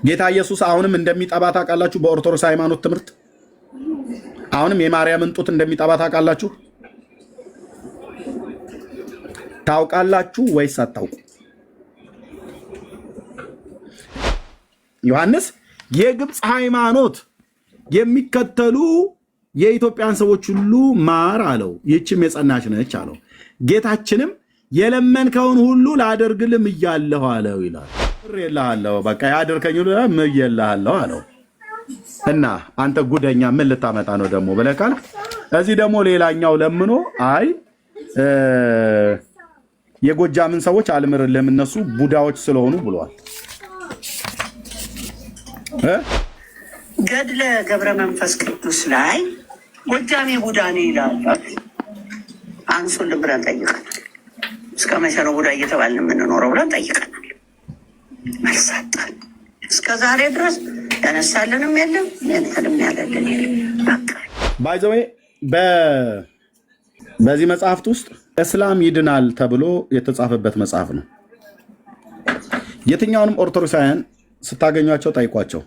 ጌታ ኢየሱስ አሁንም እንደሚጠባ ታውቃላችሁ? በኦርቶዶክስ ሃይማኖት ትምህርት አሁንም የማርያምን ጡት እንደሚጠባ ታውቃላችሁ? ታውቃላችሁ ወይስ አታውቁ? ዮሐንስ የግብፅ ሃይማኖት የሚከተሉ የኢትዮጵያን ሰዎች ሁሉ ማር አለው፣ ይህችም የጸናች ነች አለው። ጌታችንም የለመንከውን ሁሉ ላደርግልህ ምያለሁ አለው ይላል። ምሬልሃለሁ፣ በቃ ያደርከኝ ሁሉ ምዬልሃለሁ አለው። እና አንተ ጉደኛ ምን ልታመጣ ነው ደግሞ ብለህ ካልክ፣ እዚህ ደግሞ ሌላኛው ለምኖ አይ የጎጃምን ሰዎች አልምርልህም እነሱ ቡዳዎች ስለሆኑ ብሏል። ገድለ ገብረ መንፈስ ቅዱስ ላይ ጎጃሜ ቡዳ ነው ይላል። አንሱልን ብለን ጠይቀናል። እስከ መቼ ነው ቡዳ እየተባልን የምንኖረው ብለን ጠይቀናል። መልስ አጣን። እስከ ዛሬ ድረስ ያነሳልንም የለም ያንተንም ያለልን የለም። በቃ ባይ ዘ ዌይ በዚህ መጽሐፍት ውስጥ እስላም ይድናል ተብሎ የተጻፈበት መጽሐፍ ነው። የትኛውንም ኦርቶዶክሳውያን ስታገኟቸው ጠይቋቸው፣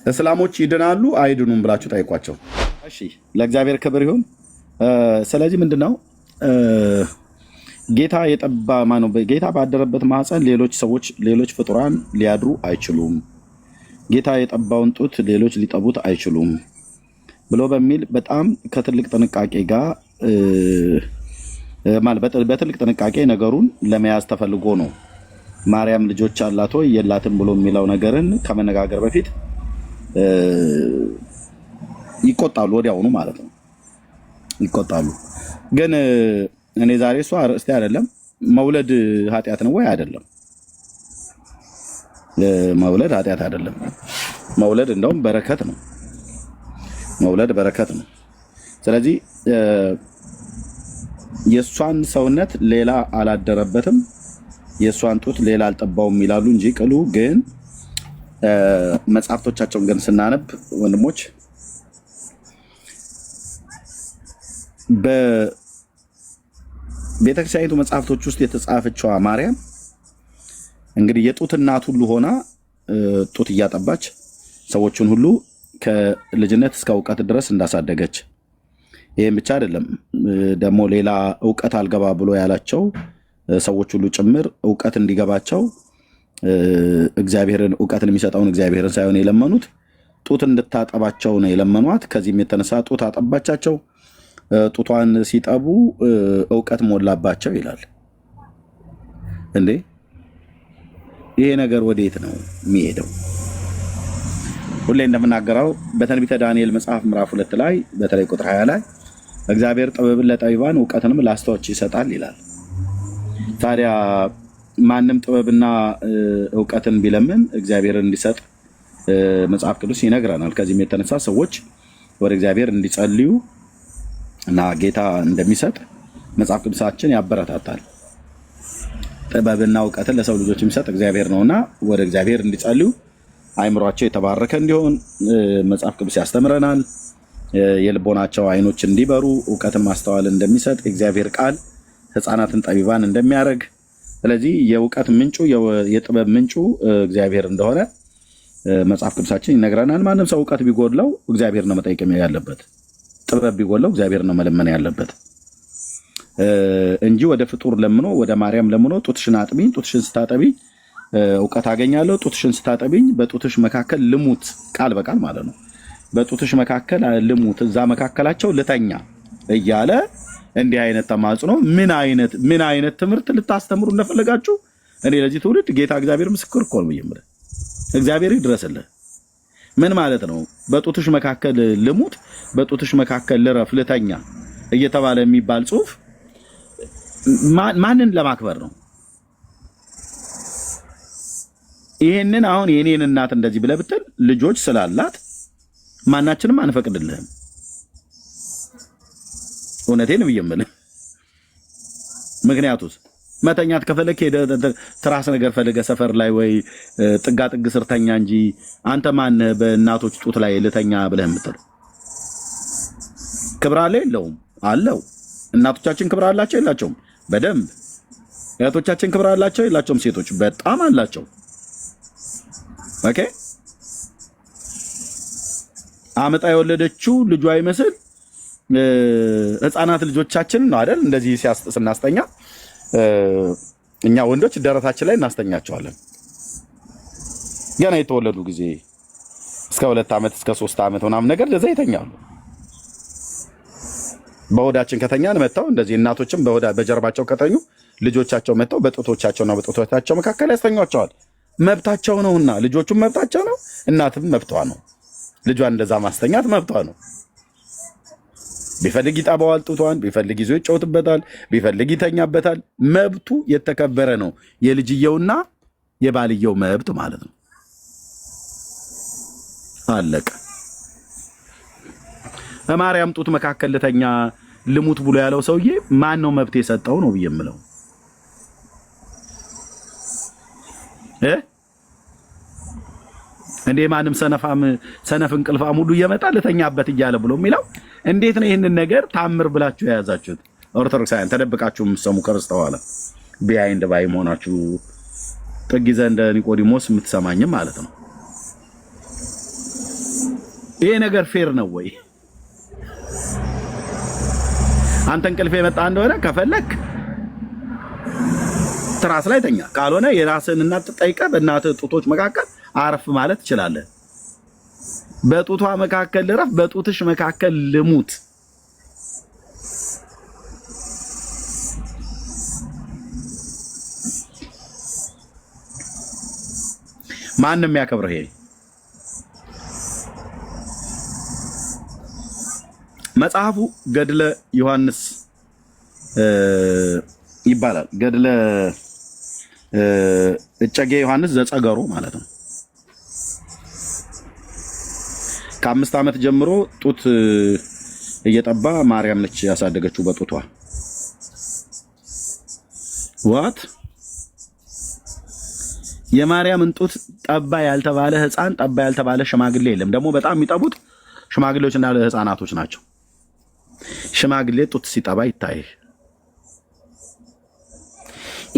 እስላሞች ይድናሉ አይድኑም ብላችሁ ጠይቋቸው። እሺ ለእግዚአብሔር ክብር ይሁን። ስለዚህ ምንድነው ጌታ የጠባ ማነው? ጌታ ባደረበት ማህፀን ሌሎች ሰዎች ሌሎች ፍጡራን ሊያድሩ አይችሉም። ጌታ የጠባውን ጡት ሌሎች ሊጠቡት አይችሉም ብሎ በሚል በጣም ከትልቅ ጥንቃቄ ጋር በትልቅ ጥንቃቄ ነገሩን ለመያዝ ተፈልጎ ነው። ማርያም ልጆች አላት ወይ የላትም ብሎ የሚለው ነገርን ከመነጋገር በፊት ይቆጣሉ፣ ወዲያውኑ ማለት ነው ይቆጣሉ። ግን እኔ ዛሬ እሷ አርእስቴ አይደለም መውለድ ኃጢአት ነው ወይ አይደለም። መውለድ ኃጢአት አይደለም። መውለድ እንደውም በረከት ነው። መውለድ በረከት ነው። ስለዚህ የእሷን ሰውነት ሌላ አላደረበትም፣ የእሷን ጡት ሌላ አልጠባውም ይላሉ እንጂ ቅሉ ግን መጽሐፍቶቻቸውን ግን ስናነብ ወንድሞች በቤተክርስቲያኒቱ መጽሐፍቶች ውስጥ የተጻፈችዋ ማርያም እንግዲህ የጡት እናት ሁሉ ሆና ጡት እያጠባች ሰዎችን ሁሉ ከልጅነት እስከ እውቀት ድረስ እንዳሳደገች፣ ይህም ብቻ አይደለም ደግሞ ሌላ እውቀት አልገባ ብሎ ያላቸው ሰዎች ሁሉ ጭምር እውቀት እንዲገባቸው እግዚአብሔርን እውቀትን የሚሰጠውን እግዚአብሔርን ሳይሆን የለመኑት ጡት እንድታጠባቸው ነው የለመኗት። ከዚህም የተነሳ ጡት አጠባቻቸው። ጡቷን ሲጠቡ እውቀት ሞላባቸው ይላል። እንዴ ይሄ ነገር ወዴት ነው የሚሄደው? ሁሌ እንደምናገረው በትንቢተ ዳንኤል መጽሐፍ ምዕራፍ 2 ላይ በተለይ ቁጥር 20 ላይ እግዚአብሔር ጥበብን ለጠቢባን እውቀትንም ለአስተዋዮች ይሰጣል ይላል። ታዲያ ማንም ጥበብና እውቀትን ቢለምን እግዚአብሔር እንዲሰጥ መጽሐፍ ቅዱስ ይነግረናል። ከዚህም የተነሳ ሰዎች ወደ እግዚአብሔር እንዲጸልዩ እና ጌታ እንደሚሰጥ መጽሐፍ ቅዱሳችን ያበረታታል። ጥበብና እውቀትን ለሰው ልጆች የሚሰጥ እግዚአብሔር ነውና ወደ እግዚአብሔር እንዲጸልዩ አይምሯቸው የተባረከ እንዲሆን መጽሐፍ ቅዱስ ያስተምረናል። የልቦናቸው አይኖች እንዲበሩ እውቀትን ማስተዋል እንደሚሰጥ እግዚአብሔር ቃል ሕፃናትን ጠቢባን እንደሚያደርግ፣ ስለዚህ የእውቀት ምንጩ የጥበብ ምንጩ እግዚአብሔር እንደሆነ መጽሐፍ ቅዱሳችን ይነግረናል። ማንም ሰው እውቀት ቢጎድለው እግዚአብሔር ነው መጠየቅ ያለበት፣ ጥበብ ቢጎድለው እግዚአብሔር ነው መለመን ያለበት እንጂ ወደ ፍጡር ለምኖ ወደ ማርያም ለምኖ ጡትሽን አጥቢኝ፣ ጡትሽን ስታጠቢ እውቀት አገኛለሁ፣ ጡትሽን ስታጠቢኝ በጡትሽ መካከል ልሙት፣ ቃል በቃል ማለት ነው። በጡትሽ መካከል ልሙት፣ እዛ መካከላቸው ልተኛ እያለ እንዲህ አይነት ተማጽኖ ምን አይነት ትምህርት ልታስተምሩ እንደፈለጋችሁ እኔ ለዚህ ትውልድ ጌታ እግዚአብሔር ምስክር እኮ ነው የምልህ። እግዚአብሔር ይድረስልህ። ምን ማለት ነው? በጡትሽ መካከል ልሙት፣ በጡትሽ መካከል ልረፍ፣ ልተኛ እየተባለ የሚባል ጽሑፍ ማንን ለማክበር ነው? ይሄንን አሁን የኔን እናት እንደዚህ ብለህ ብትል ልጆች ስላላት ማናችንም አንፈቅድልህም። እውነቴን ነው የምልህ። ምክንያቱስ መተኛት ከፈለክ ትራስ ነገር ፈልገህ ሰፈር ላይ ወይ ጥጋ ጥግ ስር ተኛ እንጂ አንተ ማን በእናቶች ጡት ላይ ልተኛ ብለህ የምትለው? ክብር አለ የለውም? አለው። እናቶቻችን ክብር አላቸው የላቸውም? በደንብ። እህቶቻችን ክብር አላቸው የላቸውም? ሴቶች በጣም አላቸው። ኦኬ አመጣ የወለደችው ልጇ አይመስል ህፃናት ልጆቻችንን ነው አይደል እንደዚህ ስናስተኛ እኛ ወንዶች ደረታችን ላይ እናስተኛቸዋለን። ገና የተወለዱ ጊዜ እስከ 2 ዓመት እስከ 3 ዓመት ምናምን ነገር እንደዛ ይተኛሉ። በሆዳችን ከተኛን መተው እንደዚህ እናቶችም በጀርባቸው ከተኙ ልጆቻቸው መተው በጡቶቻቸውና በጡቶቻቸው መካከል ያስተኛቸዋል። መብታቸው ነውና ልጆቹም መብታቸው ነው፣ እናትም መብቷ ነው። ልጇን እንደዛ ማስተኛት መብቷ ነው። ቢፈልግ ይጠባዋል ጡቷን፣ ቢፈልግ ይዞ ይጫወትበታል፣ ቢፈልግ ይተኛበታል። መብቱ የተከበረ ነው። የልጅየውና የባልየው መብት ማለት ነው። አለቀ። በማርያም ጡት መካከል ልተኛ ልሙት ብሎ ያለው ሰውዬ ማን ነው መብት የሰጠው ነው ብዬ የምለው እንዴ? ማንም ሰነፍ እንቅልፋም ሁሉ እየመጣ ልተኛበት እያለ ብሎ የሚለው እንዴት ነው? ይህንን ነገር ታምር ብላችሁ የያዛችሁት ኦርቶዶክሳውያን ተደብቃችሁ የምትሰሙ ከርስተዋላ ቢሃይንድ ባይ መሆናችሁ ጥግ ይዘህ እንደ ኒቆዲሞስ የምትሰማኝም ማለት ነው። ይሄ ነገር ፌር ነው ወይ? አንተ እንቅልፍ የመጣ እንደሆነ ከፈለክ ትራስ ላይ ተኛ፣ ካልሆነ የራስህን እናት ጠይቀህ በእናትህ ጡቶች መካከል አረፍ ማለት ትችላለህ። በጡቷ መካከል ልረፍ፣ በጡትሽ መካከል ልሙት። ማንም ያከብረው ይሄ መጽሐፉ ገድለ ዮሐንስ ይባላል። ገድለ እጨጌ ዮሐንስ ዘጸገሮ ማለት ነው። ከ5 ዓመት ጀምሮ ጡት እየጠባ ማርያም ነች ያሳደገችው በጡቷ። ዋት የማርያምን ጡት ጠባ ያልተባለ ህፃን፣ ጠባ ያልተባለ ሽማግሌ የለም። ደግሞ በጣም የሚጠቡት ሽማግሌዎችና ህፃናቶች ናቸው። ሽማግሌ ጡት ሲጠባ ይታይ።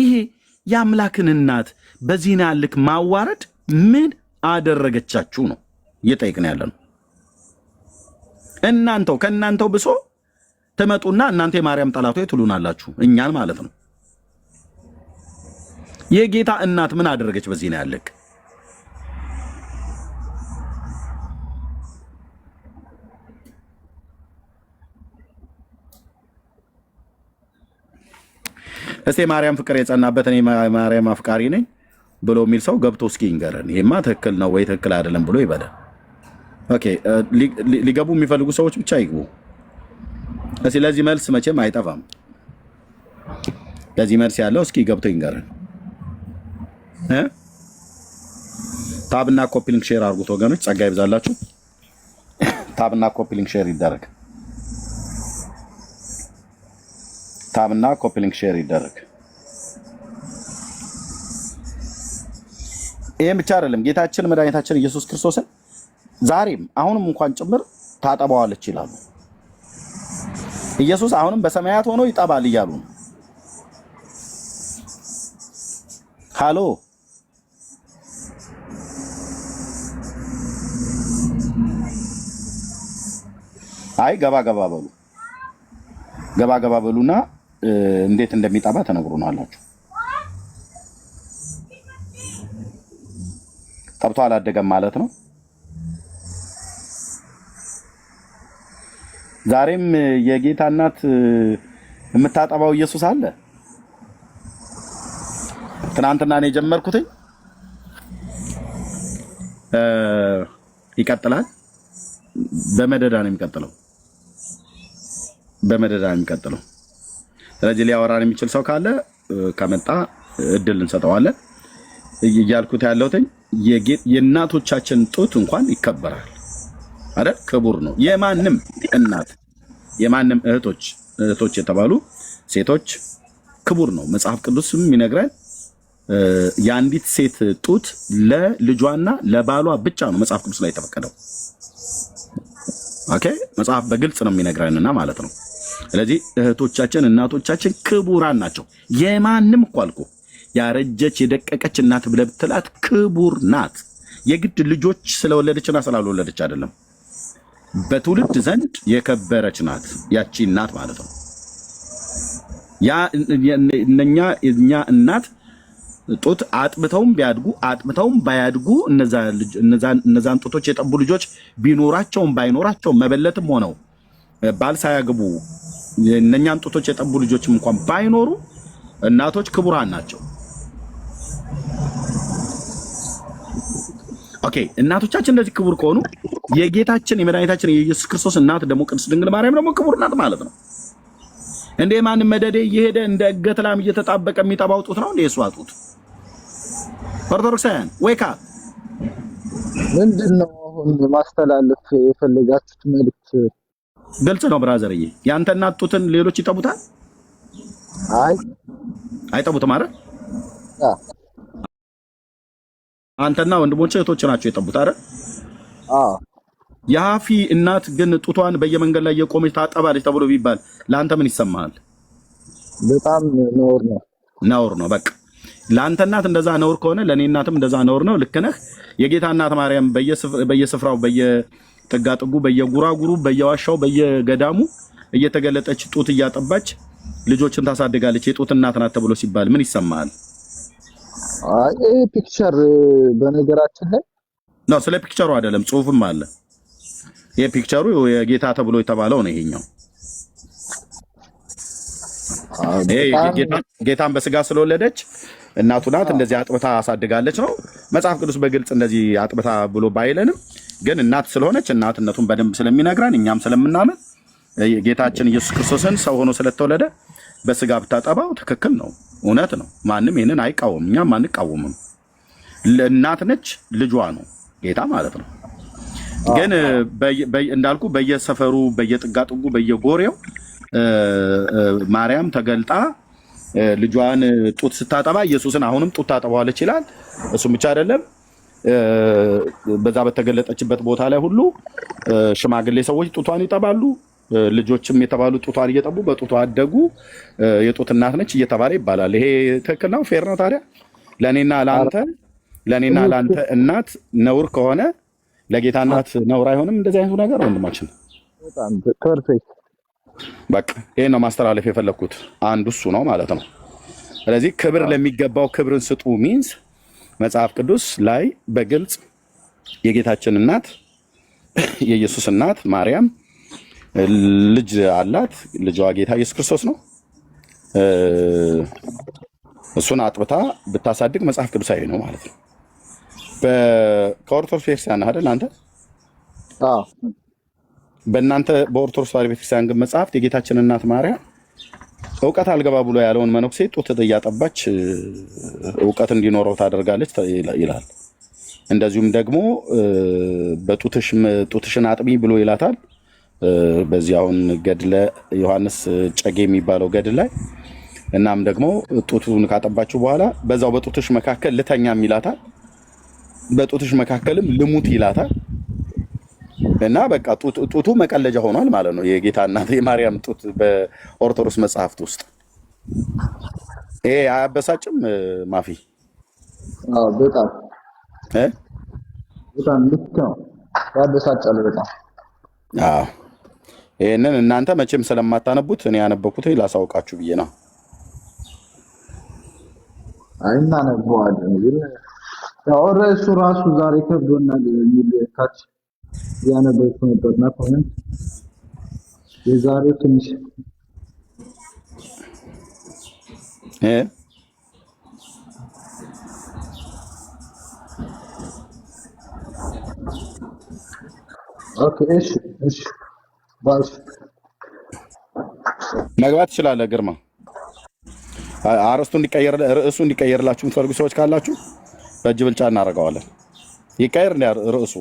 ይሄ የአምላክን እናት በዚህና ልክ ማዋረድ ምን አደረገቻችሁ ነው እየጠየቅን ያለነው። ከእናንተው ብሶ ትመጡና እናንተ የማርያም ጠላቶች ትሉናላችሁ፣ እኛን ማለት ነው። የጌታ እናት ምን አደረገች በዚህና ያለክ? እስቲ ማርያም ፍቅር የጸናበት እኔ ማርያም አፍቃሪ ነኝ ብሎ የሚል ሰው ገብቶ እስኪ ይንገረን። ይሄማ ትክክል ነው ወይ ትክክል አይደለም ብሎ ይበለ። ኦኬ ሊገቡ የሚፈልጉ ሰዎች ብቻ ይግቡ። እስኪ ለዚህ መልስ መቼም አይጠፋም። ለዚህ መልስ ያለው እስኪ ገብቶ ይንገረን። ታብና ኮፒ ሊንክ ሼር አድርጉት ወገኖች፣ ጸጋ ይብዛላችሁ። ታብና ኮፒ ሊንክ ሼር ይደረግ። ታብና ኮፒ ሊንክ ሼር ይደረግ። ይሄም ብቻ አይደለም፣ ጌታችን መድኃኒታችን ኢየሱስ ክርስቶስን ዛሬም አሁንም እንኳን ጭምር ታጠባዋለች ይላሉ። ኢየሱስ አሁንም በሰማያት ሆኖ ይጠባል እያሉ ነው። ሃሎ አይ ገባ በሉና እንዴት እንደሚጠባ ተነግሩናላችሁ። ጠብቶ አላደገም ማለት ነው። ዛሬም የጌታ እናት የምታጠባው ኢየሱስ አለ። ትናንትና ነው የጀመርኩት፣ ይቀጥላል። በመደዳ ነው የሚቀጥለው። ስለዚህ ሊያወራን የሚችል ሰው ካለ ከመጣ እድል እንሰጠዋለን። እያልኩት ያለሁት የእናቶቻችን ጡት እንኳን ይከበራል አይደል? ክቡር ነው። የማንም እናት የማንም እህቶች የተባሉ ሴቶች ክቡር ነው። መጽሐፍ ቅዱስም ይነግራል የአንዲት ሴት ጡት ለልጇና ለባሏ ብቻ ነው መጽሐፍ ቅዱስ ላይ የተፈቀደው። ኦኬ መጽሐፍ በግልጽ ነው የሚነግረንና ማለት ነው። ስለዚህ እህቶቻችን እናቶቻችን ክቡራን ናቸው። የማንም እኮ አልኩ ያረጀች የደቀቀች እናት ብለህ ብትላት ክቡር ናት። የግድ ልጆች ስለወለደችና ስላልወለደች አይደለም። በትውልድ ዘንድ የከበረች ናት ያቺ እናት ማለት ነው። ያ እኛ እናት ጡት አጥብተውም ባያድጉ እነዛን ጡቶች የጠቡ ልጆች ቢኖራቸውም ባይኖራቸውም መበለትም ሆነው ባል ሳያግቡ እነኛን ጡቶች የጠቡ ልጆችም እንኳን ባይኖሩ እናቶች ክቡራን ናቸው። ኦኬ፣ እናቶቻችን እንደዚህ ክቡር ከሆኑ የጌታችን የመድኃኒታችን የኢየሱስ ክርስቶስ እናት ደግሞ ቅድስት ድንግል ማርያም ደግሞ ክቡር ናት ማለት ነው። እንደ ማንም መደዴ እየሄደ እንደ እገት ላም እየተጣበቀ የሚጠባው ጡት ነው እንደ የሷ ጡት? ኦርቶዶክሳውያን ወይካ ምንድነው አሁን ማስተላለፍ የፈለጋችሁት መልዕክት? ግልጽ ነው ብራዘርዬ። ያንተ እናት ጡትን ሌሎች ይጠቡታል? አይጠቡትም አይደል? አንተና ወንድሞች እህቶች ናቸው የጠቡት አይደል? የሀፊ እናት ግን ጡቷን በየመንገድ ላይ የቆመች ታጠባለች ተብሎ ቢባል ለአንተ ምን ይሰማሃል? በጣም ነውር ነው። በቃ ለአንተ እናት እንደዛ ነውር ከሆነ ለእኔ እናትም እንደዛ ነውር ነው። ልክ ነህ። የጌታ እናት ማርያም በየስፍራው በየጥጋጥጉ በየጉራጉሩ በየዋሻው በየገዳሙ እየተገለጠች ጡት እያጠባች ልጆችን ታሳድጋለች። የጡት እናት ናት ተብሎ ሲባል ምን ይሰማሃል? ይሄ ፒክቸር በነገራችን ላይ ነው። ስለ ፒክቸሩ አይደለም፣ ጽሁፍም አለ። የፒክቸሩ የጌታ ተብሎ የተባለው ነው ይሄኛው። ጌታን በስጋ ስለወለደች እናቱ ናት እንደዚህ አጥብታ አሳድጋለች ነው መጽሐፍ ቅዱስ በግልጽ እንደዚህ አጥብታ ብሎ ባይለንም፣ ግን እናት ስለሆነች እናትነቱን በደንብ ስለሚነግረን እኛም ስለምናምን ጌታችን ኢየሱስ ክርስቶስን ሰው ሆኖ ስለተወለደ በስጋ ብታጠባው ትክክል ነው፣ እውነት ነው። ማንም ይሄንን አይቃወም፣ እኛም አንቃወምም። እናት ነች፣ ልጇ ነው ጌታ ማለት ነው። ግን እንዳልኩ በየሰፈሩ በየጥጋጥጉ በየጎሬው ማርያም ተገልጣ ልጇን ጡት ስታጠባ ኢየሱስን አሁንም ጡት ታጠባዋለች ይላል። እሱም ብቻ አይደለም፣ በዛ በተገለጠችበት ቦታ ላይ ሁሉ ሽማግሌ ሰዎች ጡቷን ይጠባሉ። ልጆችም የተባሉ ጡቷን እየጠቡ በጡቷ አደጉ። የጡት እናት ነች እየተባለ ይባላል። ይሄ ትክክል ነው? ፌር ነው? ታዲያ ለእኔና ለአንተ እናት ነውር ከሆነ ለጌታ እናት ነውር አይሆንም? እንደዚህ አይነቱ ነገር ወንድማችን በጣም ፐርፌክት። በቃ ይሄን ነው ማስተላለፍ የፈለኩት። አንዱ እሱ ነው ማለት ነው። ስለዚህ ክብር ለሚገባው ክብርን ስጡ ሚንስ መጽሐፍ ቅዱስ ላይ በግልጽ የጌታችን እናት የኢየሱስ እናት ማርያም ልጅ አላት። ልጇ ጌታ ኢየሱስ ክርስቶስ ነው። እሱን አጥብታ ብታሳድግ መጽሐፍ ቅዱሳዊ ነው ማለት ነው። ከኦርቶዶክስ ቤተክርስቲያን አይደል አንተ? በእናንተ በኦርቶዶክስ ተዋሕዶ ቤተክርስቲያን ግን መጽሐፍት የጌታችን እናት ማርያም እውቀት አልገባ ብሎ ያለውን መነኩሴ ጡት እያጠባች እውቀት እንዲኖረው ታደርጋለች ይላል። እንደዚሁም ደግሞ ጡትሽን አጥቢ ብሎ ይላታል። በዚህ አሁን ገድለ ዮሐንስ ጨጌ የሚባለው ገድል ላይ እናም ደግሞ ጡቱን ካጠባችሁ በኋላ በዛው በጡትሽ መካከል ልተኛም ይላታል። በጡትሽ መካከልም ልሙት ይላታል። እና በቃ ጡቱ መቀለጃ ሆኗል ማለት ነው። የጌታ እናት የማርያም ጡት በኦርቶዶክስ መጽሐፍት ውስጥ ይሄ አያበሳጭም? ማፊ በጣም ልክ ነው፣ ያበሳጫል በጣም። ይህንን እናንተ መቼም ስለማታነቡት እኔ ያነበኩት ላሳውቃችሁ ብዬ ነው። እናነበዋለን ግን ርዕሱ ራሱ ዛሬ ከብዶናል የሚል ታች ያነበብኩ ነበርና ኮሜንት የዛሬው ትንሽ ኦኬ። እሺ ባስ መግባት ትችላለህ ግርማ። ርዕሱ እንዲቀየርላችሁ የምትፈልጉ ሰዎች ካላችሁ በእጅ ብልጫ እናደርገዋለን። ይቀየር ርዕሱ።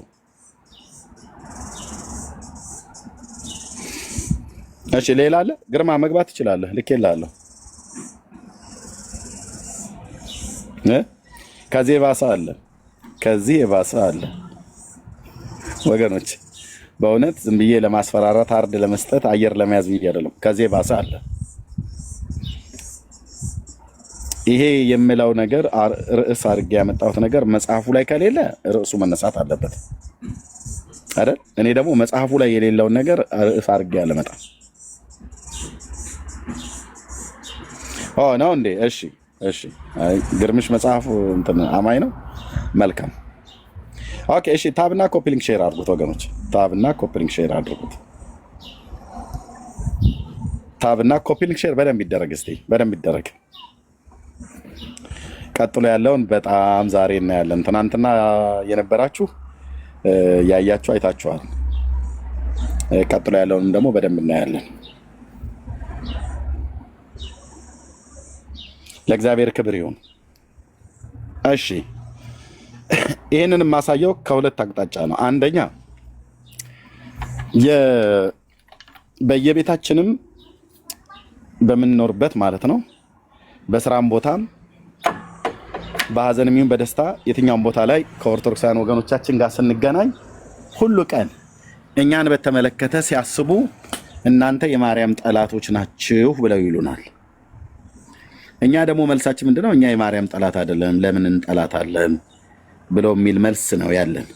እሺ ሌላ አለ? ግርማ መግባት ትችላለህ። ልኬልሃለሁ። ከዚህ የባሰ አለ ወገኖች። በእውነት ዝም ብዬ ለማስፈራራት አርድ ለመስጠት አየር ለመያዝ ብዬ አይደለም። ከዚህ የባሰ አለ። ይሄ የምለው ነገር ርዕስ አድርጌ ያመጣሁት ነገር መጽሐፉ ላይ ከሌለ ርዕሱ መነሳት አለበት አይደል? እኔ ደግሞ መጽሐፉ ላይ የሌለውን ነገር ርዕስ አድርጌ አልመጣም። ነው እንዴ? እሺ እሺ። ግርምሽ መጽሐፉ እንትን አማኝ ነው። መልካም ኦኬ። እሺ ታብና ኮፒሊንግ ሼር አድርጉት ወገኖች፣ ታብና ኮፒሊንግ ሼር አድርጉት። ታብና ኮፒሊንግ ሼር በደንብ ይደረግ፣ እስቲ በደንብ ይደረግ። ቀጥሎ ያለውን በጣም ዛሬ እናያለን። ትናንትና የነበራችሁ ያያችሁ አይታችኋል። ቀጥሎ ያለውን ደግሞ በደንብ እናያለን። ለእግዚአብሔር ክብር ይሁን። እሺ ይህንን የማሳየው ከሁለት አቅጣጫ ነው። አንደኛ በየቤታችንም በምንኖርበት ማለት ነው፣ በስራም ቦታም በሀዘንም ይሁን በደስታ የትኛውም ቦታ ላይ ከኦርቶዶክሳውያን ወገኖቻችን ጋር ስንገናኝ ሁሉ ቀን እኛን በተመለከተ ሲያስቡ እናንተ የማርያም ጠላቶች ናችሁ ብለው ይሉናል። እኛ ደግሞ መልሳችን ምንድነው? እኛ የማርያም ጠላት አይደለም፣ ለምን እንጠላታለን ብለው የሚል መልስ ነው ያለን።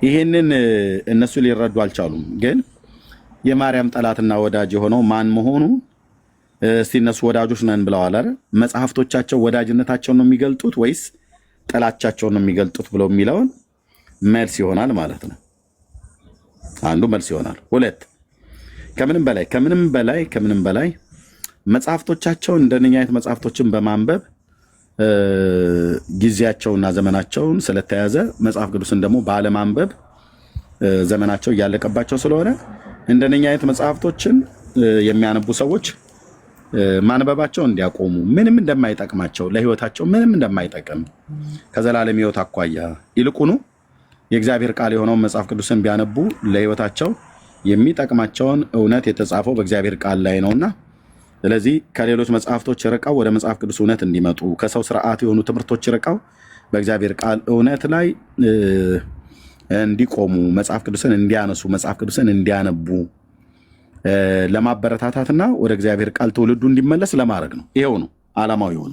ይህንን እነሱ ሊረዱ አልቻሉም። ግን የማርያም ጠላትና ወዳጅ የሆነው ማን መሆኑ እስቲ እነሱ ወዳጆች ነን ብለዋል አይደል? መጽሐፍቶቻቸው ወዳጅነታቸውን ነው የሚገልጡት ወይስ ጠላቻቸውን ነው የሚገልጡት ብለው የሚለውን መልስ ይሆናል ማለት ነው። አንዱ መልስ ይሆናል። ሁለት ከምንም በላይ መጽሐፍቶቻቸውን እንደነኛ አይነት መጽሐፍቶችን በማንበብ ጊዜያቸውና ዘመናቸውን ስለተያዘ መጽሐፍ ቅዱስን ደግሞ ባለማንበብ ዘመናቸው እያለቀባቸው ስለሆነ እንደነኛ አይነት መጽሐፍቶችን የሚያነቡ ሰዎች ማንበባቸው እንዲያቆሙ፣ ምንም እንደማይጠቅማቸው፣ ለህይወታቸው ምንም እንደማይጠቅም ከዘላለም ህይወት አኳያ ይልቁኑ የእግዚአብሔር ቃል የሆነውን መጽሐፍ ቅዱስን ቢያነቡ ለህይወታቸው የሚጠቅማቸውን እውነት የተጻፈው በእግዚአብሔር ቃል ላይ ነውና ስለዚህ ከሌሎች መጽሐፍቶች ርቀው ወደ መጽሐፍ ቅዱስ እውነት እንዲመጡ፣ ከሰው ስርዓት የሆኑ ትምህርቶች ርቀው በእግዚአብሔር ቃል እውነት ላይ እንዲቆሙ፣ መጽሐፍ ቅዱስን እንዲያነሱ፣ መጽሐፍ ቅዱስን እንዲያነቡ ለማበረታታትና ወደ እግዚአብሔር ቃል ትውልዱ እንዲመለስ ለማድረግ ነው። ይሄው ነው ዓላማው። ይሆኑ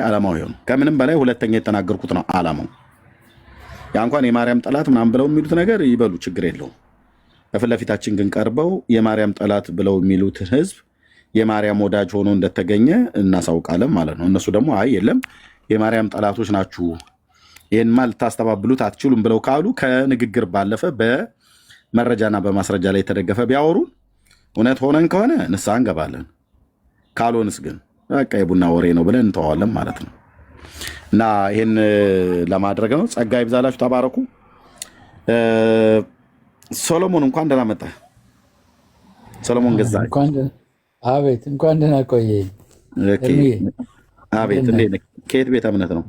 ዓላማው ይሆኑ። ከምንም በላይ ሁለተኛ የተናገርኩት ነው ዓላማው። ያ እንኳን የማርያም ጠላት ምናምን ብለው የሚሉት ነገር ይበሉ፣ ችግር የለውም። በፊት ለፊታችን ግን ቀርበው የማርያም ጠላት ብለው የሚሉት ህዝብ የማርያም ወዳጅ ሆኖ እንደተገኘ እናሳውቃለን ማለት ነው። እነሱ ደግሞ አይ የለም የማርያም ጠላቶች ናችሁ፣ ይህንማ ልታስተባብሉት አትችሉም ብለው ካሉ ከንግግር ባለፈ በመረጃና በማስረጃ ላይ የተደገፈ ቢያወሩ እውነት ሆነን ከሆነ ንስሐ እንገባለን። ካልሆንስ ግን በቃ የቡና ወሬ ነው ብለን እንተዋለን ማለት ነው። እና ይህን ለማድረግ ነው። ጸጋ ይብዛላችሁ፣ ተባረኩ። ሶሎሞን እንኳን ደህና መጣ። ሶሎሞን ገዛ። አቤት፣ እንኳን ደህና ቆየኝ። አቤት፣ እንዴት ነህ? ከየት ቤተ እምነት ነው?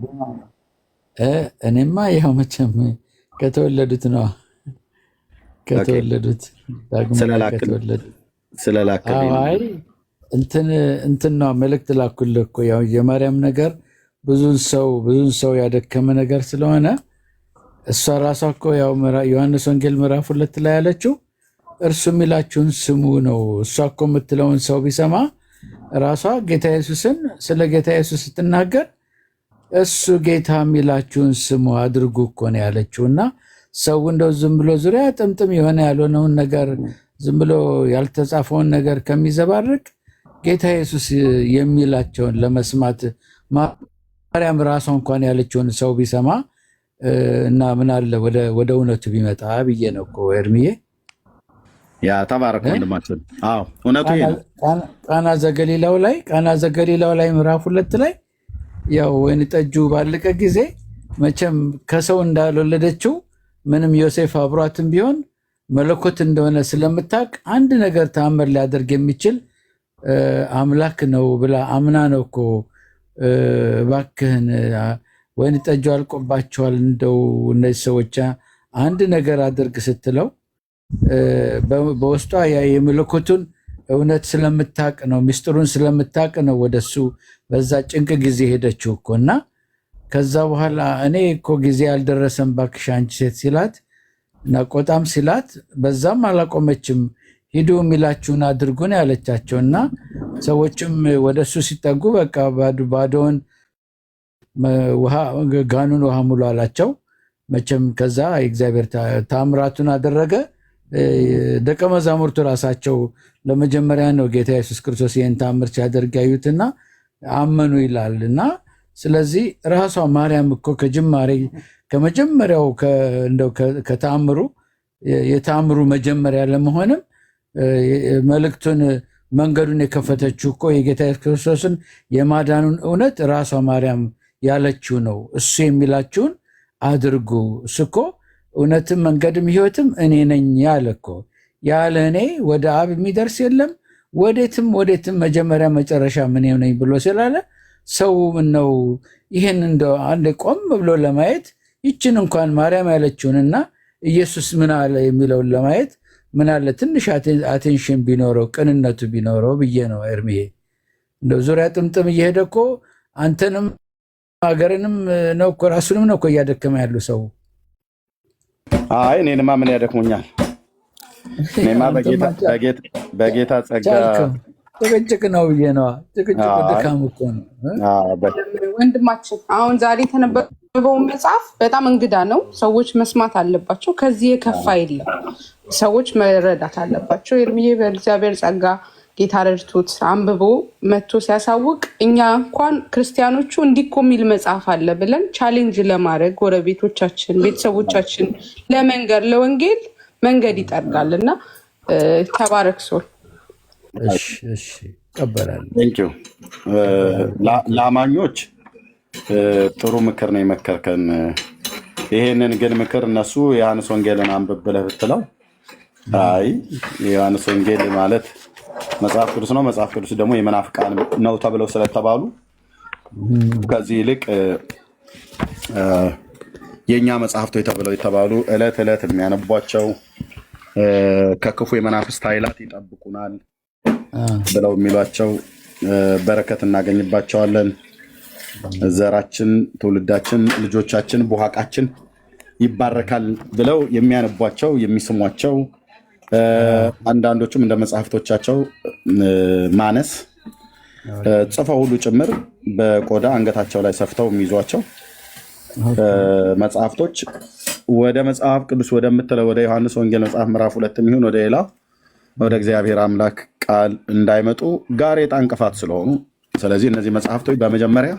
እኔማ ያው መቼም ከተወለዱት ነው። ከተወለዱት ስለላክልኝ እንትን ነው መልእክት ላኩልህ እኮ ያው የማርያም ነገር ብዙን ሰው ያደከመ ነገር ስለሆነ እሷ ራሷ እኮ ያው ዮሐንስ ወንጌል ምዕራፍ 2 ላይ ያለችው እርሱ የሚላችሁን ስሙ ነው። እሷ እኮ የምትለውን ሰው ቢሰማ ራሷ ጌታ ኢየሱስን ስለ ጌታ ኢየሱስ ስትናገር እሱ ጌታ የሚላችሁን ስሙ አድርጉ እኮ ነው ያለችው። እና ሰው እንደው ዝም ብሎ ዙሪያ ጥምጥም የሆነ ያልሆነውን ነገር ዝም ብሎ ያልተጻፈውን ነገር ከሚዘባርቅ ጌታ ኢየሱስ የሚላቸውን ለመስማት ማርያም ራሷ እንኳን ያለችውን ሰው ቢሰማ እና ምን አለ ወደ እውነቱ ቢመጣ ብዬ ነው እኮ ኤርሚዬ። ያ ተባረክ ወንድማችን። አዎ እውነቱ ይሄ ነው። ቃና ዘገሊላው ላይ ምዕራፍ 2 ላይ ያው ወይን ጠጁ ባለቀ ጊዜ መቼም ከሰው እንዳልወለደችው ምንም ዮሴፍ አብሯትም ቢሆን መለኮት እንደሆነ ስለምታውቅ አንድ ነገር ተአምር ሊያደርግ የሚችል አምላክ ነው ብላ አምና ነው እኮ እባክህን ወይን ጠጁ አልቆባቸዋል፣ እንደው እነዚህ ሰዎች አንድ ነገር አድርግ ስትለው በውስጧ የመለኮቱን እውነት ስለምታውቅ ነው፣ ሚስጥሩን ስለምታውቅ ነው ወደሱ በዛ ጭንቅ ጊዜ ሄደችው እኮ። እና ከዛ በኋላ እኔ እኮ ጊዜ ያልደረሰም እባክሽ አንቺ ሴት ሲላት እና ቆጣም ሲላት በዛም አላቆመችም፣ ሂዱ የሚላችሁን አድርጉ ነው ያለቻቸው። እና ሰዎችም ወደሱ ሲጠጉ በቃ ባዶውን ውሃ ጋኑን ውሃ ሙሉ አላቸው። መቼም ከዛ የእግዚአብሔር ታምራቱን አደረገ። ደቀ መዛሙርቱ ራሳቸው ለመጀመሪያ ነው ጌታ ኢየሱስ ክርስቶስ ይህን ታምር ሲያደርግ ያዩትና አመኑ ይላል። እና ስለዚህ ራሷ ማርያም እኮ ከመጀመሪያው ከታምሩ የታምሩ መጀመሪያ ለመሆንም መልእክቱን መንገዱን የከፈተችው እኮ የጌታ ኢየሱስ ክርስቶስን የማዳኑን እውነት ራሷ ማርያም ያለችው ነው። እሱ የሚላችሁን አድርጉ። እሱ እኮ እውነትም መንገድም ሕይወትም እኔ ነኝ ያለ እኮ ያለ እኔ ወደ አብ የሚደርስ የለም፣ ወዴትም መጀመሪያ መጨረሻ ምን ነኝ ብሎ ስላለ ሰው ነው ይህን እንደው አንድ ቆም ብሎ ለማየት ይችን እንኳን ማርያም ያለችውንና ኢየሱስ ምን አለ የሚለውን ለማየት ምን አለ ትንሽ አቴንሽን ቢኖረው ቅንነቱ ቢኖረው ብዬ ነው። ኤርሚዬ እንደው ዙሪያ ጥምጥም እየሄደ እኮ አንተንም ሀገርንም ነው እኮ ራሱንም ነው እኮ እያደከመ ያሉ ሰው። አይ እኔንማ ምን ያደክሙኛል? እኔማ በጌታ ጸጋ ጭቅጭቅ ነው ብዬ ነዋ። ጭቅጭቅ ድካም እኮ ነው። ወንድማችን አሁን ዛሬ የተነበበው መጽሐፍ በጣም እንግዳ ነው። ሰዎች መስማት አለባቸው። ከዚህ የከፋ የለም። ሰዎች መረዳት አለባቸው። ኤርሚዬ በእግዚአብሔር ጸጋ ጌታ ረድቶት አንብቦ መጥቶ ሲያሳውቅ እኛ እንኳን ክርስቲያኖቹ እንዲኮ የሚል መጽሐፍ አለ ብለን ቻሌንጅ ለማድረግ ጎረቤቶቻችን፣ ቤተሰቦቻችን ለመንገድ ለወንጌል መንገድ ይጠርጋል እና ተባረክ ሶል። እሺ ይቀበላል። ቴንኪው። ለአማኞች ጥሩ ምክር ነው የመከርከን። ይሄንን ግን ምክር እነሱ የዮሐንስ ወንጌልን አንብብ ብለህ ብትለው አይ የዮሐንስ ወንጌል ማለት መጽሐፍ ቅዱስ ነው፣ መጽሐፍ ቅዱስ ደግሞ የመናፍቃን ነው ተብለው ስለተባሉ ከዚህ ይልቅ የኛ መጽሐፍቶች ተብለው የተባሉ ዕለት ዕለት የሚያነቧቸው ከክፉ የመናፍስት ኃይላት ይጠብቁናል ብለው የሚሏቸው በረከት እናገኝባቸዋለን። ዘራችን፣ ትውልዳችን፣ ልጆቻችን፣ ቡሃቃችን ይባረካል ብለው የሚያነቧቸው የሚስሟቸው አንዳንዶቹም እንደ መጽሐፍቶቻቸው ማነስ ጽፈው ሁሉ ጭምር በቆዳ አንገታቸው ላይ ሰፍተው የሚይዟቸው መጽሐፍቶች ወደ መጽሐፍ ቅዱስ ወደምትለው ወደ ዮሐንስ ወንጌል መጽሐፍ ምዕራፍ 2 የሚሆን ወደ ሌላ ወደ እግዚአብሔር አምላክ ቃል እንዳይመጡ ጋሬጣ እንቅፋት ስለሆኑ፣ ስለዚህ እነዚህ መጽሐፍቶች በመጀመሪያ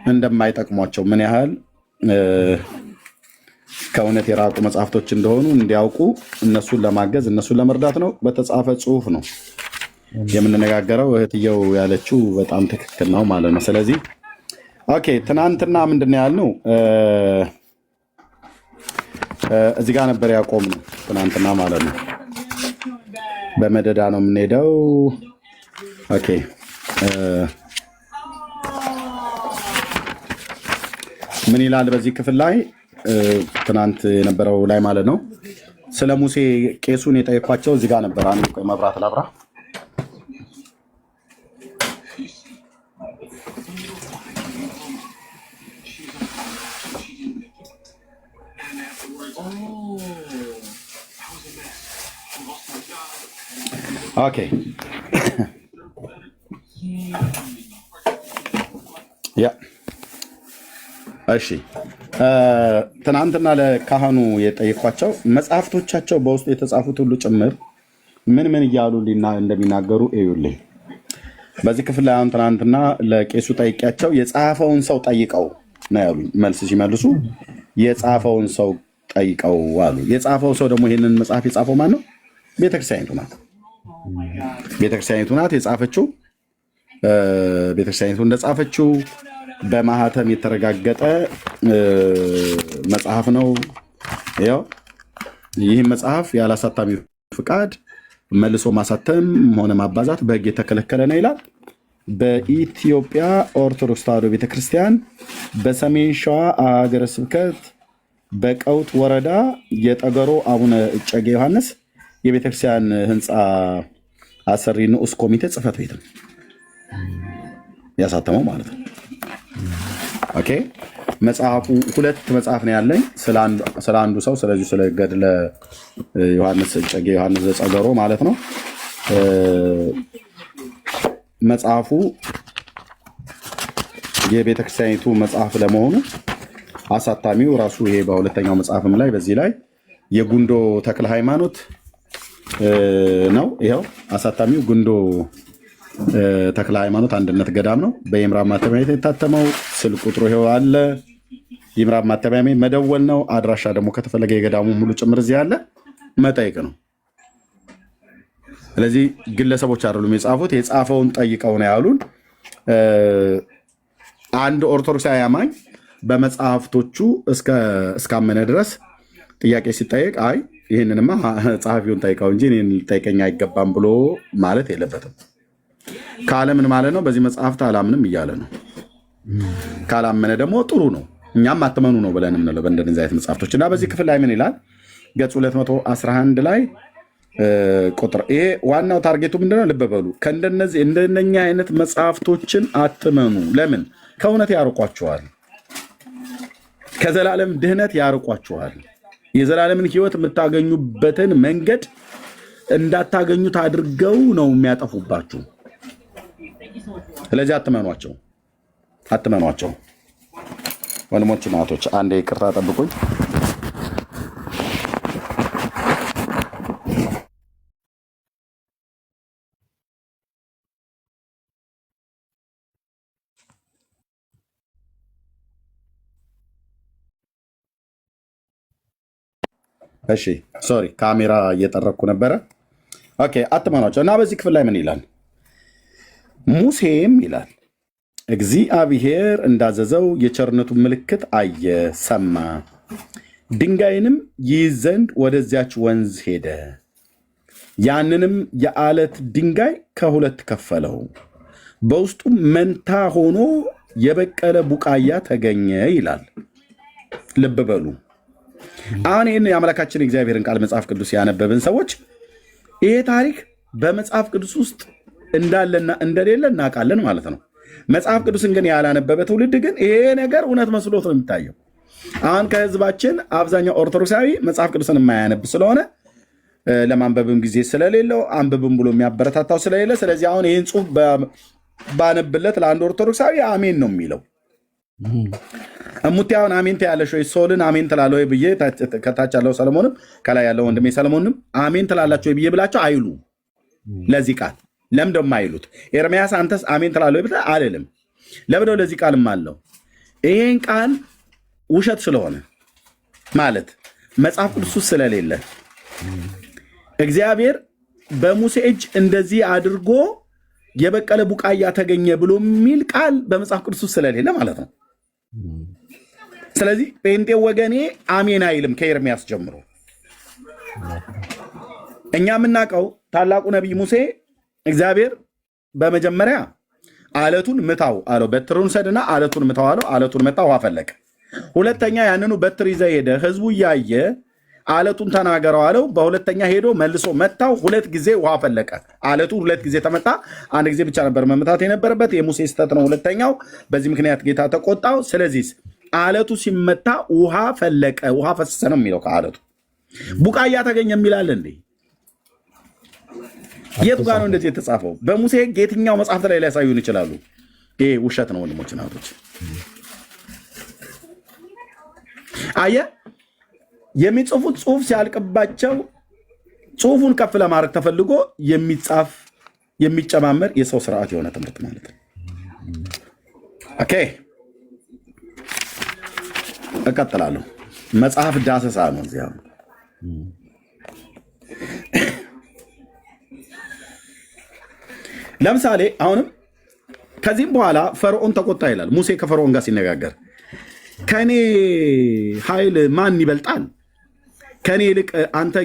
እንደማይጠቅሟቸው ምን ያህል ከእውነት የራቁ መጽሐፍቶች እንደሆኑ እንዲያውቁ እነሱን ለማገዝ እነሱን ለመርዳት ነው። በተጻፈ ጽሑፍ ነው የምንነጋገረው። እህትየው ያለችው በጣም ትክክል ነው ማለት ነው። ስለዚህ ኦኬ፣ ትናንትና ምንድን ያልነው እዚህ ጋር ነበር ያቆምነው። ትናንትና ማለት ነው በመደዳ ነው የምንሄደው። ኦኬ ምን ይላል በዚህ ክፍል ላይ? ትናንት የነበረው ላይ ማለት ነው ስለ ሙሴ ቄሱን የጠየኳቸው እዚህ ጋር ነበር። አንድ ቆይ መብራት ላብራ። ኦኬ ያ እሺ ትናንትና ለካህኑ የጠየኳቸው መጽሐፍቶቻቸው በውስጡ የተጻፉት ሁሉ ጭምር ምን ምን እያሉ እንደሚናገሩ እዩልኝ። በዚህ ክፍል ላይ አሁን ትናንትና ለቄሱ ጠይቂያቸው የጻፈውን ሰው ጠይቀው ነው ያሉ። መልስ ሲመልሱ የጻፈውን ሰው ጠይቀው አሉ። የጻፈው ሰው ደግሞ ይህንን መጽሐፍ የጻፈው ማን ነው? ቤተክርስቲያኒቱ ናት። ቤተክርስቲያኒቱ ናት የጻፈችው። ቤተክርስቲያኒቱ እንደጻፈችው በማህተም የተረጋገጠ መጽሐፍ ነው። ያው ይህ መጽሐፍ ያለ አሳታሚ ፍቃድ መልሶ ማሳተም ሆነ ማባዛት በሕግ የተከለከለ ነው ይላል። በኢትዮጵያ ኦርቶዶክስ ተዋሕዶ ቤተክርስቲያን በሰሜን ሸዋ ሀገረ ስብከት በቀውት ወረዳ የጠገሮ አቡነ እጨጌ ዮሐንስ የቤተክርስቲያን ህንፃ አሰሪ ንዑስ ኮሚቴ ጽሕፈት ቤት ነው ያሳተመው ማለት ነው። ኦኬ መጽሐፉ ሁለት መጽሐፍ ነው ያለኝ ስለ አንዱ ሰው፣ ስለዚህ ስለ ገድለ ዮሐንስ እጨጌ ዮሐንስ ዘጸገሮ ማለት ነው። መጽሐፉ የቤተክርስቲያኒቱ መጽሐፍ ለመሆኑ አሳታሚው ራሱ ይሄ በሁለተኛው መጽሐፍም ላይ በዚህ ላይ የጉንዶ ተክለ ሃይማኖት ነው። ይኸው አሳታሚው ጉንዶ ተክለ ሃይማኖት አንድነት ገዳም ነው። በይምራብ ማተሚያ ቤት የታተመው ስልክ ቁጥሩ ይኸው አለ። ይምራብ ማተሚያ ቤት መደወል ነው። አድራሻ ደግሞ ከተፈለገ የገዳሙ ሙሉ ጭምር እዚህ አለ፣ መጠየቅ ነው። ስለዚህ ግለሰቦች አይደሉም የጻፉት፣ የጻፈውን ጠይቀው ነው ያሉን። አንድ ኦርቶዶክሳዊ አማኝ በመጽሐፍቶቹ እስካመነ ድረስ ጥያቄ ሲጠየቅ አይ ይህንንማ ጸሐፊውን ጠይቀው እንጂ እኔን ልጠይቀኝ አይገባም ብሎ ማለት የለበትም። ካለምን ማለት ነው በዚህ መጽሐፍት አላምንም እያለ ነው። ካላመነ ደግሞ ጥሩ ነው፣ እኛም አትመኑ ነው ብለን የምንለው በእንደነዚህ አይነት መጽሐፍቶች እና በዚህ ክፍል ላይ ምን ይላል? ገጽ 211 ላይ ቁጥር ይሄ ዋናው ታርጌቱ ምንድነው? ልብ በሉ። እንደነኛ አይነት መጽሐፍቶችን አትመኑ። ለምን? ከእውነት ያርቋቸዋል፣ ከዘላለም ድህነት ያርቋቸዋል። የዘላለምን ሕይወት የምታገኙበትን መንገድ እንዳታገኙት አድርገው ነው የሚያጠፉባችሁ። ስለዚህ አትመኗቸው። ወንድሞች እናቶች፣ አንዴ ይቅርታ ጠብቁኝ። እሺ ሶሪ፣ ካሜራ እየጠረኩ ነበረ። ኦኬ፣ አትመኗቸው እና በዚህ ክፍል ላይ ምን ይላል? ሙሴም ይላል እግዚአብሔር እንዳዘዘው የቸርነቱን ምልክት አየ፣ ሰማ። ድንጋይንም ይይዝ ዘንድ ወደዚያች ወንዝ ሄደ። ያንንም የዓለት ድንጋይ ከሁለት ከፈለው፣ በውስጡ መንታ ሆኖ የበቀለ ቡቃያ ተገኘ ይላል። ልብ በሉ። አሁን ይህን የአምላካችን እግዚአብሔርን ቃል መጽሐፍ ቅዱስ ያነበብን ሰዎች ይሄ ታሪክ በመጽሐፍ ቅዱስ ውስጥ እንዳለና እንደሌለ እናውቃለን ማለት ነው። መጽሐፍ ቅዱስን ግን ያላነበበ ትውልድ ግን ይሄ ነገር እውነት መስሎት ነው የሚታየው። አሁን ከህዝባችን አብዛኛው ኦርቶዶክሳዊ መጽሐፍ ቅዱስን የማያነብ ስለሆነ ለማንበብም ጊዜ ስለሌለው አንብብም ብሎ የሚያበረታታው ስለሌለ፣ ስለዚህ አሁን ይህን ጽሑፍ ባነብለት ለአንድ ኦርቶዶክሳዊ አሜን ነው የሚለው። እሙቴ አሁን አሜን ትያለሽ ወይ? ሶልን አሜን ትላለህ ወይ ብዬ ከታች ያለው ሰለሞንም ከላይ ያለው ወንድሜ ሰለሞንም አሜን ትላላችሁ ወይ ብዬ ብላቸው አይሉ ለዚህ ቃል ለምን ደሞ አይሉት? ኤርምያስ አንተስ አሜን ትላለህ ወይ ብለህ አልልም። ለምደው ለዚህ ቃልም አለው ይሄን ቃል ውሸት ስለሆነ ማለት መጽሐፍ ቅዱስ ስለሌለ እግዚአብሔር በሙሴ እጅ እንደዚህ አድርጎ የበቀለ ቡቃያ ተገኘ ብሎ የሚል ቃል በመጽሐፍ ቅዱስ ስለሌለ ማለት ነው። ስለዚህ ጴንጤ ወገኔ አሜን አይልም ከኤርምያስ ጀምሮ። እኛ የምናውቀው ታላቁ ነቢይ ሙሴ እግዚአብሔር በመጀመሪያ አለቱን ምታው አለው። በትሩን ሰድና አለቱን ምታው አለው። አለቱን መታ፣ ውሃ ፈለቀ። ሁለተኛ ያንኑ በትር ይዘህ ሄደ፣ ህዝቡ እያየ አለቱን ተናገረው አለው። በሁለተኛ ሄዶ መልሶ መታው፣ ሁለት ጊዜ ውሃ ፈለቀ። አለቱ ሁለት ጊዜ ተመታ። አንድ ጊዜ ብቻ ነበር መመታት የነበረበት፣ የሙሴ ስህተት ነው ሁለተኛው። በዚህ ምክንያት ጌታ ተቆጣው። ስለዚህ አለቱ ሲመታ ውሃ ፈለቀ፣ ውሃ ፈሰሰ ነው የሚለው። ከአለቱ ቡቃያ ተገኘ የሚላል እንዴ? የቱ ጋር ነው እንደዚህ የተጻፈው? በሙሴ ሕግ የትኛው መጽሐፍት ላይ ሊያሳዩን ይችላሉ? ይሄ ውሸት ነው ወንድሞች እናቶች። አየህ፣ የሚጽፉት ጽሁፍ ሲያልቅባቸው ጽሁፉን ከፍ ለማድረግ ተፈልጎ የሚጻፍ የሚጨማመር የሰው ስርዓት የሆነ ትምህርት ማለት ነው። ኦኬ፣ እቀጥላለሁ። መጽሐፍ ዳሰሳ ነው እዚያ። ለምሳሌ አሁንም ከዚህም በኋላ ፈርዖን ተቆጣ ይላል። ሙሴ ከፈርዖን ጋር ሲነጋገር ከኔ ኃይል ማን ይበልጣል? ከኔ ይልቅ አንተ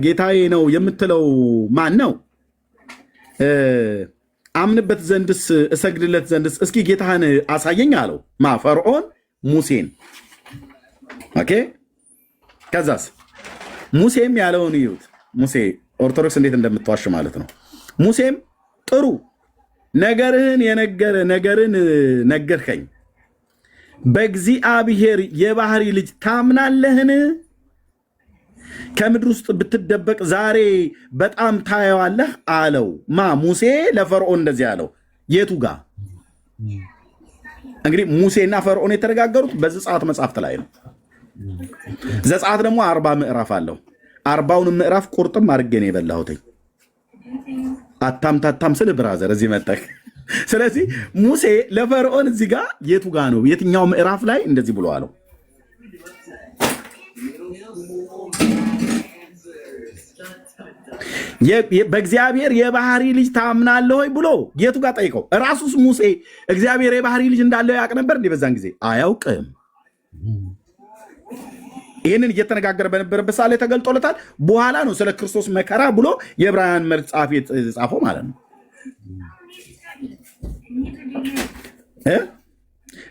ጌታዬ ነው የምትለው ማን ነው? አምንበት ዘንድስ እሰግድለት ዘንድስ እስኪ ጌታህን አሳየኝ አለው። ፈርዖን ሙሴን። ኦኬ፣ ከዛስ ሙሴም ያለውን ይዩት። ሙሴ ኦርቶዶክስ እንዴት እንደምትዋሽ ማለት ነው። ሙሴም ጥሩ ነገርን ነገርከኝ፣ በእግዚአብሔር የባህሪ ልጅ ታምናለህን? ከምድር ውስጥ ብትደበቅ ዛሬ በጣም ታየዋለህ አለው። ሙሴ ለፈርዖን እንደዚህ አለው። የቱ ጋር? እንግዲህ ሙሴና ፈርዖን የተነጋገሩት በዘጸአት መጽሐፍት ላይ ነው። ዘጸአት ደግሞ 40 ምዕራፍ አለው። 40ውን ምዕራፍ ቁርጥም አድርጌ ነው የበላሁትኝ። አታምታታም ስል ብራዘር እዚህ መጠቅ። ስለዚህ ሙሴ ለፈርዖን እዚህ ጋር የቱ ጋር ነው? የትኛው ምዕራፍ ላይ እንደዚህ ብሎ አለው? በእግዚአብሔር የባህሪ ልጅ ታምናለህ ሆይ ብሎ የቱ ጋር ጠይቀው? ራሱስ ሙሴ እግዚአብሔር የባህሪ ልጅ እንዳለው ያውቅ ነበር እንዴ? በዛን ጊዜ አያውቅም። ይህንን እየተነጋገረ በነበረበት ሰዓት ላይ ተገልጦለታል። በኋላ ነው ስለ ክርስቶስ መከራ ብሎ የዕብራውያን መልእክት ጻፊ ጻፈው ማለት ነው።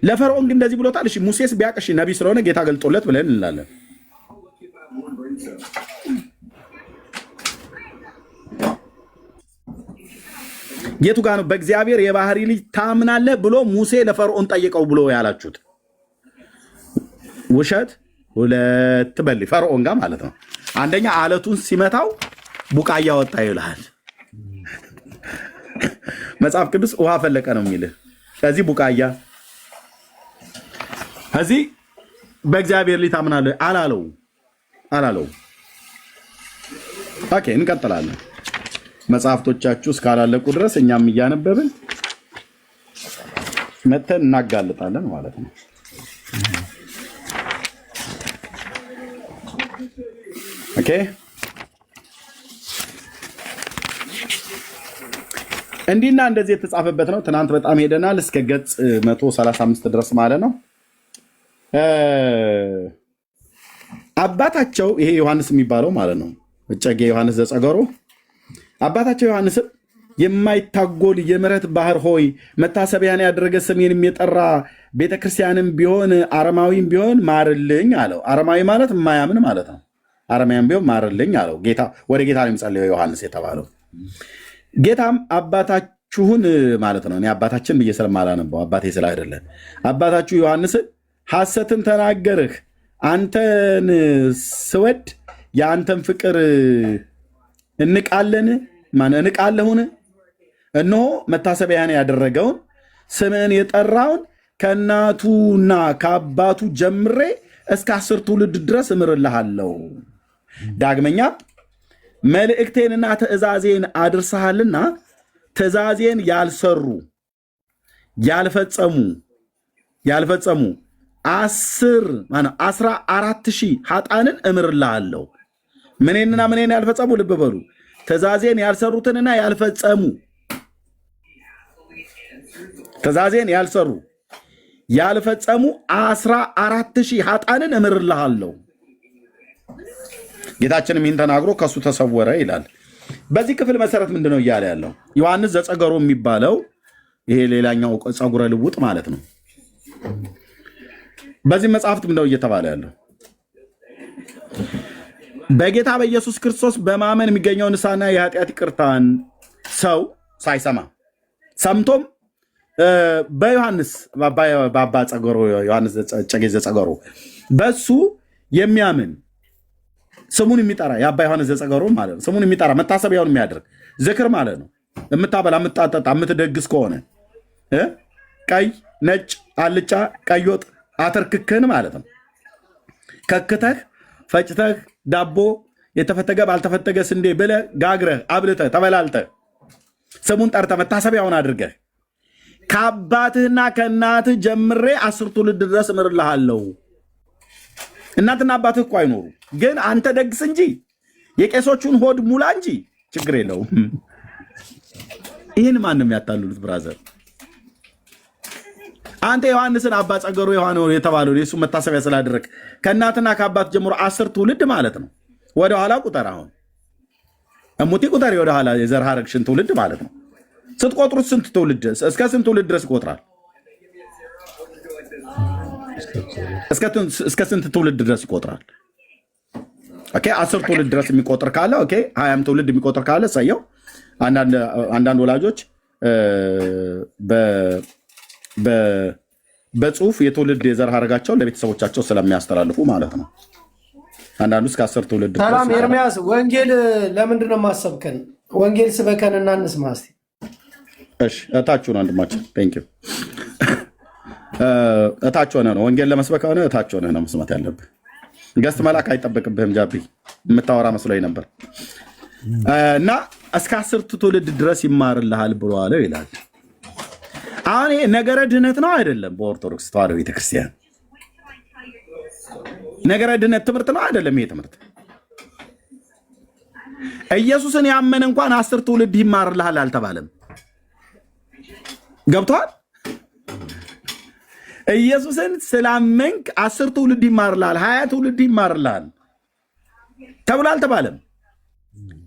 ለፈርዖን ግን እንደዚህ ብሎታል። እሺ ሙሴስ ቢያውቅ እሺ ነቢይ ስለሆነ ጌታ ገልጦለት ብለን እንላለን። የቱ ጋር ነው በእግዚአብሔር የባህሪ ልጅ ታምናለህ ብሎ ሙሴ ለፈርዖን ጠይቀው ብሎ ያላችሁት? ውሸት ሁለት በል ፈርዖን ጋር ማለት ነው። አንደኛ አለቱን ሲመታው ቡቃያ ወጣ ይልሃል። መጽሐፍ ቅዱስ ውሃ ፈለቀ ነው የሚልህ። ከዚህ ቡቃያ እዚህ በእግዚአብሔር ልጅ ታምናለህ አላለው። ኦኬ እንቀጥላለን። መጽሐፍቶቻችሁ እስካላለቁ ድረስ እኛም እያነበብን መተን እናጋልጣለን ማለት ነው። ኦኬ እንዲህና እንደዚህ የተጻፈበት ነው። ትናንት በጣም ሄደናል እስከ ገጽ 135 ድረስ ማለት ነው። አባታቸው ይሄ ዮሐንስ የሚባለው ማለት ነው እጨጌ ዮሐንስ ዘጸገሮ አባታቸው ዮሐንስም የማይታጎል የምሕረት ባህር ሆይ መታሰቢያን ያደረገ ስሜንም የጠራ ቤተክርስቲያንም ቢሆን አረማዊም ቢሆን ማርልኝ አለው። አረማዊ ማለት የማያምን ማለት ነው። አረማዊም ቢሆን ማርልኝ አለው። ጌታ ወደ ጌታ ነው የሚጸልየው ዮሐንስ የተባለው። ጌታም አባታችሁን ማለት ነው። እኔ አባታችን ብዬ ስለማላነበው አባቴ ስለ አይደለም አባታችሁ ዮሐንስን ሐሰትን ተናገርህ፣ አንተን ስወድ የአንተን ፍቅር እንቃለሁን? እነሆ መታሰቢያን ያደረገውን ስምህን የጠራውን ከእናቱና ከአባቱ ጀምሬ እስከ 10 ትውልድ ድረስ እምርልሃለሁ። ዳግመኛ መልእክቴንና ትእዛዜን አድርሰሃልና ትእዛዜን ያልሰሩ ያልፈጸሙ 14,000 ኃጣንን እምርልሃለሁ። ምኔንና ምኔን ያልፈጸሙ? ልብ በሉ። ትእዛዜን ያልሰሩትንና ያልፈጸሙ ትእዛዜን ያልፈጸሙ 14,000 ኃጣንን እምርልሃለሁ። ጌታችንም ይህን ተናግሮ ከሱ ተሰወረ ይላል። በዚህ ክፍል መሰረት ምንድነው እያለ ያለው? ዮሐንስ ዘጸገሮ የሚባለው ይሄ ሌላኛው ጸጉረ ልውጥ ማለት ነው። በዚህ መጽሐፍት ምንድነው እየተባለ ያለው? በጌታ በኢየሱስ ክርስቶስ በማመን የሚገኘው ንስሐና የኃጢአት ይቅርታን ሰው ሳይሰማ ሰምቶም በዮሐንስ በአባ ጸገሮ ዮሐንስ እጨጌ ዘጸገሮ በሱ የሚያምን ስሙን የሚጠራ የአባ ዮሐንስ ዘጸገሮ ማለት ነው። ስሙን የሚጠራ መታሰቢያውን የሚያደርግ ዝክር ማለት ነው። የምታበላ የምታጠጣ የምትደግስ ከሆነ ቀይ፣ ነጭ፣ አልጫ፣ ቀይ ወጥ አተርክክህን ማለት ነው ከክተህ ፈጭተህ ዳቦ የተፈተገ ባልተፈተገ ስንዴ ብለህ ጋግረህ አብልተህ ተበላልተህ ስሙን ጠርተህ መታሰቢያውን አድርገህ ከአባትህና ከእናትህ ጀምሬ 10 ትውልድ ድረስ እምርልሃለሁ። እናትና አባትህ እኮ አይኖሩ፣ ግን አንተ ደግስ እንጂ የቄሶቹን ሆድ ሙላ እንጂ ችግር የለውም። ይህን ማንም ያታልሉት ብራዘር። አንተ ዮሐንስን አባ ጸገሮ ዮሐንስ የተባለው የሱ መታሰቢያ ስላደረግ ከእናትና ከአባት ጀምሮ 10 ትውልድ ማለት ነው። ወደኋላ ቁጠር። አሁን እሙቲ ቁጠር፣ ወደኋላ የዘር ሐረግሽን ትውልድ ማለት ነው። ስትቆጥሩት ስንት ትውልድ እስከ ስንት ትውልድ ድረስ ይቆጥራል? እስከ ስንት ትውልድ ድረስ ይቆጥራል? ኦኬ 10 ትውልድ ድረስ የሚቆጥር ካለ ኦኬ 20 ትውልድ የሚቆጥር ካለ ሰየው። አንዳንድ ወላጆች በጽሁፍ የትውልድ የዘር ሐረጋቸውን ለቤተሰቦቻቸው ስለሚያስተላልፉ ማለት ነው። አንዳንዱ እስከ 10 ትውልድ ድረስ። ሰላም ኤርሚያስ፣ ወንጌል ለምንድን ነው የማሰብከን? ወንጌል ስበከን እና እንስማ እስቲ። እሺ እታችሁ ነው ወንድማችን። ቴንክ ዩ። እታችሁ ሆነህ ነው ወንጌል ለመስበክ ሆነ እታችሁ ሆነህ ነው መስማት ያለብህ። ገስት መላክ አይጠበቅብህም። ጃቢ የምታወራ መስሎኝ ነበር። እና እስከ 10 ትውልድ ድረስ ይማርልሃል ብሎ አለው ይላል። አሁን ይሄ ነገረ ድህነት ነው አይደለም? በኦርቶዶክስ ተዋሕዶ ቤተክርስቲያን ነገረ ድህነት ትምህርት ነው አይደለም? ይሄ ትምህርት ኢየሱስን ያመነ እንኳን 10 ትውልድ ይማርልሃል አልተባለም። ገብቷል? ኢየሱስን ስላመንክ 10 ትውልድ ይማርልሃል፣ 20 ትውልድ ይማርልሃል ተብሎ አልተባለም።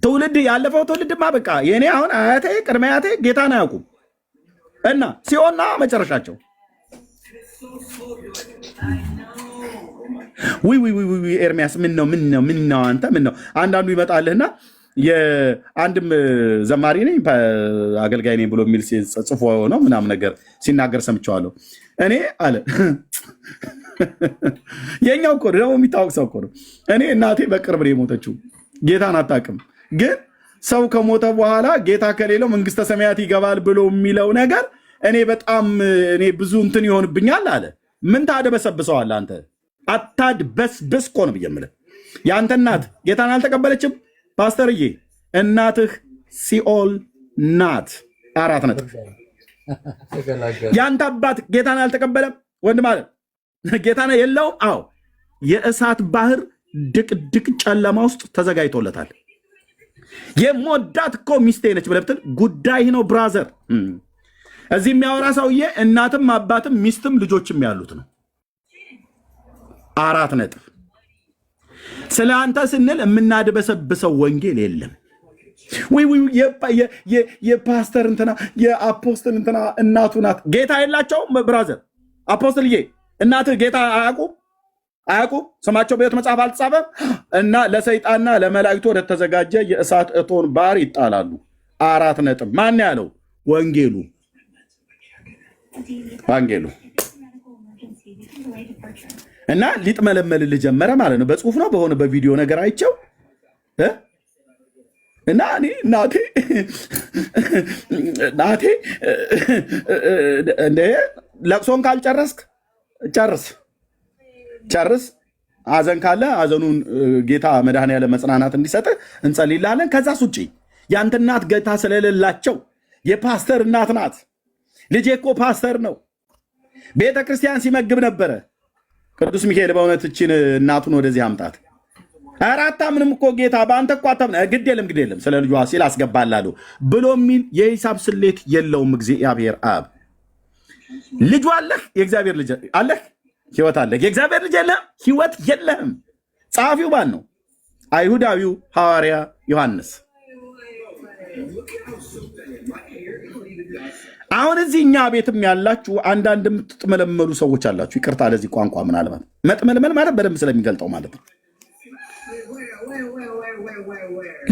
ትውልድ ያለፈው ትውልድማ በቃ የኔ አሁን አያቴ ቅድመ አያቴ ጌታን አያውቁም እና ሲሆንና መጨረሻቸው ኤርሚያስ ምን ነው አንተ ምን ነው? አንዳንዱ ይመጣልህና የአንድም ዘማሪ ነኝ አገልጋይ ነኝ ብሎ የሚል ጽፎ ነው ምናምን ነገር ሲናገር ሰምቸዋለሁ። እኔ አለ የኛው እኮ ደግሞ የሚታወቅ ሰው እኮ ነው። እኔ እናቴ በቅርብ ነው የሞተችው፣ ጌታን አታውቅም። ግን ሰው ከሞተ በኋላ ጌታ ከሌለው መንግስተ ሰማያት ይገባል ብሎ የሚለው ነገር እኔ በጣም እኔ ብዙ እንትን ይሆንብኛል አለ። ምን ታደበሰብሰዋል አንተ? አታድበስብስ እኮ ነው ብዬ የምልህ። የአንተ እናት ጌታን አልተቀበለችም ፓስተርዬ፣ እናትህ ሲኦል ናት። 4 ነጥብ። የአንተ አባት ጌታን አልተቀበለም ወንድም አለ ጌታን የለውም። አዎ የእሳት ባህር ድቅድቅ ጨለማ ውስጥ ተዘጋጅቶለታል። የሞዳት እኮ ሚስቴ ነች ብለህ ብትል ጉዳይ ነው ብራዘር። እዚህ የሚያወራ ሰውዬ እናትም አባትም ሚስትም ልጆችም ያሉት ነው። 4 ነጥብ። ስለ አንተ ስንል የምናድበሰብሰው ወንጌል የለም። የፓስተር እንትና የአፖስትል እንትና እናቱ ናት። ጌታ የላቸውም ብራዘር። አፖስትልዬ እናትህ ጌታ አያውቁም? ስማቸው በሕይወት መጽሐፍ አልተጻፈም? እና ለሰይጣንና ለመላእክቱ ወደተዘጋጀ የእሳት እቶን ባህር ይጣላሉ። 4 ነጥብ። ማን ያለው? ወንጌሉ እና ሊጥመለመልልህ ጀመረ ማለት ነው። በጽሁፍ ነው በሆነ በቪዲዮ ነገር አይቸው እና እኔ እናቴ እንደ ለቅሶን ካልጨረስክ ጨርስ። ሐዘን ካለ ሐዘኑን ጌታ መድኃኔዓለም መጽናናት እንዲሰጥህ እንጸልይልሃለን። ከዛስ ውጪ ያንተ እናት ጌታ ስለሌላቸው የፓስተር እናት ናት። ልጄ እኮ ፓስተር ነው፣ ቤተ ክርስቲያን ሲመግብ ነበረ። ቅዱስ ሚካኤል በእውነት እችን እናቱን ወደዚህ አምጣት። 4 አምንም እኮ ጌታ በአንተ እኮ አታምነ። ግድ የለም ስለ ልጇ ሲል አስገባላለሁ ብሎ የሚል የሂሳብ ስሌት የለውም እግዚአብሔር አብ። ልጁ አለህ፣ የእግዚአብሔር ልጅ አለህ፣ ህይወት አለህ። የእግዚአብሔር ልጅ የለህም፣ ህይወት የለህም። ጸሐፊው ማን ነው? አይሁዳዊው ሐዋርያ ዮሐንስ። አሁን እዚህ እኛ ቤትም ያላችሁ አንዳንድ የምትጥመለመሉ ሰዎች አላችሁ። ይቅርታ ለዚህ ቋንቋ ምናልባት መጥመልመል ማለት በደንብ ስለሚገልጠው ማለት ነው።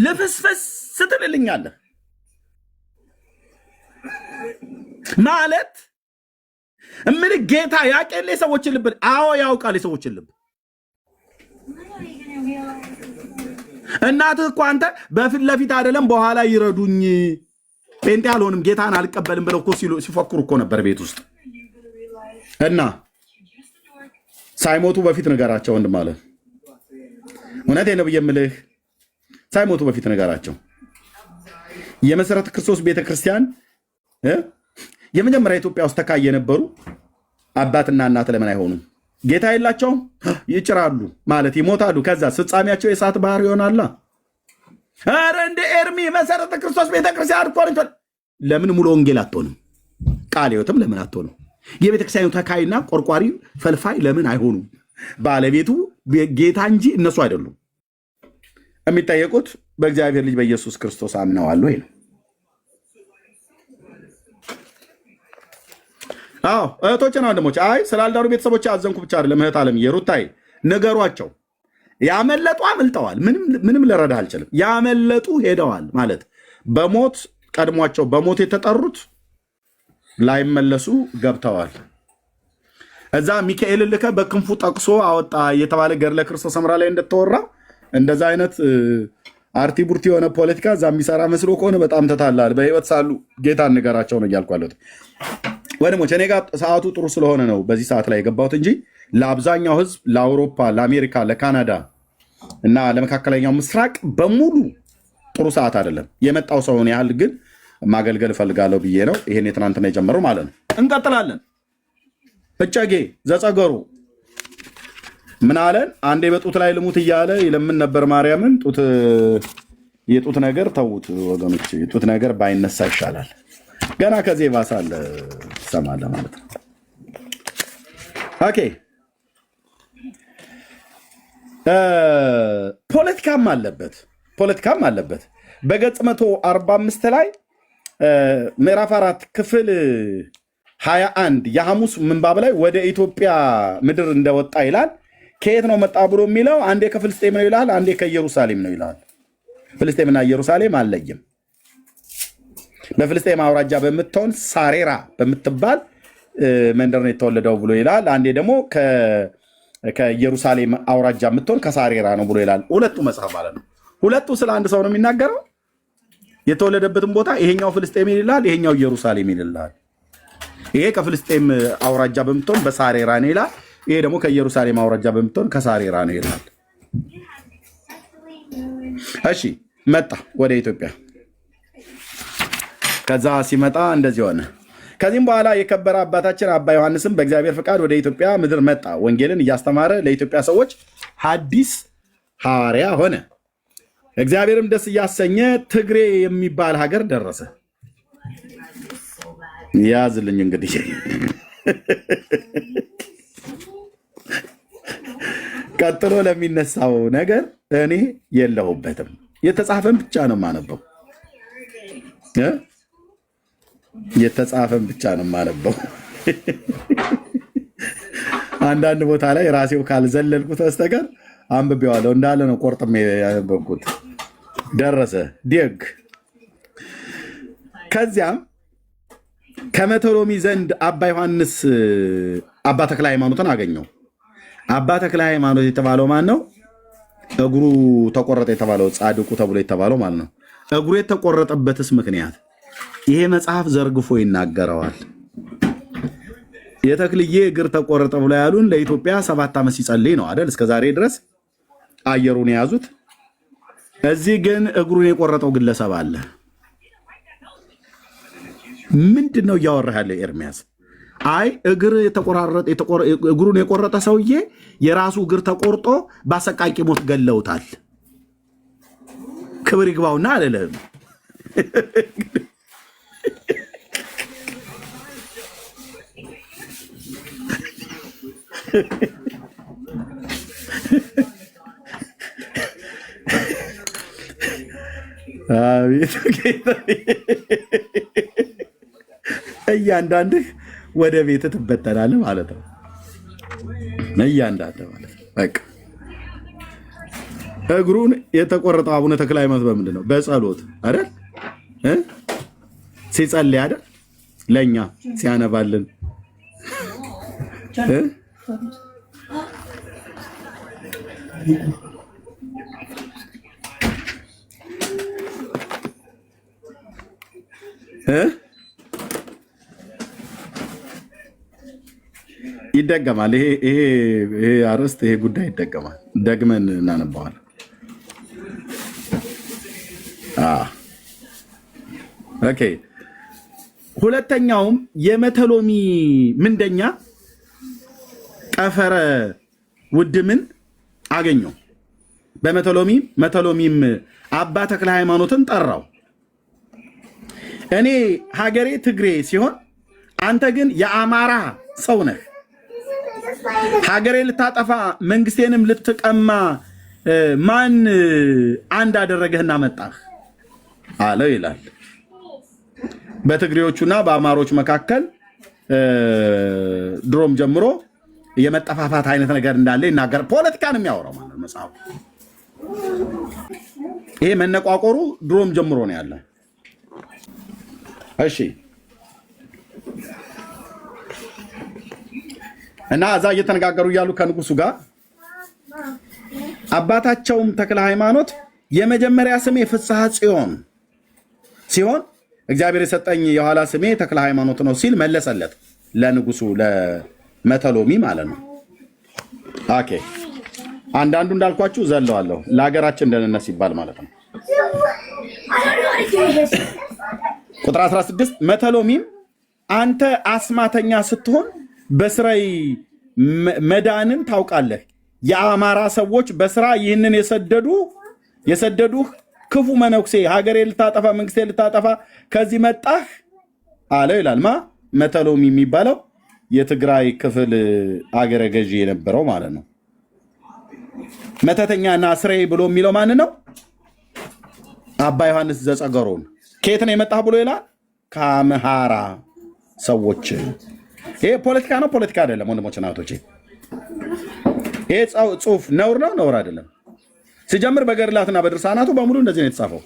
ልፍስፍስ ስትልልኛለህ ማለት እምን ጌታ ያቀለ ሰዎችን ልብ። አዎ ያውቃል የሰዎችን ልብ። እናትህ እኮ አንተ በፊት ለፊት አይደለም በኋላ ይረዱኝ ጴንጤ አልሆንም ጌታን አልቀበልም ብለው እኮ ሲፎክሩ እኮ ነበር ቤት ውስጥ። እና ሳይሞቱ በፊት ንገራቸው ወንድም አለ። እውነቴን ነው የምልህ፣ ሳይሞቱ በፊት ንገራቸው። የመሰረተ ክርስቶስ ቤተክርስቲያን የመጀመሪያ ኢትዮጵያ ውስጥ ተካይ የነበሩ አባትና እናት ለምን አይሆኑም? ጌታ የላቸውም፣ ይጭራሉ ማለት ይሞታሉ። ከዛ ፍጻሜያቸው የእሳት ባህር ይሆናላ። ኧረ እንደ ኤርሚ መሰረተ ክርስቶስ ቤተክርስቲያን እኮ ነች። ለምን ሙሉ ወንጌል አትሆንም? ቃለ ሕይወትም ለምን አትሆንም? የቤተክርስቲያኑ ተካይና ቆርቋሪ ፈልፋይ ለምን አይሆኑም? ባለቤቱ ጌታ እንጂ እነሱ አይደሉም። የሚጠየቁት በእግዚአብሔር ልጅ በኢየሱስ ክርስቶስ አምነዋል ወይ ነው። አዎ እህቶችና ወንድሞች፣ አይ ስላልዳሩ ቤተሰቦች አዘንኩ ብቻ አይደለም። እህት አለምዬ ሩታዬ ንገሯቸው። ያመለጡ አምልጠዋል። ምንም ልረዳ አልችልም። ያመለጡ ሄደዋል ማለት በሞት ቀድሟቸው በሞት የተጠሩት ላይመለሱ ገብተዋል። እዛ ሚካኤል ልከ በክንፉ ጠቅሶ አወጣ የተባለ ገድለ ክርስቶስ ሰምራ ላይ እንደተወራ እንደዛ አይነት አርቲ ቡርቲ የሆነ ፖለቲካ እዛ የሚሰራ መስሎ ከሆነ በጣም ተታላል። በህይወት ሳሉ ጌታ እንገራቸው ነው እያልኩ ያለሁት ወንድሞች። እኔ ጋር ሰዓቱ ጥሩ ስለሆነ ነው በዚህ ሰዓት ላይ የገባሁት እንጂ ለአብዛኛው ህዝብ፣ ለአውሮፓ፣ ለአሜሪካ፣ ለካናዳ እና ለመካከለኛው ምስራቅ በሙሉ ጥሩ ሰዓት አይደለም። የመጣው ሰውን ያህል ግን ማገልገል እፈልጋለሁ ብዬ ነው ይሄን የትናንትና የጀመረው ማለት ነው። እንቀጥላለን። እጨጌ ዘጸገሩ ምን አለን? አንዴ በጡት ላይ ልሙት እያለ ይለምን ነበር ማርያምን። የጡት ነገር ተዉት ወገኖች፣ የጡት ነገር ባይነሳ ይሻላል። ገና ከዚህ ባሳል ትሰማለህ ማለት ነው። ኦኬ ፖለቲካም አለበት። በገጽ 145 ላይ ምዕራፍ 4 ክፍል 21 የሐሙስ ምንባብ ላይ ወደ ኢትዮጵያ ምድር እንደወጣ ይላል። ከየት ነው መጣ ብሎ የሚለው አንዴ ከፍልስጤም ነው ይላል፣ አንዴ ከኢየሩሳሌም ነው ይላል። ፍልስጤምና ኢየሩሳሌም አለይም። በፍልስጤም አውራጃ በምትሆን ሳሬራ በምትባል መንደር ነው የተወለደው ብሎ ይላል። አንዴ ደግሞ ከኢየሩሳሌም አውራጃ የምትሆን ከሳሬራ ነው ብሎ ይላል። ሁለቱ መጽሐፍ ማለት ነው። ሁለቱ ስለ አንድ ሰው ነው የሚናገረው። የተወለደበትን ቦታ ይሄኛው ፍልስጤም ይላል፣ ይሄኛው ኢየሩሳሌም ይላል። ይሄ ከፍልስጤም አውራጃ በምትሆን በሳሬራ ነው ይላል። ይሄ ደግሞ ከኢየሩሳሌም አውራጃ በምትሆን ከሳሬራ ነው ይላል። እሺ መጣ ወደ ኢትዮጵያ። ከዛ ሲመጣ እንደዚህ ሆነ። ከዚህም በኋላ የከበረ አባታችን አባ ዮሐንስም በእግዚአብሔር ፍቃድ ወደ ኢትዮጵያ ምድር መጣ። ወንጌልን እያስተማረ ለኢትዮጵያ ሰዎች ሐዲስ ሐዋርያ ሆነ። እግዚአብሔርም ደስ እያሰኘ ትግሬ የሚባል ሀገር ደረሰ። ያዝልኝ እንግዲህ ቀጥሎ ለሚነሳው ነገር እኔ የለሁበትም። የተጻፈን ብቻ ነው የማነበው። የተጻፈን ብቻ ነው የማነበው። አንዳንድ ቦታ ላይ ራሴው ካልዘለልኩት በስተቀር አንብቤዋለሁ እንዳለ ነው ቆርጥሜ ያነበብኩት። ደረሰ ዲግ ከዚያም ከመተሎሚ ዘንድ አባ ዮሐንስ አባ ተክለ ሃይማኖትን አገኘው። አባ ተክለ ሃይማኖት የተባለው ማን ነው? እግሩ ተቆረጠ የተባለው ጻድቁ ተብሎ የተባለው ማለት ነው። እግሩ የተቆረጠበትስ ምክንያት ይሄ መጽሐፍ ዘርግፎ ይናገረዋል። የተክልዬ እግር ተቆረጠ ብሎ ያሉን ለኢትዮጵያ 7 ዓመት ሲጸልይ ነው አይደል? እስከ ዛሬ ድረስ አየሩን የያዙት። እዚህ ግን እግሩን የቆረጠው ግለሰብ አለ። ምንድን ነው እያወራህ ያለው ኤርሚያስ? አይ እግሩን የቆረጠ ሰውዬ የራሱ እግር ተቆርጦ በአሰቃቂ ሞት ገለውታል። ክብር ይግባውና አልልህም። አቤት ጌታ፣ እያንዳንድህ ወደ ቤት ትበተናለህ ማለት ነው። እያንዳንድ ማለት ነው። በቃ እግሩን የተቆረጠው አቡነ ተክለ ሃይማኖት በምንድን ነው? በጸሎት አይደል? ሲጸልይ አይደል? ለእኛ ሲያነባልን ይደገማል። ይሄ አርዕስት፣ ይሄ ጉዳይ ይደገማል። ደግመን እናነባዋለን። ኦኬ። ሁለተኛውም የመተሎሚ ምንደኛ ጠፈረ ውድምን አገኘው። መተሎሚም አባ ተክለ ሃይማኖትን ጠራው። እኔ ሀገሬ ትግሬ ሲሆን አንተ ግን የአማራ ሰው ነህ። ሀገሬ ልታጠፋ መንግስቴንም ልትቀማ ማን አንድ አደረገህና መጣህ አለው ይላል። በትግሬዎቹና በአማሮች መካከል ድሮም ጀምሮ የመጠፋፋት አይነት ነገር እንዳለ ይናገር። ፖለቲካን የሚያወራው ማለት መጽሐፉ። ይሄ መነቋቆሩ ድሮም ጀምሮ ነው ያለ። እሺ እና እዛ እየተነጋገሩ እያሉ ከንጉሱ ጋር አባታቸውም ተክለ ሃይማኖት የመጀመሪያ ስሜ ፍስሐ ጽዮን ሲሆን እግዚአብሔር የሰጠኝ የኋላ ስሜ ተክለ ሃይማኖት ነው ሲል መለሰለት ለንጉሱ ለመተሎሚ ማለት ነው። ኦኬ አንዳንዱ እንዳልኳችሁ ዘለዋለሁ ለሀገራችን ደህንነት ሲባል ማለት ነው። ቁጥር 16 መተሎሚም አንተ አስማተኛ ስትሆን በስራይ መዳንን ታውቃለህ። የአማራ ሰዎች በስራ ይህንን የሰደዱህ ክፉ መነኩሴ ሀገሬ ልታጠፋ መንግስቴ ልታጠፋ ከዚህ መጣህ አለው ይላል። መተሎሚ የሚባለው የትግራይ ክፍል አገረ ገዢ የነበረው ማለት ነው። መተተኛና ስሬ ብሎ የሚለው ማን ነው? አባ ዮሐንስ ዘጸገሮን። ከየት ነው የመጣህ ብሎ ይላል። ከአምሃራ ሰዎች። ይሄ ፖለቲካ ነው? ፖለቲካ አይደለም ወንድሞች እናቶቼ። ይሄ ጽሁፍ ነውር ነው? ነውር አይደለም። ሲጀምር በገድላትና በድርሳናቱ በሙሉ እንደዚህ ነው የተጻፈው።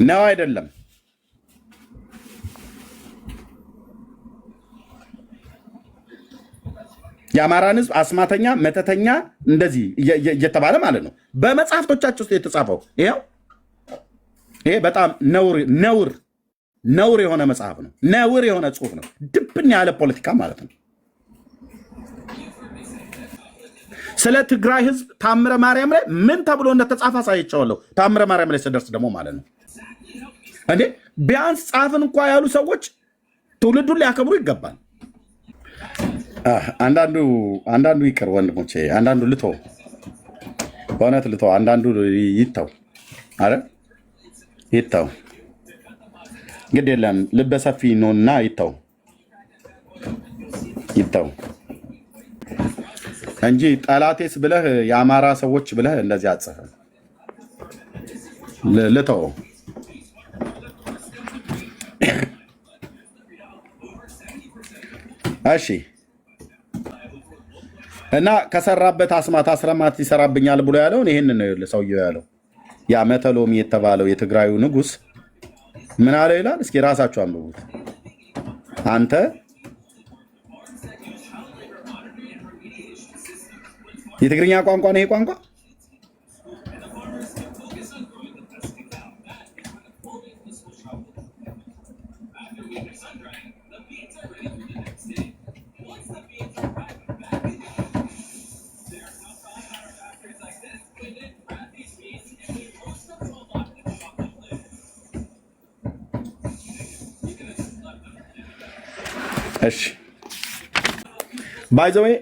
ነው አይደለም? የአማራን ህዝብ አስማተኛ፣ መተተኛ እንደዚህ እየተባለ ማለት ነው በመጽሐፍቶቻቸው ውስጥ የተጻፈው። ይሄ በጣም ነውር የሆነ መጽሐፍ ነው። ነውር የሆነ ጽሁፍ ነው። ድብን ያለ ፖለቲካ ማለት ነው። ስለ ትግራይ ህዝብ ታምረ ማርያም ላይ ምን ተብሎ እንደተጻፈ አሳይቼዋለሁ። ታምረ ማርያም ላይ ስደርስ ደግሞ ማለት ነው እንዴ ቢያንስ ጻፍን እንኳ ያሉ ሰዎች ትውልዱን ሊያከብሩ ይገባል። አንዳንዱ ይቅር ወንድሞቼ፣ አንዳንዱ ልቶ በእውነት ልቶ፣ አንዳንዱ ይተው አረ ይተው፣ ግድ የለም ልበሰፊ ነውና ይተው እንጂ ጠላቴስ ብለህ የአማራ ሰዎች ብለህ እንደዚህ አጽፈህ ልተው። እሺ እና ከሰራበት አስማት ይሰራብኛል ብሎ ያለውን ይሄንን ነው ሰውየው ያለው። ያ መተሎሚ የተባለው የትግራዩ ንጉስ ምን አለ ይላል። እስኪ ራሳችሁ አንብቡት። አንተ የትግርኛ ቋንቋ ነው ይሄ ቋንቋ። እሺ ባይ ዘ ዌይ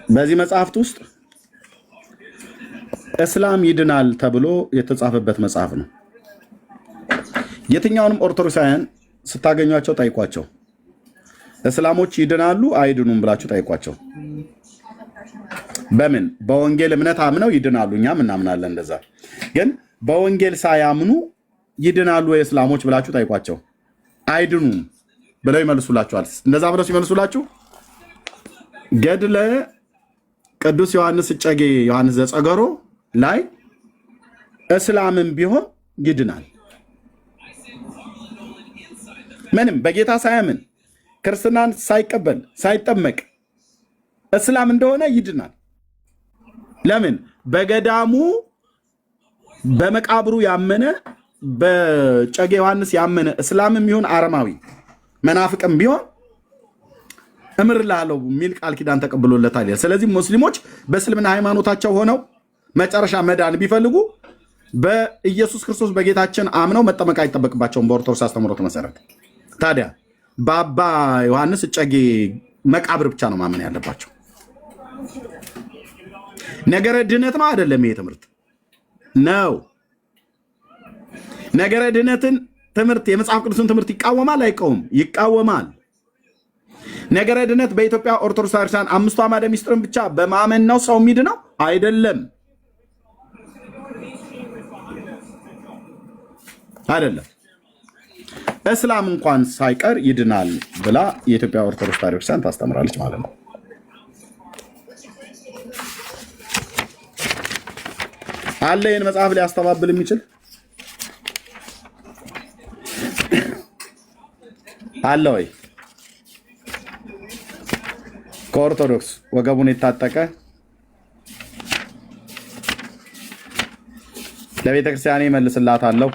በዚህ መጽሐፍት ውስጥ እስላም ይድናል ተብሎ የተጻፈበት መጽሐፍ ነው። የትኛውንም ኦርቶዶክሳውያን ስታገኟቸው ጠይቋቸው። እስላሞች ይድናሉ አይድኑም ብላችሁ ጠይቋቸው። በምን በወንጌል እምነት አምነው ይድናሉ፣ እኛም እናምናለን እንደዛ። ግን በወንጌል ሳያምኑ ይድናሉ ወይ እስላሞች ብላችሁ ጠይቋቸው። አይድኑም ብለው ይመልሱላችኋል። እንደዛ ብለው ሲመልሱላችሁ ገድለ ቅዱስ ዮሐንስ እጨጌ ዮሐንስ ዘጸገሮ ላይ እስላምም ቢሆን ይድናል፣ ምንም በጌታ ሳያምን ክርስትናን ሳይቀበል ሳይጠመቅ እስላም እንደሆነ ይድናል። ለምን? በገዳሙ በመቃብሩ ያመነ በጨጌ ዮሐንስ ያመነ እስላምም ይሁን አረማዊ መናፍቅም ቢሆን እምርልሃለሁ የሚል ቃል ኪዳን ተቀብሎለታል። ስለዚህ ሙስሊሞች በእስልምና ሃይማኖታቸው ሆነው መጨረሻ መዳን ቢፈልጉ በኢየሱስ ክርስቶስ በጌታችን አምነው መጠመቅ አይጠበቅባቸውም በኦርቶዶክስ አስተምህሮት መሰረት። ታዲያ በአባ ዮሐንስ እጨጌ መቃብር ብቻ ነው ማመን ያለባቸው። ነገረ ድህነት ነው አይደለም? ይሄ ትምህርት ነው። ነገረ ድህነትን ትምህርት የመጽሐፍ ቅዱስን ትምህርት ይቃወማል አይቃወም? ይቃወማል። ነገረ ድህነት በኢትዮጵያ ኦርቶዶክስ ክርስቲያን አምስቱ አዕማደ ምስጢርን ብቻ በማመን ነው ሰው የሚድነው አይደለም። አይደለም። እስላም እንኳን ሳይቀር ይድናል ብላ የኢትዮጵያ ኦርቶዶክስ ክርስቲያን ታስተምራለች ማለት ነው። አለ ይህን መጽሐፍ ሊያስተባብል የሚችል አለ ወይ? ከኦርቶዶክስ ወገቡን የታጠቀ ለቤተ ክርስቲያኔ መልስላታለሁ፣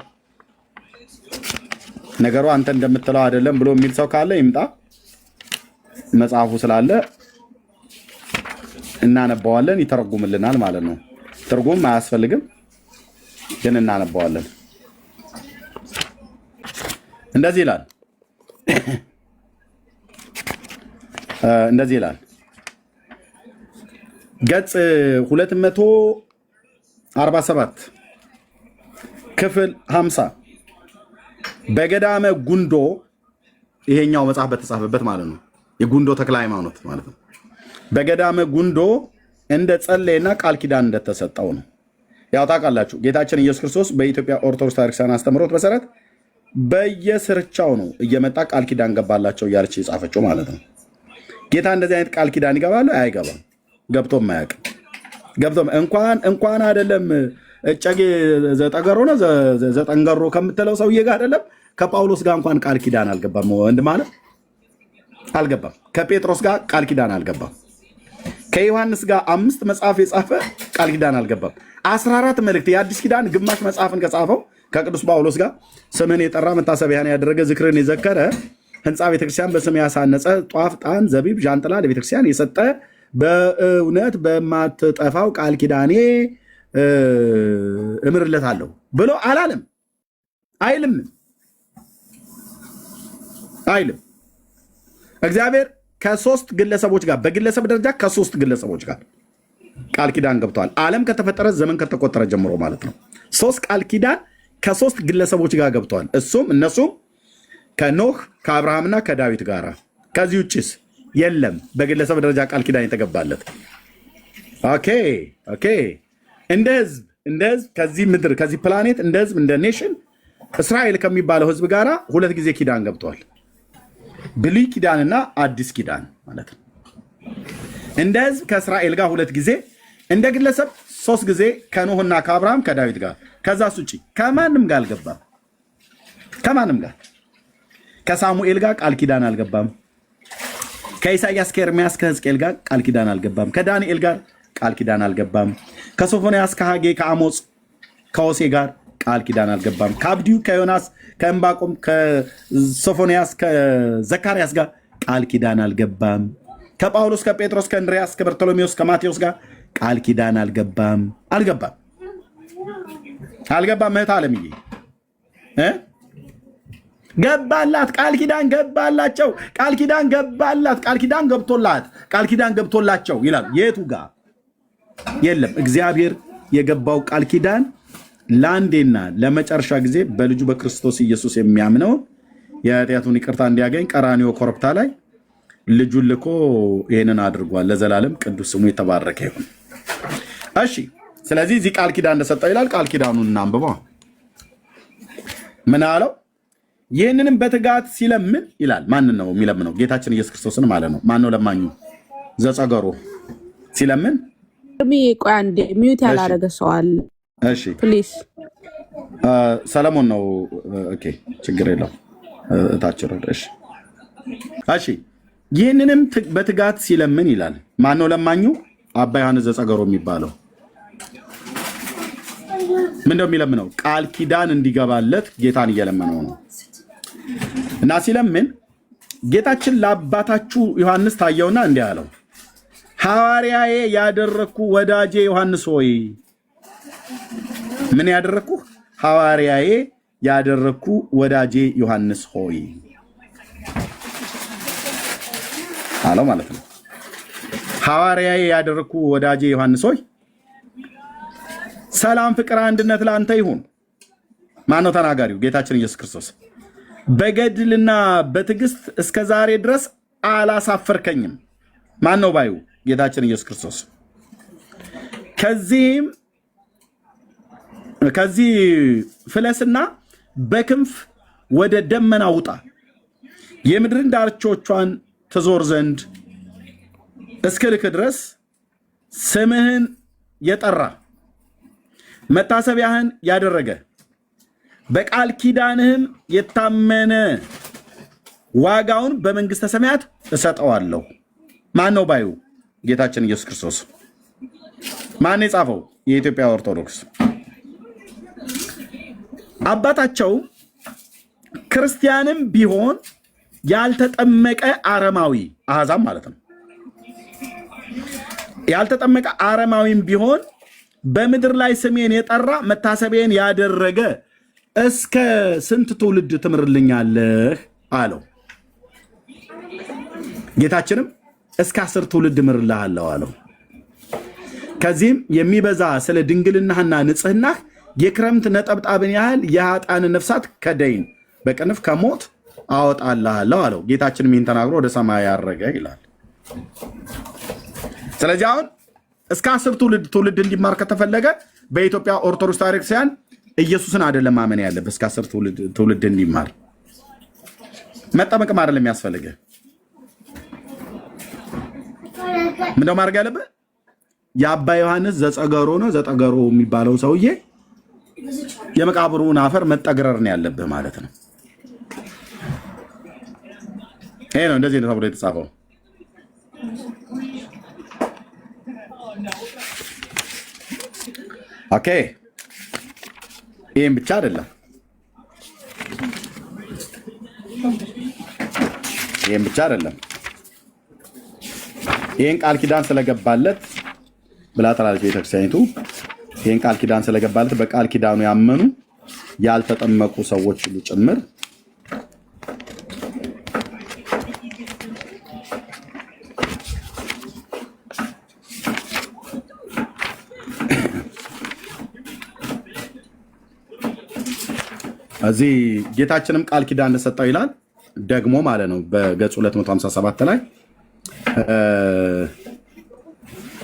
ነገሩ አንተ እንደምትለው አይደለም ብሎ የሚል ሰው ካለ ይምጣ። መጽሐፉ ስላለ እናነባዋለን፣ ይተረጉምልናል ማለት ነው። ትርጉም አያስፈልግም ግን እናነባዋለን። እንደዚህ ይላል እንደዚህ ይላል ገጽ 247 ክፍል 50 በገዳመ ጉንዶ፣ ይሄኛው መጽሐፍ በተጻፈበት ማለት ነው። የጉንዶ ተክለ ሃይማኖት ማለት ነው። በገዳመ ጉንዶ እንደ ጸለየና ቃል ኪዳን እንደተሰጠው ነው። ያው ታውቃላችሁ ጌታችን ኢየሱስ ክርስቶስ በኢትዮጵያ ኦርቶዶክስ ታሪክሳን አስተምሮት መሰረት በየስርቻው ነው እየመጣ ቃል ኪዳን ገባላቸው እያለች የጻፈችው ማለት ነው። ጌታ እንደዚህ አይነት ቃል ኪዳን ይገባል? አይገባም። ገብቶም አያውቅም። ገብቶም እንኳን አይደለም እጨጌ ዘጠገሮ ነው ዘጠንገሮ ከምትለው ሰውዬ ጋር አይደለም ከጳውሎስ ጋር እንኳን ቃል ኪዳን አልገባም። ወንድ ማለት አልገባም። ከጴጥሮስ ጋር ቃል ኪዳን አልገባም። ከዮሐንስ ጋር 5 መጽሐፍ የጻፈ ቃል ኪዳን አልገባም። 14 መልእክት የአዲስ ኪዳን ግማሽ መጽሐፍን ከጻፈው ከቅዱስ ጳውሎስ ጋር ስምን የጠራ መታሰቢያን ያደረገ ዝክርን የዘከረ ህንፃ ቤተክርስቲያን በስም ያሳነጸ ጧፍ፣ ጣን፣ ዘቢብ፣ ዣንጥላ ለቤተክርስቲያን የሰጠ በእውነት በማትጠፋው ቃል ኪዳኔ እምርለታለሁ ብሎ አላለም። አይልም። እግዚአብሔር ከ3 ግለሰቦች ጋር በግለሰብ ደረጃ ከ3 ግለሰቦች ጋር ቃል ኪዳን ገብተዋል። ዓለም ከተፈጠረ ዘመን ከተቆጠረ ጀምሮ ማለት ነው። 3 ቃል ኪዳን ከ3 ግለሰቦች ጋር ገብተዋል። እነሱም ከኖህ ከአብርሃምና ከዳዊት ጋር። ከዚህ ውጭስ የለም በግለሰብ ደረጃ ቃል ኪዳን የተገባለት። ኦኬ እንደ ህዝብ ከዚህ ምድር ከዚህ ፕላኔት እንደ ህዝብ እንደ ኔሽን እስራኤል ከሚባለው ህዝብ ጋር 2 ጊዜ ኪዳን ገብተዋል። ብሉይ ኪዳንና አዲስ ኪዳን ማለት ነው። እንደ ህዝብ ከእስራኤል ጋር 2 ጊዜ፣ እንደ ግለሰብ 3 ጊዜ ከኖህና ከአብርሃም ከዳዊት ጋር። ከዛስ ውጭ ከማንም ጋር አልገባም። ከማንም ጋር ከሳሙኤል ጋር ቃል ኪዳን አልገባም። ከኢሳያስ ከኤርሚያስ ከሕዝቅኤል ጋር ቃል ኪዳን አልገባም። ከዳንኤል ጋር ቃል ኪዳን አልገባም። ከሶፎንያስ ከሐጌ ከአሞጽ ከሆሴ ጋር ቃል ኪዳን አልገባም። ከአብድዩ ከዮናስ ከእምባቆም ከሶፎንያስ ከዘካርያስ ጋር ቃል ኪዳን አልገባም። ከጳውሎስ ከጴጥሮስ ከእንድርያስ ከበርቶሎሜዎስ ከማቴዎስ ጋር ቃል ኪዳን አልገባም። እህት ዓለምዬ ገባላት። ቃል ኪዳን ገባላቸው። ቃል ኪዳን ገባላት። ቃል ኪዳን ገብቶላት ቃል ኪዳን ገብቶላቸው ይላል። የቱ ጋር የለም። እግዚአብሔር የገባው ቃል ኪዳን ለአንዴና ለመጨረሻ ጊዜ በልጁ በክርስቶስ ኢየሱስ የሚያምነው የኃጢአቱን ይቅርታ እንዲያገኝ ቀራንዮ ኮረብታ ላይ ልጁን ልኮ ይህንን አድርጓል። ለዘላለም ቅዱስ ስሙ የተባረከ ይሁን። እሺ፣ ስለዚህ እዚህ ቃል ኪዳን እንደሰጠው ይላል። ቃል ኪዳኑን እናንብበው። ምን አለው? ይህንንም በትጋት ሲለምን ይላል። ማንን ነው የሚለምነው? ጌታችን ኢየሱስ ክርስቶስን ማለት ነው። ማን ነው ለማኙ? ዘጸገሮ ሲለምን ቆይ አንዴ ሚዩት ያላረገ ሰው አለ። እሺ ፕሊዝ ሰለሞን ነው። ኦኬ ችግር የለው እታች ረድ። እሺ ይህንንም በትጋት ሲለምን ይላል። ማን ነው ለማኙ? አባ ዮሐንስ ዘጸገሮ የሚባለው ምንድነው የሚለምነው? ቃል ኪዳን እንዲገባለት ጌታን እየለመነው ነው። እና ሲለምን ጌታችን ለአባታችሁ ዮሐንስ ታየውና እንዲህ አለው፣ ሐዋርያዬ ያደረግኩ ወዳጄ ዮሐንስ ሆይ። ምን ያደረግኩ? ሐዋርያዬ ያደረግኩ ወዳጄ ዮሐንስ ሆይ አለው ማለት ነው። ሐዋርያዬ ያደረግኩ ወዳጄ ዮሐንስ ሆይ ሰላም፣ ፍቅር፣ አንድነት ለአንተ ይሁን። ማን ነው ተናጋሪው? ጌታችን ኢየሱስ ክርስቶስ። በገድልና በትዕግስት እስከ ዛሬ ድረስ አላሳፈርከኝም። ማን ነው ባዩ? ጌታችን ኢየሱስ ክርስቶስ። ከዚህ ፍለስና በክንፍ ወደ ደመና ውጣ፣ የምድርን ዳርቾቿን ትዞር ዘንድ እስክልክ ድረስ ስምህን የጠራ መታሰቢያህን ያደረገ በቃል ኪዳንህም የታመነ ዋጋውን በመንግስተ ሰማያት እሰጠዋለሁ። ማን ነው ባዩ? ጌታችን ኢየሱስ ክርስቶስ። ማን የጻፈው? የኢትዮጵያ ኦርቶዶክስ። አባታቸው ክርስቲያንም ቢሆን ያልተጠመቀ አረማዊ አሕዛብ ማለት ነው። ያልተጠመቀ አረማዊም ቢሆን በምድር ላይ ስሜን የጠራ መታሰቢያን ያደረገ እስከ ስንት ትውልድ ትምርልኛለህ አለው። ጌታችንም እስከ 10 ትውልድ እምርልሃለሁ አለው። ከዚህም የሚበዛ ስለ ድንግልናህና ንጽህናህ የክረምት ነጠብጣብን ያህል የኃጥአን ነፍሳት ከደይን በቅንፍ ከሞት አወጣልሃለሁ አለው። ጌታችንም ይህን ተናግሮ ወደ ሰማይ ያረገ ይላል። ስለዚህ አሁን እስከ 10 ትውልድ እንዲማር ከተፈለገ በኢትዮጵያ ኦርቶዶክስ ታሪክሲያን ኢየሱስን አይደለም ማመን ያለብህ። እስከ 10 ትውልድ እንዲማር መጠመቅም አይደለም የሚያስፈልግህ። ምንድነው ማድረግ ያለብህ? የአባ ዮሐንስ ዘጸገሮ ነው። ዘጸገሮ የሚባለው ሰውዬ የመቃብሩን አፈር መጠግረር ነው ያለብህ ማለት ነው። ይሄ ነው እንደዚህ ነው ተብሎ የተጻፈው። ኦኬ፣ ይሄን ብቻ አይደለም። ይሄን ቃል ኪዳን ስለገባለት ብላ ተላለች ቤተክርስቲያኒቱ። ይሄን ቃል ኪዳን ስለገባለት በቃል ኪዳኑ ያመኑ ያልተጠመቁ ሰዎች ሁሉ ጭምር እዚህ ጌታችንም ቃል ኪዳን እንደሰጠው ይላል ደግሞ ማለት ነው። በገጽ 257 ላይ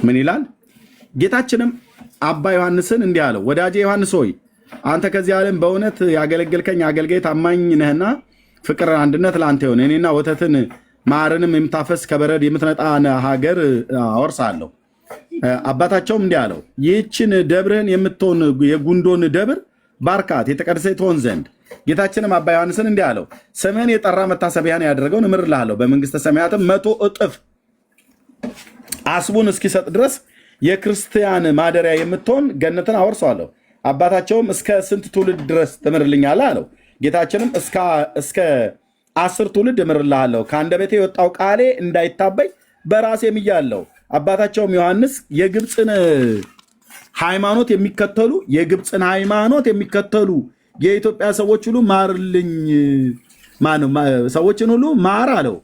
ምን ይላል? ጌታችንም አባ ዮሐንስን እንዲህ አለው፣ ወዳጄ ዮሐንስ ሆይ አንተ ከዚህ ዓለም በእውነት ያገለገልከኝ አገልጋይ ታማኝ ነህና ፍቅር፣ አንድነት ለአንተ ይሁን። እኔና ወተትን ማርንም የምታፈስ ከበረድ የምትነጣ ሀገር አወርሳለሁ። አባታቸውም እንዲህ አለው፣ ይህችን ደብርህን የምትሆን የጉንዶን ደብር ባርካት የተቀደሰ ትሆን ዘንድ። ጌታችንም አባ ዮሐንስን እንዲህ አለው፣ ስምህን የጠራ መታሰቢያን ያደረገውን እምርልሃለሁ፣ በመንግስተ ሰማያትም 100 እጥፍ አስቡን እስኪሰጥ ድረስ የክርስቲያን ማደሪያ የምትሆን ገነትን አወርሰዋለሁ። አባታቸውም እስከ ስንት ትውልድ ድረስ ትምርልኛለህ አለው። ጌታችንም እስከ 10 ትውልድ እምርልሃለሁ፣ ከአንደበቴ የወጣው ቃሌ እንዳይታበይ በራሴ ምያለሁ። አባታቸውም ዮሐንስ የግብፅን ሃይማኖት የሚከተሉ የኢትዮጵያ ሰዎች ሁሉ ማርልኝ፣ ሰዎችን ሁሉ ማር አለው።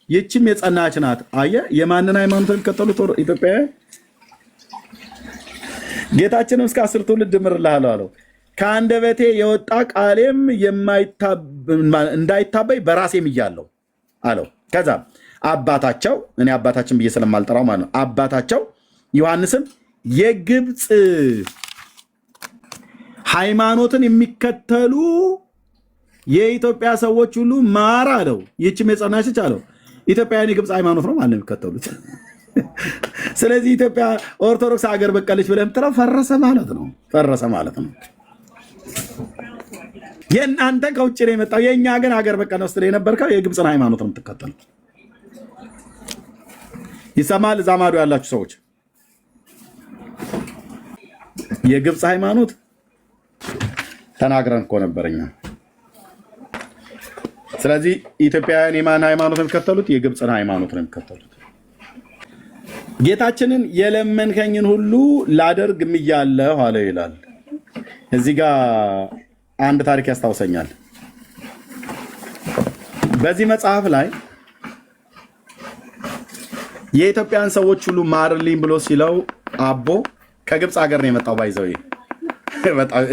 ይህችም የጸናች ናት። አየህ፣ የማንን ሃይማኖት የሚከተሉት ኢትዮጵያውያን? ጌታችንም እስከ 10 ትውልድ እምርልሃለሁ አለው። ከአንደበቴ የወጣ ቃሌም እንዳይታበይ በራሴ ምያለሁ አለው። ከዛ አባታቸው፣ እኔ አባታችን ብዬ ስለማልጠራው ማለት ነው፣ አባታቸው ዮሐንስም የግብፅ ሃይማኖትን የሚከተሉ የኢትዮጵያ ሰዎች ሁሉ ማር አለው። ይህችም የጸናች አለው። ኢትዮጵያውያን የግብፅ ሃይማኖት ነው ማለት ነው የሚከተሉት። ስለዚህ ኢትዮጵያ ኦርቶዶክስ ሀገር በቀለች ብለህ የምትለው ፈረሰ ማለት ነው። የእናንተ ከውጭ ነው የመጣው፣ የእኛ ግን ሀገር በቀል ነው ስትል የነበርከው የግብፅን ሃይማኖት ነው የምትከተሉ። ይሰማል? እዛ ማዶ ያላችሁ ሰዎች የግብፅ ሃይማኖት ተናግረን እኮ ነበረኛ። ስለዚህ ኢትዮጵያውያን የማን ሃይማኖት ነው የሚከተሉት? የግብፅን ሃይማኖት ነው የሚከተሉት። ጌታችንን የለመንከኝን ሁሉ ላደርግ ምያለሁ አለው ይላል። እዚህ ጋር አንድ ታሪክ ያስታውሰኛል። በዚህ መጽሐፍ ላይ የኢትዮጵያን ሰዎች ሁሉ ማርልኝ ብሎ ሲለው አቦ ከግብፅ ሀገር ነው የመጣው። ባይዘው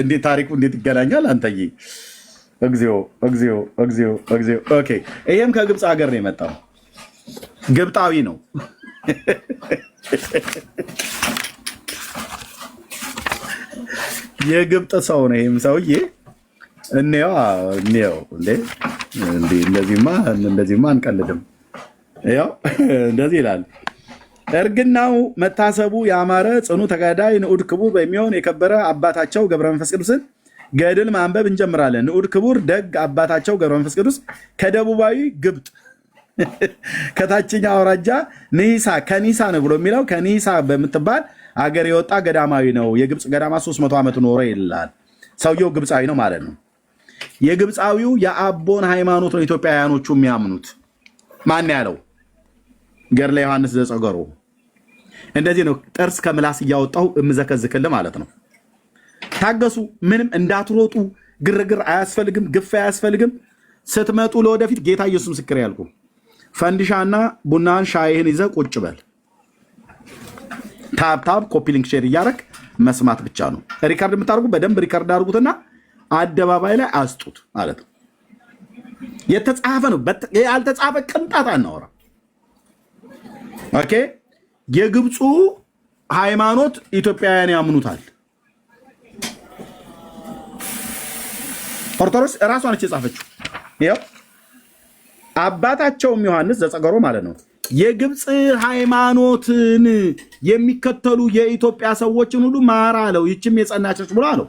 እንዴት ታሪኩ እንዴት ይገናኛል? አንተዬ እግዚኦ እግዚኦ እግዚኦ እግዚኦ። ኦኬ፣ ይሄም ከግብፅ ሀገር ነው የመጣው፣ ግብጣዊ ነው። የግብጥ ሰው ነው ይሄም ሰውዬ። እንየው እንዴ! እንደዚህማ አንቀልድም። ያው እንደዚህ ይላል። እርግናው መታሰቡ ያማረ ጽኑ ተጋዳይ ንዑድ ክቡር በሚሆን የከበረ አባታቸው ገብረ መንፈስ ቅዱስን ገድል ማንበብ እንጀምራለን። ንዑድ ክቡር ደግ አባታቸው ገብረ መንፈስ ቅዱስ ከደቡባዊ ግብጥ ከታችኛ አውራጃ ኒሳ ከኒሳ ነው ብሎ የሚለው ከኒሳ በምትባል አገር የወጣ ገዳማዊ ነው። የግብፅ ገዳማ 300 ዓመት ኖረ ይላል። ሰውየው ግብፃዊ ነው ማለት ነው። የግብፃዊው የአቦን ሃይማኖት ነው ኢትዮጵያውያኖቹ የሚያምኑት። ማን ያለው? ገድለ ዮሐንስ ዘጸገሮ። እንደዚህ ነው ጥርስ ከምላስ እያወጣው እምዘከዝክልህ ማለት ነው። ታገሱ። ምንም እንዳትሮጡ። ግርግር አያስፈልግም፣ ግፍ አያስፈልግም። ስትመጡ ለወደፊት ጌታ ኢየሱስ ምስክር ያልኩ ፈንዲሻና ቡናን ሻይህን ይዘህ ቁጭ በል። ታብታብ ኮፒ ሊንክ ሼር እያደረግ መስማት ብቻ ነው። ሪካርድ የምታደርጉ በደንብ ሪካርድ አድርጉትና አደባባይ ላይ አስጡት ማለት ነው። የተጻፈ ነው። ያልተጻፈ ቅንጣት አናወራ። ኦኬ። የግብፁ ሃይማኖት ኢትዮጵያውያን ያምኑታል። ኦርቶዶክስ እራሷ ነች የጻፈችው። ይኸው አባታቸውም ዮሐንስ ዘጸገሮ ማለት ነው የግብፅ ሃይማኖትን የሚከተሉ የኢትዮጵያ ሰዎችን ሁሉ ማር አለው፣ ይችም የጸናች ብሎ አለው።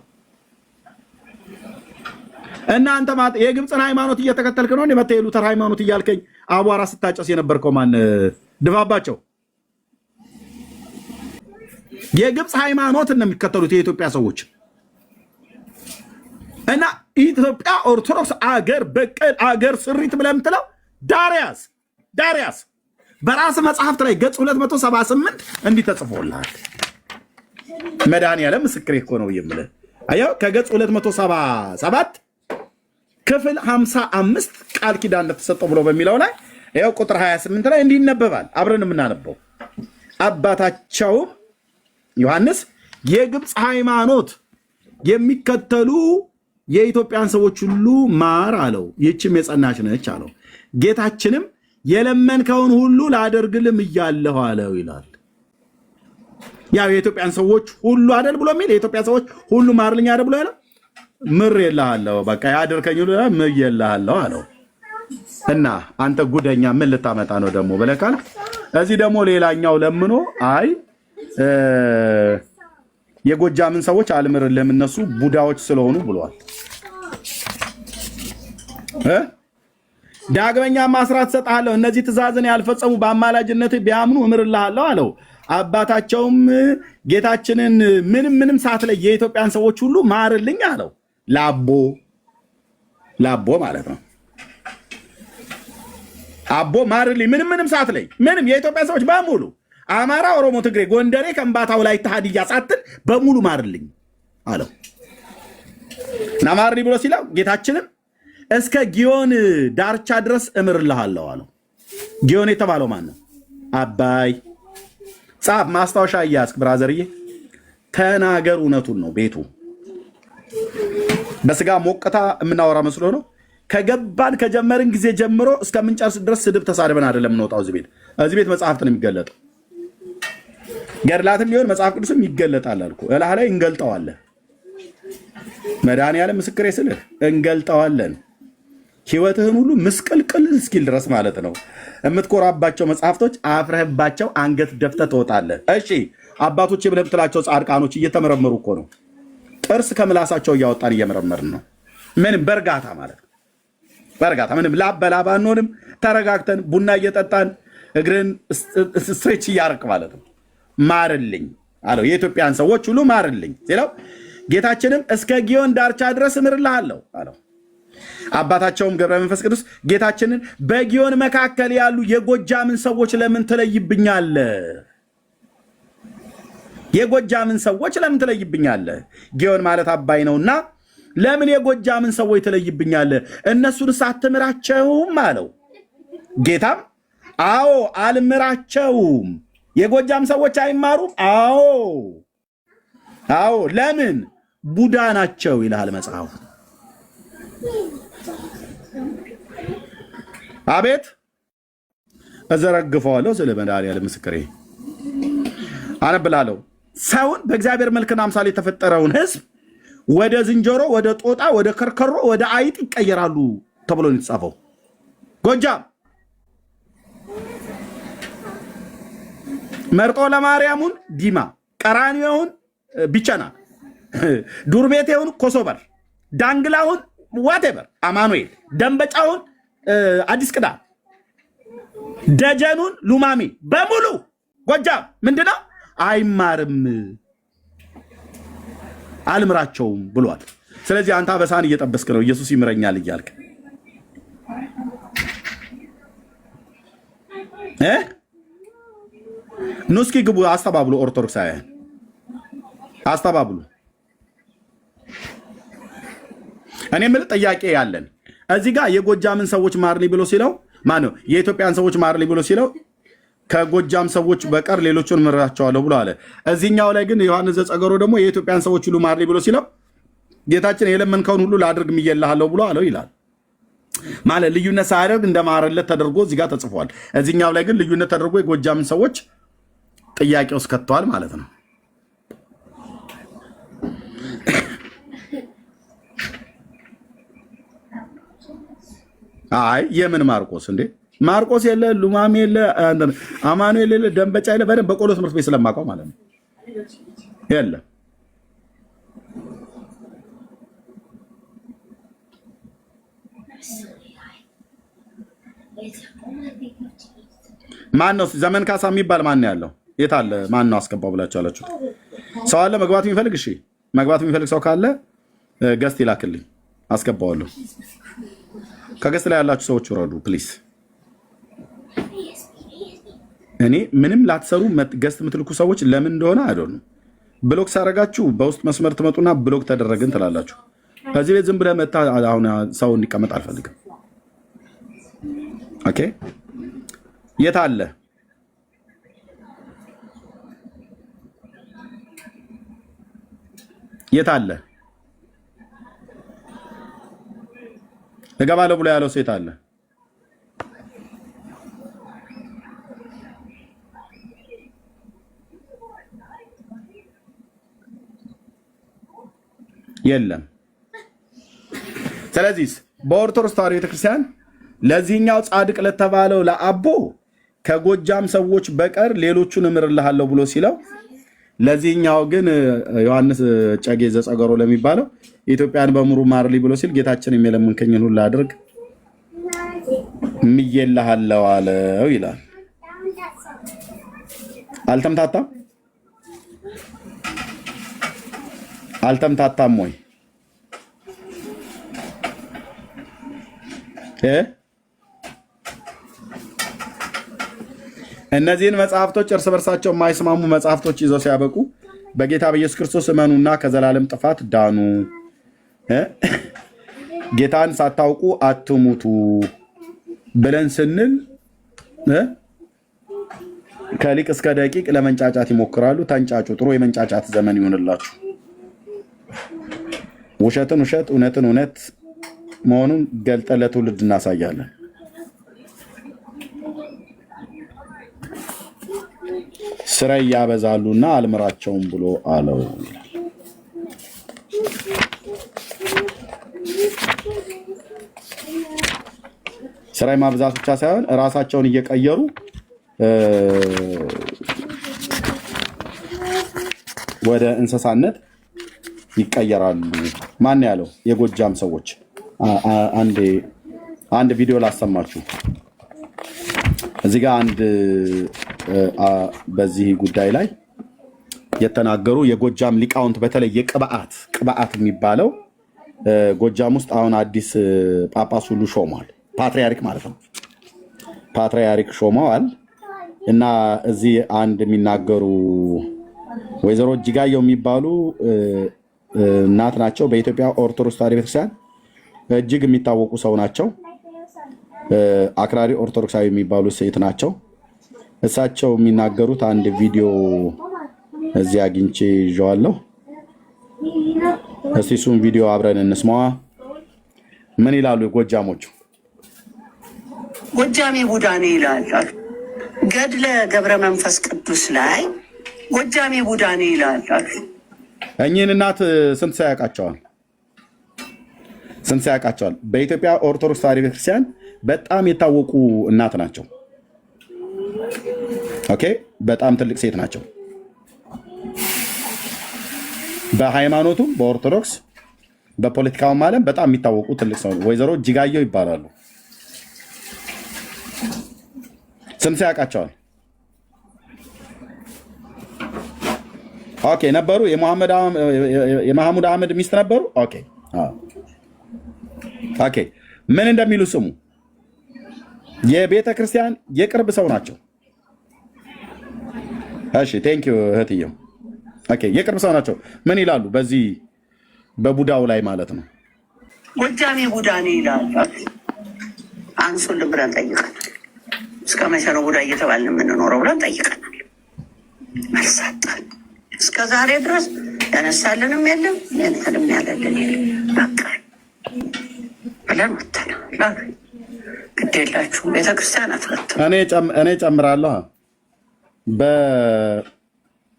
እናንተ የግብፅን ሃይማኖት እየተከተልክ ነው የመጣ የሉተር ሃይማኖት እያልከኝ አቧራ ስታጨስ የነበርከው ማን? ድባባቸው የግብፅ ሃይማኖት ነው የሚከተሉት የኢትዮጵያ ሰዎች እና ኢትዮጵያ ኦርቶዶክስ አገር በቀል አገር ስሪት ብለህ የምትለው ዳሪያስ በራስ መጽሐፍት ላይ ገጽ 278 እንዲህ ተጽፎልሃል። መድኃኒዓለም ምስክሬ እኮ ነው የምልህ። አየው ከገጽ 277 ክፍል 55 ቃል ኪዳን እንደተሰጠው ብሎ በሚለው ላይ ያው ቁጥር 28 ላይ እንዲህ ይነበባል። አብረን የምናነበው አባታቸውም ዮሐንስ የግብፅ ሃይማኖት የሚከተሉ የኢትዮጵያን ሰዎች ሁሉ ማር አለው፣ ይህችም የጸናች ነች አለው። ጌታችንም የለመንከውን ሁሉ ላደርግልም እያለሁ አለው ይላል። ያው የኢትዮጵያን ሰዎች ሁሉ አደል ብሎ የሚል የኢትዮጵያ ሰዎች ሁሉ ማርልኝ አደል ብሎ ያለው ምር የለሃለሁ በቃ ያደርከኝ ሁሉ ምር የለሃለሁ አለው። እና አንተ ጉደኛ ምን ልታመጣ ነው ደግሞ ብለካል። እዚህ ደግሞ ሌላኛው ለምኖ አይ የጎጃምን ሰዎች አልምርልህም እነሱ ቡዳዎች ስለሆኑ ብሏል። ዳግመኛ ማስራት ሰጣለሁ እነዚህ ትእዛዝን ያልፈጸሙ በአማላጅነት ቢያምኑ እምርልሃለሁ አለው። አባታቸውም ጌታችንን ምንም ሰዓት ላይ የኢትዮጵያን ሰዎች ሁሉ ማርልኝ አለው። ላቦ ማለት ነው። አቦ ማርልኝ ምንም ሰዓት ላይ ምንም የኢትዮጵያ ሰዎች በሙሉ አማራ፣ ኦሮሞ፣ ትግሬ፣ ጎንደሬ፣ ከምባታው ላይ ተሃድያ ሳትል በሙሉ ማርልኝ አለው እና ማርልኝ ብሎ ሲለው ጌታችንም እስከ ጊዮን ዳርቻ ድረስ እምርልሃለሁ አለው። ጊዮን የተባለው ማን ነው? አባይ። ጻፍ፣ ማስታወሻ እያስክ ብራዘርዬ፣ ተናገር። እውነቱን ነው። ቤቱ በስጋ ሞቅታ የምናወራ መስሎ ነው። ከገባን ከጀመርን ጊዜ ጀምሮ እስከምንጨርስ ድረስ ስድብ ተሳድበን አይደለም የምንወጣው። እዚህ ቤት መጽሐፍት ነው የሚገለጠው። ገድላትም ቢሆን መጽሐፍ ቅዱስም ይገለጣል አልኩ። እላህ ላይ እንገልጠዋለን። መድኃኒዓለም ምስክሬ ስልህ እንገልጠዋለን። ህይወትህን ሁሉ ምስቅልቅል እስኪል ድረስ ማለት ነው። የምትኮራባቸው መጽሐፍቶች አፍረህባቸው አንገት ደፍተህ ትወጣለህ። እሺ አባቶች ብለህ የምትላቸው ጻድቃኖች እየተመረመሩ እኮ ነው። ጥርስ ከምላሳቸው እያወጣን እየመረመርን ነው። ምንም በእርጋታ ማለት ነው። በእርጋታ ምንም ላብ በላብ አንሆንም። ተረጋግተን ቡና እየጠጣን እግርን ስትሬች እያርቅ ማለት ነው። ማርልኝ አለው። የኢትዮጵያን ሰዎች ሁሉ ማርልኝ ሲለው ጌታችንም እስከ ጊዮን ዳርቻ ድረስ እምርልሃለሁ አለው። አባታቸውም ገብረ መንፈስ ቅዱስ ጌታችንን በጊዮን መካከል ያሉ የጎጃምን ሰዎች ለምን ትለይብኛለህ? የጎጃምን ሰዎች ለምን ትለይብኛለህ? ጊዮን ማለት አባይ ነውና ለምን የጎጃምን ሰዎች ትለይብኛለህ? እነሱንስ አትምራቸውም አለው። ጌታም አዎ አልምራቸውም። የጎጃም ሰዎች አይማሩም? አዎ ለምን? ቡዳ ናቸው ይልሃል መጽሐፉ። አቤት እዘረግፈዋለሁ ስለ መድኃኒዓለም ምስክሬ አነብላለሁ። ሰውን በእግዚአብሔር መልክና አምሳል የተፈጠረውን ሕዝብ ወደ ዝንጀሮ፣ ወደ ጦጣ፣ ወደ ከርከሮ፣ ወደ አይጥ ይቀየራሉ ተብሎ ነው የተጻፈው። ጎጃም መርጦ ለማርያሙን ዲማ፣ ቀራኒዮውን ቢቸና፣ ዱር ቤቴውን ኮሶበር ዳንግላውን ዋቴቨር አማኑኤል፣ ደንበጫውን አዲስ ቅዳም፣ ደጀኑን ሉማሜ በሙሉ ጎጃም ምንድነው አይማርም አልምራቸውም ብሏል። ስለዚህ አንተ አበሳን እየጠበስክ ነው ኢየሱስ ይምረኛል እያልክ ኑ እስኪ ግቡ አስተባብሉ። ኦርቶዶክሳውያን አስተባብሉ። እኔ የምልህ ጥያቄ ያለን እዚህ ጋር የጎጃምን ሰዎች ማርልኝ ብሎ ሲለው ማነው የኢትዮጵያን ሰዎች ማርልኝ ብሎ ሲለው ከጎጃም ሰዎች በቀር ሌሎቹን ምራቸዋለሁ ብሎ አለ። እዚህኛው ላይ ግን ዮሐንስ ዘጸገሮ ደግሞ የኢትዮጵያን ሰዎች ሁሉ ማርልኝ ብሎ ሲለው ጌታችን የለመንከውን ሁሉ ላድርግ ምዬልሃለሁ ብሎ አለው ይላል። ማለት ልዩነት ሳያደርግ እንደማረለት ተደርጎ እዚህ ጋር ተጽፏል። እዚህኛው ላይ ግን ልዩነት ተደርጎ የጎጃምን ሰዎች ጥያቄ ውስጥ ከተዋል ማለት ነው። አይ የምን ማርቆስ እንዴ? ማርቆስ የለ፣ ሉማሜ የለ፣ አማኑኤል የለ፣ ደንበጫ የለ። በደንብ በቆሎ ትምህርት ቤት ስለማውቀው ማለት ነው የለ። ማን ነው ዘመን ካሳ የሚባል ማን ነው ያለው? የት አለ? ማን ነው አስገባው ብላችሁ አላችሁ? ሰው አለ መግባት የሚፈልግ? እሺ መግባት የሚፈልግ ሰው ካለ ገስት ይላክልኝ፣ አስገባዋለሁ። ከገስት ላይ ያላችሁ ሰዎች ወረዱ ፕሊስ። እኔ ምንም ላትሰሩ ገስት የምትልኩ ሰዎች ለምን እንደሆነ አይደሉ። ብሎክ ሳረጋችሁ በውስጥ መስመር ትመጡና ብሎክ ተደረግን ትላላችሁ። ከዚህ ቤት ዝም ብለህ መታ አሁን ሰው እንዲቀመጥ አልፈልግም። ኦኬ የት አለ? የት አለ? እገባለሁ ብሎ ያለው ሴት አለ? የለም። ስለዚህ በኦርቶዶክስ ተዋሕዶ ቤተክርስቲያን ለዚህኛው ጻድቅ ለተባለው ለአቦ ከጎጃም ሰዎች በቀር ሌሎቹን እምርልሃለሁ ብሎ ሲለው፣ ለዚህኛው ግን ዮሐንስ ጨጌ ዘጸገሮ ለሚባለው ኢትዮጵያን በሙሉ ማርልኝ ብሎ ሲል ጌታችን የሚለምንከኝን ሁሉ አድርግ ምዬልሃለሁ አለው ይላል። አልተምታታም? አልተምታታም ወይ? እነዚህን መጽሐፍቶች እርስ በርሳቸው የማይስማሙ መጽሐፍቶች ይዘው ሲያበቁ በጌታ በኢየሱስ ክርስቶስ እመኑና ከዘላለም ጥፋት ዳኑ፣ ጌታን ሳታውቁ አትሙቱ ብለን ስንል ከሊቅ እስከ ደቂቅ ለመንጫጫት ይሞክራሉ። ተንጫጩ። ጥሩ የመንጫጫት ዘመን ይሆንላችሁ። ውሸትን ውሸት፣ እውነትን እውነት መሆኑን ገልጠን ለትውልድ እናሳያለን። ስራ ያበዛሉና አልምራቸውም ብሎ አለው። ስራ ማብዛት ብቻ ሳይሆን እራሳቸውን እየቀየሩ ወደ እንስሳነት ይቀየራሉ። ማን ያለው? የጎጃም ሰዎች። አንድ ቪዲዮ ላሰማችሁ። እዚህ ጋር አንድ በዚህ ጉዳይ ላይ የተናገሩ የጎጃም ሊቃውንት በተለይ ቅብአት የሚባለው ጎጃም ውስጥ አሁን አዲስ ጳጳስ ሁሉ ሾሟል። ፓትሪያርክ ማለት ነው። ፓትሪያርክ ሾመዋል እና እዚህ አንድ የሚናገሩ ወይዘሮ እጅጋየሁ የሚባሉ እናት ናቸው። በኢትዮጵያ ኦርቶዶክስ ተዋሕዶ ቤተክርስቲያን እጅግ የሚታወቁ ሰው ናቸው። አክራሪ ኦርቶዶክሳዊ የሚባሉ ሴት ናቸው። እሳቸው የሚናገሩት አንድ ቪዲዮ እዚህ አግኝቼ ይዤዋለሁ። እስቲ እሱን ቪዲዮ አብረን እንስማዋ። ምን ይላሉ ጎጃሞቹ? ጎጃሜ ቡዳኔ ይላል ገድለ ገብረ መንፈስ ቅዱስ ላይ ጎጃሜ ቡዳኔ ይላል። እኚህን እናት ስንት ሰው ያውቃቸዋል? ስንት ሰው ያውቃቸዋል? በኢትዮጵያ ኦርቶዶክስ ተዋሕዶ ቤተክርስቲያን በጣም የታወቁ እናት ናቸው። ኦኬ፣ በጣም ትልቅ ሴት ናቸው። በሃይማኖቱም በኦርቶዶክስ በፖለቲካውም ዓለም በጣም የሚታወቁ ትልቅ ሰው ወይዘሮ እጅጋየሁ ይባላሉ። ስንት ሰው ያውቃቸዋል? ኦኬ ነበሩ። የመሐሙድ አህመድ ሚስት ነበሩ። ኦኬ ኦኬ ምን እንደሚሉ ስሙ። የቤተ ክርስቲያን የቅርብ ሰው ናቸው። እሺ ቴንክ ዩ እህትየው። ኦኬ የቅርብ ሰው ናቸው። ምን ይላሉ? በዚህ በቡዳው ላይ ማለት ነው። ጎጃሜ ቡዳ ነው ይላል። አንሱልን ብለን ጠይቀናል። እስከ መቼ ነው ቡዳ እየተባልን የምንኖረው ብለን ጠይቀናል። መልስ አጣን። እስከ ዛሬ ድረስ ያነሳልንም የለም ያንተንም ያለልን የለም። በቃ ብለን ወተናል። ግድ የላችሁም ቤተክርስቲያን አትበትም። እኔ ጨምራለሁ።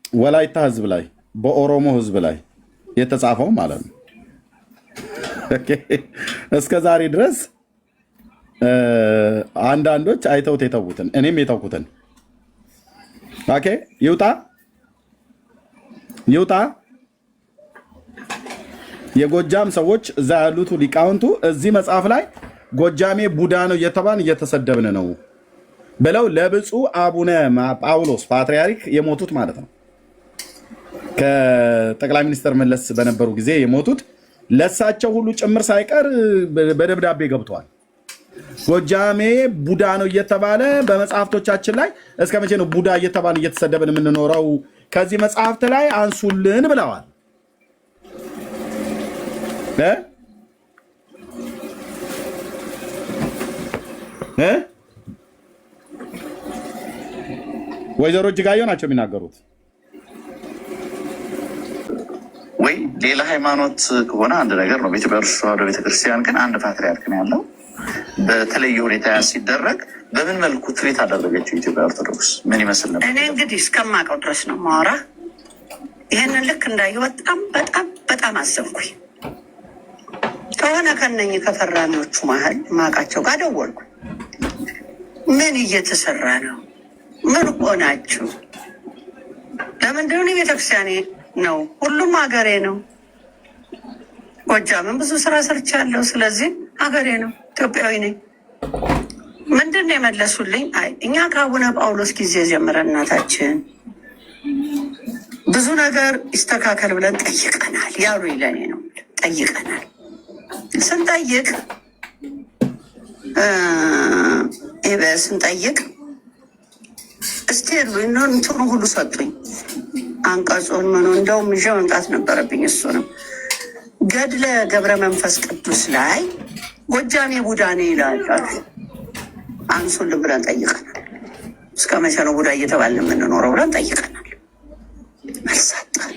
በወላይታ ህዝብ ላይ በኦሮሞ ህዝብ ላይ የተጻፈው ማለት ነው። እስከ ዛሬ ድረስ አንዳንዶች አይተውት የተዉትን እኔም የተውኩትን ኦኬ ይውጣ። የጎጃም ሰዎች እዛ ያሉት ሊቃውንቱ እዚህ መጽሐፍ ላይ ጎጃሜ ቡዳ ነው እየተባልን እየተሰደብን ነው ብለው ለብፁዕ አቡነ ጳውሎስ ፓትርያርክ የሞቱት ማለት ነው። ከጠቅላይ ሚኒስትር መለስ በነበሩ ጊዜ የሞቱት ለሳቸው ሁሉ ጭምር ሳይቀር በደብዳቤ ገብተዋል። ጎጃሜ ቡዳ ነው እየተባለ በመጽሐፍቶቻችን ላይ እስከ መቼ ነው ቡዳ እየተባልን እየተሰደብን የምንኖረው? ከዚህ መጽሐፍት ላይ አንሱልን ብለዋል። ወይዘሮ እጅጋየሁ ናቸው የሚናገሩት። ወይ ሌላ ሃይማኖት ከሆነ አንድ ነገር ነው። በኢትዮጵያ ኦርቶዶክስ ተዋሕዶ ቤተክርስቲያን ግን አንድ ፓትርያርክ ነው ያለው። በተለየ ሁኔታ ሲደረግ በምን መልኩ ትሬት አደረገችው ኢትዮጵያ ኦርቶዶክስ? ምን ይመስል ነበር? እኔ እንግዲህ እስከማውቀው ድረስ ነው ማወራ። ይህንን ልክ እንዳየሁ በጣም አዘንኩኝ። ከሆነ ከነኝህ ከፈራሚዎቹ መሀል ማውቃቸው ጋር ደወልኩ። ምን እየተሰራ ነው? ምን ሆናችሁ? ለምንድን ነው? ቤተክርስቲያኔ ነው፣ ሁሉም ሀገሬ ነው። ጎጃምን ብዙ ስራ ሰርቻለሁ። ስለዚህ ሀገሬ ነው፣ ኢትዮጵያዊ ነኝ። ምንድን ነው የመለሱልኝ? አይ እኛ ከአቡነ ጳውሎስ ጊዜ ጀምረን እናታችን ብዙ ነገር ይስተካከል ብለን ጠይቀናል ያሉ ለኔ ነው። ጠይቀናል። ስንጠይቅ እስቲ እንትኑ ሁሉ ሰጡኝ። አንቀጹን ምኑ እንደውም ይዤ መምጣት ነበረብኝ። እሱንም ገድለ ገብረ መንፈስ ቅዱስ ላይ ጎጃሜ ቡዳ ነው ይላል። አንሱልን ብለን ጠይቀናል። እስከ መቼ ነው ቡዳ እየተባልን የምንኖረው ብለን ጠይቀናል። መልስ አጣን።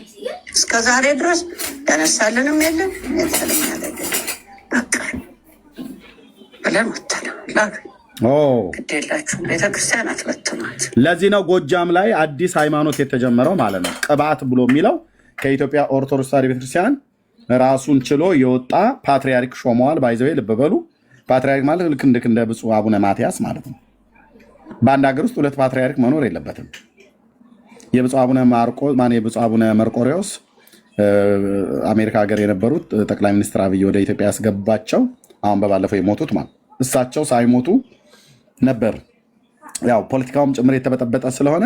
እስከ ዛሬ ድረስ ያነሳልንም የለም ያንተንም ያለልን በቃ ብለን ወተናል። ግድ የላችሁም ቤተክርስቲያን አትበትኗት። ለዚህ ነው ጎጃም ላይ አዲስ ሃይማኖት የተጀመረው ማለት ነው። ቅባት ብሎ የሚለው ከኢትዮጵያ ኦርቶዶክስ ተዋሕዶ ቤተክርስቲያን ራሱን ችሎ የወጣ ፓትርያርክ ሾመዋል። ባይዘዌ ልብ በሉ። ፓትርያርክ ማለት ልክ እንደ ብፁዕ አቡነ ማትያስ ማለት ነው። በአንድ ሀገር ውስጥ ሁለት ፓትርያርክ መኖር የለበትም። የብፁዕ አቡነ መርቆሬዎስ አሜሪካ ሀገር የነበሩት ጠቅላይ ሚኒስትር አብይ ወደ ኢትዮጵያ ያስገባቸው አሁን በባለፈው የሞቱት ማለት እሳቸው ሳይሞቱ ነበር። ያው ፖለቲካውም ጭምር የተበጠበጠ ስለሆነ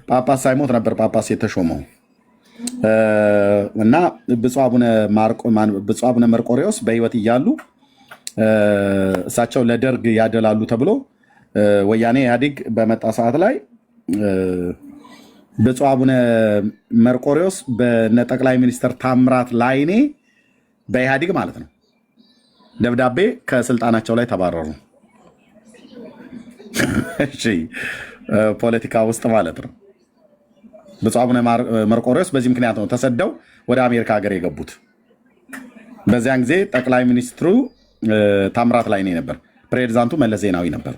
ጳጳስ ሳይሞት ነበር ጳጳስ የተሾመው እና ብፁዕ አቡነ መርቆሬዎስ በሕይወት እያሉ እሳቸው ለደርግ ያደላሉ ተብሎ ወያኔ ኢህአዴግ በመጣ ሰዓት ላይ ብፁዕ አቡነ መርቆሬዎስ በነ ጠቅላይ ሚኒስትር ታምራት ላይኔ በኢህአዴግ ማለት ነው ደብዳቤ ከስልጣናቸው ላይ ተባረሩ። እሺ ፖለቲካ ውስጥ ማለት ነው። ብፁዕ አቡነ መርቆሬዎስ በዚህ ምክንያት ነው ተሰደው ወደ አሜሪካ ሀገር የገቡት። በዚያን ጊዜ ጠቅላይ ሚኒስትሩ ታምራት ላይኔ ነበር፣ ፕሬዚዳንቱ መለስ ዜናዊ ነበር።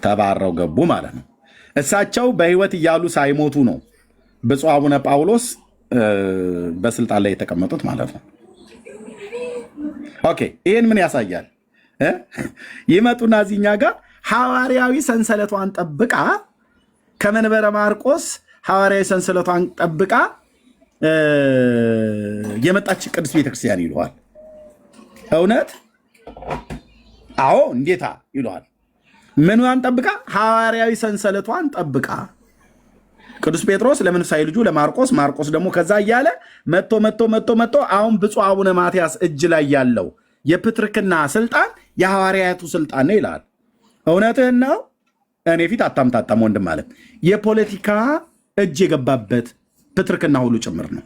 ተባረው ገቡ ማለት ነው። እሳቸው በህይወት እያሉ ሳይሞቱ ነው ብፁዕ አቡነ ጳውሎስ በስልጣን ላይ የተቀመጡት ማለት ነው። ኦኬ ይህን ምን ያሳያል? ይመጡና እዚህኛ ጋር ሐዋርያዊ ሰንሰለቷን ጠብቃ ከመንበረ ማርቆስ ሐዋርያዊ ሰንሰለቷን ጠብቃ የመጣች ቅድስት ቤተክርስቲያን ይለዋል። እውነት? አዎ እንዴታ ይለዋል። ምኗን ጠብቃ? ሐዋርያዊ ሰንሰለቷን ጠብቃ። ቅዱስ ጴጥሮስ ለመንፈሳዊ ልጁ ለማርቆስ፣ ማርቆስ ደግሞ ከዛ እያለ መጥቶ አሁን ብፁዕ አቡነ ማትያስ እጅ ላይ ያለው የፕትርክና ስልጣን የሐዋርያቱ ስልጣን ነው ይላል። እውነትህን ነው። እኔ ፊት አታምታታም ወንድም ማለት የፖለቲካ እጅ የገባበት ፕትርክና ሁሉ ጭምር ነው።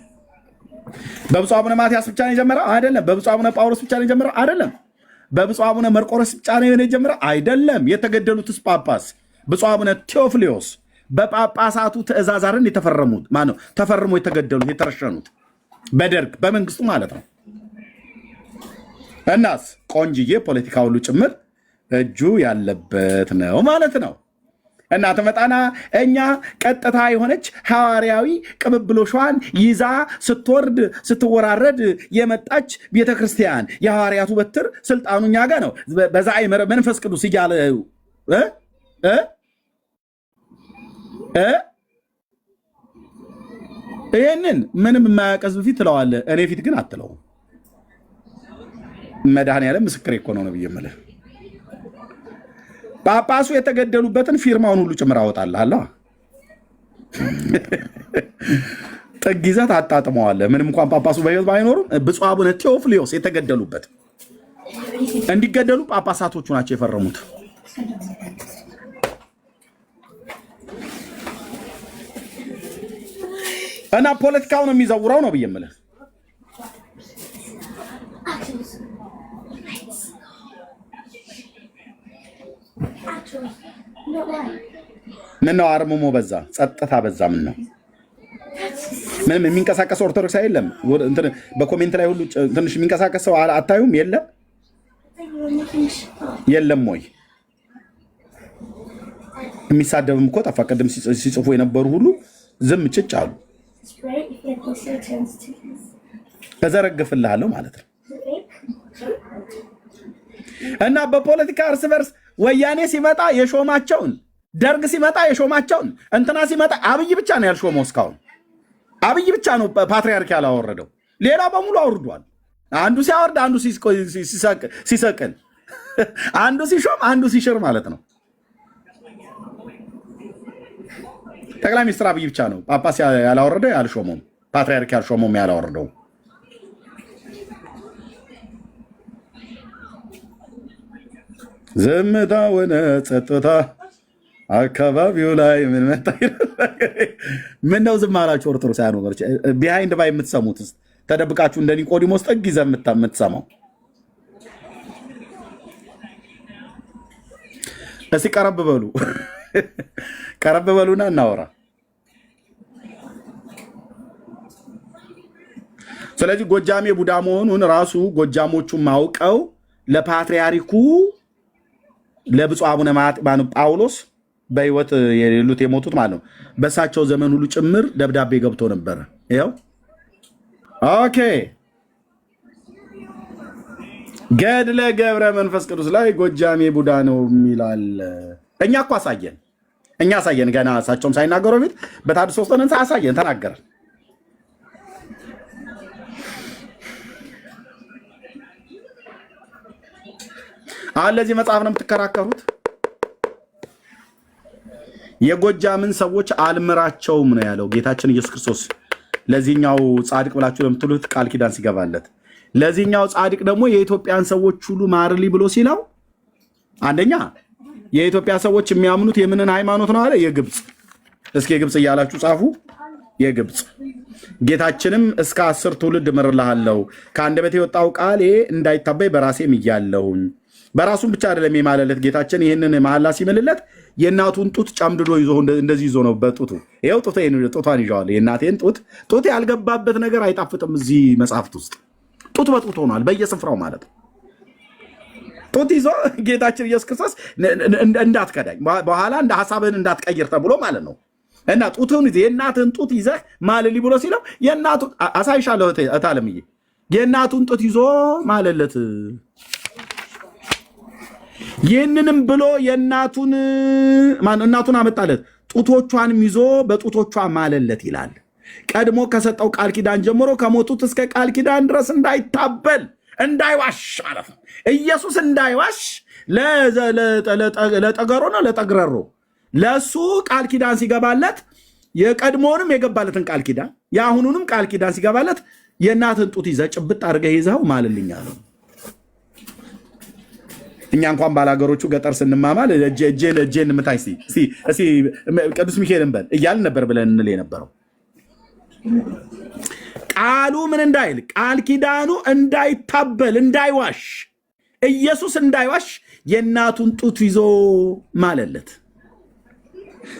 በብፁዕ አቡነ ማትያስ ብቻ ነው የጀመረው አይደለም። በብፁዕ አቡነ ጳውሎስ ብቻ ነው የጀመረው አይደለም። በብፁዕ አቡነ መርቆሬዎስ ብቻ ነው የጀመረው አይደለም። የተገደሉትስ ጳጳስ ብፁዕ አቡነ ቴዎፍሊዮስ በጳጳሳቱ ትእዛዝ አይደል የተፈረሙት? ማነው ተፈርሞ የተገደሉት የተረሸኑት? በደርግ በመንግስቱ ማለት ነው። እናስ ቆንጅዬ ፖለቲካ ሁሉ ጭምር እጁ ያለበት ነው ማለት ነው። እና ትመጣና እኛ ቀጥታ የሆነች ሐዋርያዊ ቅብብሎሿን ይዛ ስትወርድ ስትወራረድ የመጣች ቤተክርስቲያን የሐዋርያቱ በትር ስልጣኑ እኛ ጋ ነው። በዛ መንፈስ ቅዱስ እያለ ይህንን ምንም የማያቀዝ ፊት ትለዋለህ፣ እኔ ፊት ግን አትለውም። መድኃኔዓለም ምስክሬ እኮ ነው ብዬ የምልህ ጳጳሱ የተገደሉበትን ፊርማውን ሁሉ ጭምር አወጣልሃለሁ። ጥግ ይዘህ ታጣጥመዋለህ። ምንም እንኳን ጳጳሱ በሕይወት ባይኖሩም ብፁዕ አቡነ ቴዎፍሊዮስ የተገደሉበት እንዲገደሉ ጳጳሳቶቹ ናቸው የፈረሙት። እና ፖለቲካውን የሚዘውረው ነው ብዬ የምልህ ምን ነው? አርምሞ በዛ፣ ጸጥታ በዛ። ምን ነው? ምንም የሚንቀሳቀስ ኦርቶዶክስ የለም። በኮሜንት ላይ ሁሉ ትንሽ የሚንቀሳቀስ ሰው አታዩም? የለም ወይ? የሚሳደብም እኮ ጠፋ። ቅድም ሲጽፉ የነበሩ ሁሉ ዝም ጭጭ አሉ። ተዘረግፍልሃለሁ ማለት ነው። እና በፖለቲካ እርስ በርስ ወያኔ ሲመጣ የሾማቸውን፣ ደርግ ሲመጣ የሾማቸውን፣ እንትና ሲመጣ አብይ ብቻ ነው ያልሾመው። እስካሁን አብይ ብቻ ነው ፓትሪያርክ ያላወረደው። ሌላ በሙሉ አውርዷል። አንዱ ሲያወርድ፣ አንዱ ሲሰቅል፣ አንዱ ሲሾም፣ አንዱ ሲሽር ማለት ነው። ጠቅላይ ሚኒስትር አብይ ብቻ ነው ጳጳስ ያላወረደው ያልሾመው፣ ፓትሪያርክ ያልሾመውም ያላወረደው። ዝምታ ሆነ ጸጥታ አካባቢው ላይ ምን መጣ? ምን ነው ዝም አላችሁ? ኦርቶዶክሳውያን ወገኖች ቢሃይንድ ባይ የምትሰሙት ተደብቃችሁ እንደ ኒቆዲሞስ ጠግ ይዘህ የምትሰማው እስኪ ቀረብ በሉ፣ ቀረብ በሉና እናወራ። ስለዚህ ጎጃሜ ቡዳ መሆኑን ራሱ ጎጃሞቹም አውቀው ለፓትሪያርኩ ለብፁዕ አቡነ ጳውሎስ በሕይወት የሌሉት የሞቱት ማለት ነው በእሳቸው ዘመን ሁሉ ጭምር ደብዳቤ ገብቶ ነበረ። ይኸው ኦኬ። ገድለ ገብረ መንፈስ ቅዱስ ላይ ጎጃሜ ቡዳ ነው የሚላል። እኛ እኮ አሳየን ገና እሳቸውም ሳይናገሩ በፊት በታድሶ ውስጥ አሳየን፣ ተናገረን። አሁን ለዚህ መጽሐፍ ነው የምትከራከሩት? የጎጃምን ሰዎች አልምራቸውም ነው ያለው ጌታችን ኢየሱስ ክርስቶስ። ለዚህኛው ጻድቅ ብላችሁ ለምትሉት ቃል ኪዳን ሲገባለት፣ ለዚህኛው ጻድቅ ደግሞ የኢትዮጵያን ሰዎች ሁሉ ማርሊ ብሎ ሲለው፣ አንደኛ የኢትዮጵያ ሰዎች የሚያምኑት የምንን ሃይማኖት ነው አለ? የግብፅ። እስኪ የግብፅ እያላችሁ ጻፉ። የግብፅ ጌታችንም እስከ 10 ትውልድ እምርልሃለሁ ከአንደበቴ የወጣው ቃሌ እንዳይታበይ በራሴም እያለሁኝ። በራሱም ብቻ አይደለም የማለለት ጌታችን። ይህንን መሐላ ሲምልለት የእናቱን ጡት ጨምድዶ ይዞ እንደዚህ ይዞ ነው በጡቱ። ይኸው ጡቷን ይዣዋል። የእናቴን ጡት ያልገባበት ነገር አይጣፍጥም። እዚህ መጽሐፍት ውስጥ ጡት በጡት ሆኗል፣ በየስፍራው ማለት ነው። ጡት ይዞ ጌታችን ኢየሱስ ክርስቶስ እንዳትከዳኝ በኋላ እንደ ሀሳብህን እንዳትቀይር ተብሎ ማለት ነው። እና ጡትን የእናትህን ጡት ይዘህ ማልሊ ብሎ ሲለው የእናቱ አሳይሻለሁ እታለምዬ የእናቱን ጡት ይዞ ማለለት። ይህንንም ብሎ እናቱን አመጣለት፣ ጡቶቿንም ይዞ በጡቶቿ ማለለት ይላል። ቀድሞ ከሰጠው ቃል ኪዳን ጀምሮ ከሞቱት እስከ ቃል ኪዳን ድረስ እንዳይታበል እንዳይዋሽ ማለት ነው። ኢየሱስ እንዳይዋሽ ለጠገሮ ነው ለጠግረሮ ለእሱ ቃል ኪዳን ሲገባለት የቀድሞውንም የገባለትን ቃል ኪዳን የአሁኑንም ቃል ኪዳን ሲገባለት የእናትን ጡት ይዘህ ጭብጥ አድርገህ ይዘው ማልልኛል። እኛ እንኳን ባላገሮቹ ገጠር ስንማማል እጄን ምታይ ቅዱስ ሚካኤልን በል እያልን ነበር ብለን እንል የነበረው። ቃሉ ምን እንዳይል ቃል ኪዳኑ እንዳይታበል እንዳይዋሽ ኢየሱስ እንዳይዋሽ የእናቱን ጡት ይዞ ማለለት።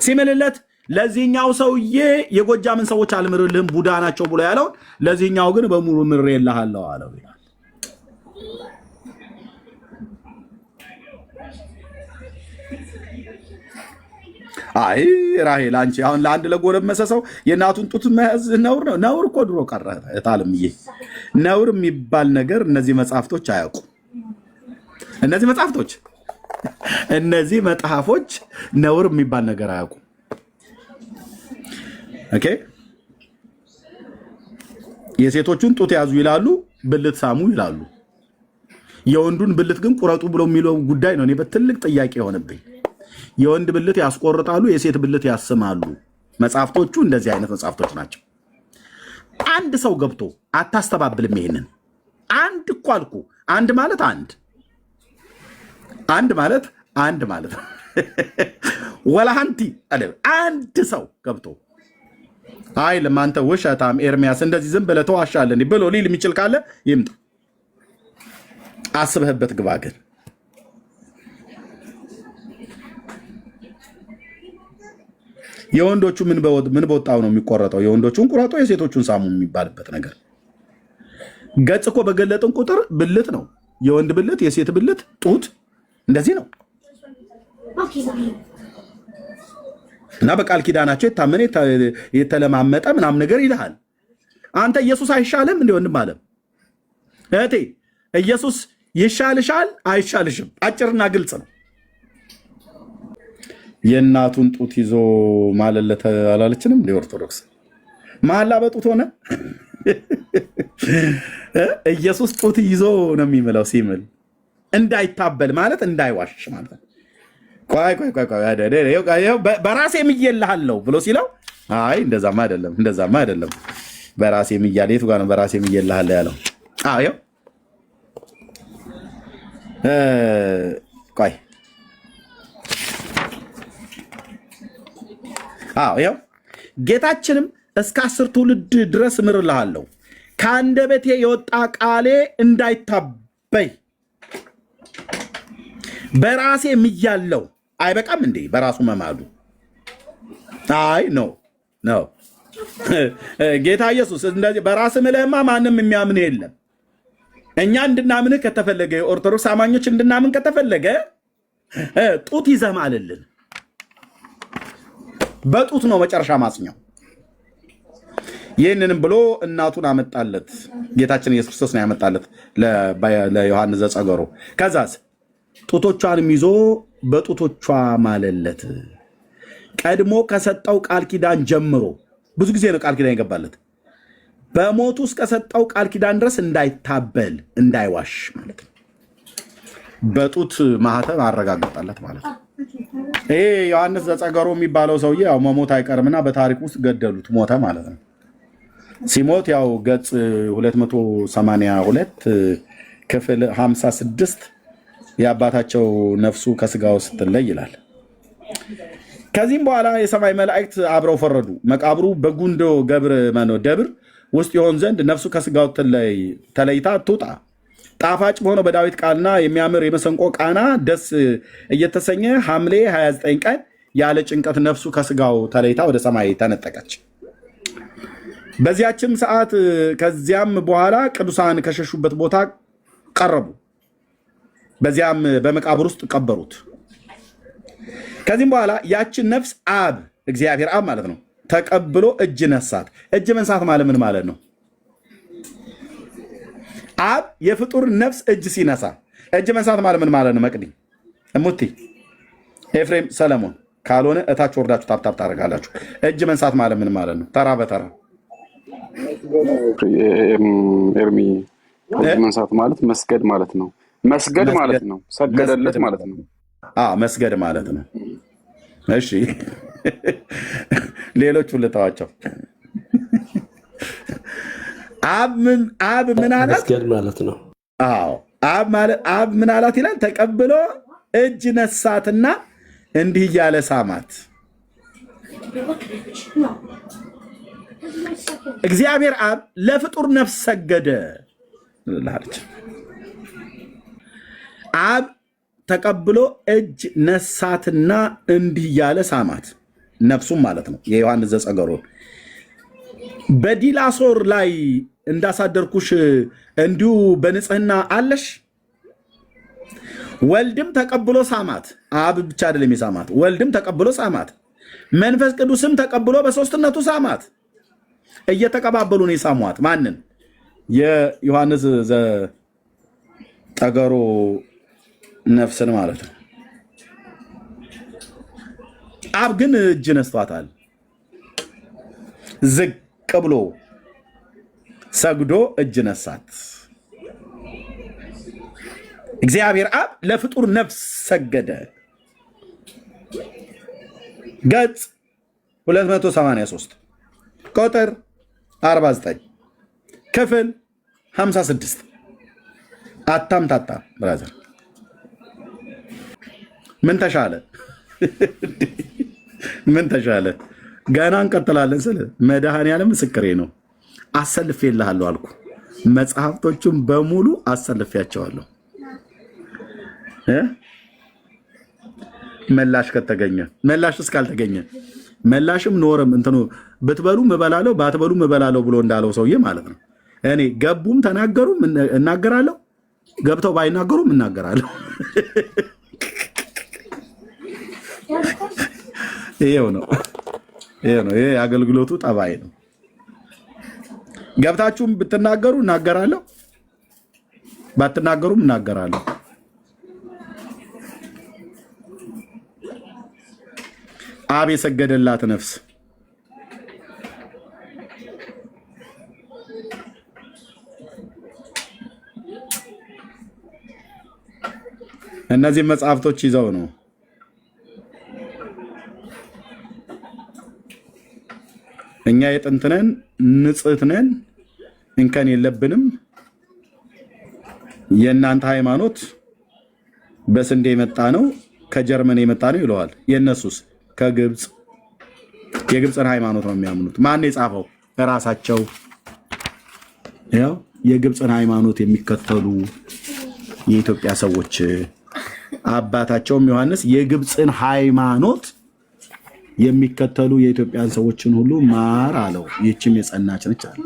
ሲምልለት ለዚህኛው ሰውዬ የጎጃምን ሰዎች አልምርልህም ቡዳ ናቸው ብሎ ያለውን ለዚህኛው ግን በሙሉ ምሬልሃለሁ አለው ይላል። አይ ራሄል አንቺ አሁን ለአንድ ለጎረመሰ ሰው የእናቱን ጡት መያዝ ነውር ነው። ነውር እኮ ድሮ ቀረ እታልምዬ። ነውር የሚባል ነገር እነዚህ መጽሐፍቶች አያውቁም። እነዚህ መጽሐፎች ነውር የሚባል ነገር አያውቁም። ኦኬ የሴቶቹን ጡት ያዙ ይላሉ፣ ብልት ሳሙ ይላሉ። የወንዱን ብልት ግን ቁረጡ ብሎ የሚለው ጉዳይ ነው እኔ በትልቅ ጥያቄ የሆነብኝ። የወንድ ብልት ያስቆርጣሉ፣ የሴት ብልት ያስማሉ። መጽሐፍቶቹ እንደዚህ አይነት መጽሐፍቶች ናቸው። አንድ ሰው ገብቶ አታስተባብልም። ይሄንን አንድ እኮ አልኩ። አንድ ማለት ወላሃንቲ አንድ ሰው ገብቶ አይ ለማንተ ውሸታም ኤርሚያስ እንደዚህ ዝም ብለህ ተዋሻለህ ብሎ ሊል የሚችል ካለ ይምጣ። አስበህበት ግባ። ግን የወንዶቹ ምን በወጣው ነው የሚቆረጠው? የወንዶቹን ቁረጦ የሴቶቹን ሳሙ የሚባልበት ነገር ገጽ እኮ በገለጥን ቁጥር ብልት ነው። የወንድ ብልት፣ የሴት ብልት፣ ጡት እንደዚህ ነው እና በቃል ኪዳናቸው የታመነ የተለማመጠ ምናምን ነገር ይልሃል። አንተ ኢየሱስ አይሻልም? እንደ ወንድም አለም እህቴ ኢየሱስ ይሻልሻል አይሻልሽም? አጭርና ግልጽ ነው። የእናቱን ጡት ይዞ ማለለት አላለችንም? እንደ ኦርቶዶክስ መሐላ በጡት ሆነ። ኢየሱስ ጡት ይዞ ነው የሚምለው። ሲምል እንዳይታበል ማለት እንዳይዋሽ ማለት ነው። ቆይ በራሴ ምዬልሃለሁ ብሎ ሲለው አይ እንደዛማ አይደለም በራሴ ምያለ የቱ ጋር ነው በራሴ ምዬልሃለሁ ያለው? አዎ ቆይ ያው ጌታችንም እስከ 10 ትውልድ ድረስ እምርልሃለሁ ከአንደበቴ የወጣ ቃሌ እንዳይታበይ በራሴ ምያለው። አይበቃም እንዴ በራሱ መማሉ? አይ ነው ጌታ ኢየሱስ እንደዚህ በራስ ምለህማ ማንም የሚያምን የለም። እኛ እንድናምንህ ከተፈለገ የኦርቶዶክስ አማኞች እንድናምን ከተፈለገ ጡት ይዘህ ማልልን። በጡት ነው መጨረሻ ማጽኛው። ይህንንም ብሎ እናቱን አመጣለት። ጌታችን ኢየሱስ ክርስቶስ ነው ያመጣለት ለዮሐንስ ዘጸገሮ። ከዛስ ጡቶቿንም ይዞ በጡቶቿ ማለለት። ቀድሞ ከሰጠው ቃል ኪዳን ጀምሮ ብዙ ጊዜ ነው ቃል ኪዳን የገባለት። በሞቱ እስከሰጠው ቃል ኪዳን ድረስ እንዳይታበል እንዳይዋሽ ማለት ነው። በጡት ማህተብ አረጋግጣለት ማለት ነው። ይሄ ዮሐንስ ዘጸገሮ የሚባለው ሰውዬ ያው መሞት አይቀርምና በታሪክ ውስጥ ገደሉት፣ ሞተ ማለት ነው። ሲሞት ያው ገጽ 282 ክፍል 56 የአባታቸው ነፍሱ ከስጋው ስትለይ ይላል። ከዚህም በኋላ የሰማይ መላእክት አብረው ፈረዱ። መቃብሩ በጉንዶ ደብር ውስጥ ይሆን ዘንድ ነፍሱ ከስጋው ተለይታ ትውጣ። ጣፋጭ በሆነው በዳዊት ቃልና የሚያምር የመሰንቆ ቃና ደስ እየተሰኘ ሐምሌ 29 ቀን ያለ ጭንቀት ነፍሱ ከስጋው ተለይታ ወደ ሰማይ ተነጠቀች። በዚያችም ሰዓት ከዚያም በኋላ ቅዱሳን ከሸሹበት ቦታ ቀረቡ። በዚያም በመቃብር ውስጥ ቀበሩት። ከዚህም በኋላ ያችን ነፍስ አብ እግዚአብሔር አብ ማለት ነው ተቀብሎ እጅ ነሳት። እጅ መንሳት ማለት ምን ማለት ነው? አብ የፍጡር ነፍስ እጅ ሲነሳ እጅ መንሳት ማለት ምን ማለት ነው? መቅዲ እሙቲ ኤፍሬም ሰለሞን ካልሆነ እታች ወርዳችሁ ታብታብ ታደርጋላችሁ። እጅ መንሳት ማለት ምን ማለት ነው? ተራ በተራ ኤርሚ እጅ መንሳት ማለት መስገድ ማለት ነው። መስገድ ማለት ነው። ሰገደለት ማለት ነው። መስገድ ማለት ነው። እሺ ሌሎቹ ልተዋቸው። አብ ምን አላት? መስገድ ማለት ነው። አብ ምን አላት ይላል? ተቀብሎ እጅ ነሳትና እንዲህ እያለ ሳማት። እግዚአብሔር አብ ለፍጡር ነፍስ ሰገደ ላለች አብ ተቀብሎ እጅ ነሳትና እንዲህ እያለ ሳማት፣ ነፍሱም ማለት ነው። የዮሐንስ ዘጸገሮን በዲላሶር ላይ እንዳሳደርኩሽ እንዲሁ በንጽህና አለሽ። ወልድም ተቀብሎ ሳማት። አብ ብቻ አይደለም የሳማት፣ ወልድም ተቀብሎ ሳማት። መንፈስ ቅዱስም ተቀብሎ በሶስትነቱ ሳማት። እየተቀባበሉ ነው የሳሟት። ማንን? የዮሐንስ ዘጠገሮ ነፍስን ማለት ነው። አብ ግን እጅ ነስቷታል። ዝቅ ብሎ ሰግዶ እጅ ነሳት። እግዚአብሔር አብ ለፍጡር ነፍስ ሰገደ። ገጽ 283 ቁጥር 49 ክፍል 56 አታምታታ ብራዘር። ምን ተሻለ? ምን ተሻለ? ገና እንቀጥላለን። ስለ መድኃኔዓለም ምስክሬ ነው። አሰልፌልሃለሁ አልኩ። መጽሐፍቶቹን በሙሉ አሰልፌያቸዋለሁ። መላሽ ከተገኘ መላሽ እስካልተገኘ መላሽም ኖረም እንትኑ ብትበሉም እበላለሁ ባትበሉም እበላለሁ ብሎ እንዳለው ሰውዬ ማለት ነው። እኔ ገቡም ተናገሩም እናገራለሁ፣ ገብተው ባይናገሩም እናገራለሁ። ይሄው ነው። ይሄ አገልግሎቱ ጠባይ ነው። ገብታችሁም ብትናገሩ እናገራለሁ፣ ባትናገሩም እናገራለሁ። አብ የሰገደላት ነፍስ እነዚህ መጽሐፍቶች ይዘው ነው እኛ የጥንት ነን፣ ንጽሕት ነን፣ እንከን የለብንም። የእናንተ ሃይማኖት በስንዴ የመጣ ነው፣ ከጀርመን የመጣ ነው ይለዋል። የእነሱስ ከግብፅ የግብፅን ሃይማኖት ነው የሚያምኑት። ማን የጻፈው? እራሳቸው። ያው የግብፅን ሃይማኖት የሚከተሉ የኢትዮጵያ ሰዎች አባታቸውም ዮሐንስ የግብፅን ሃይማኖት የሚከተሉ የኢትዮጵያን ሰዎችን ሁሉ ማር አለው። ይህችም የጸናች ነች አለ።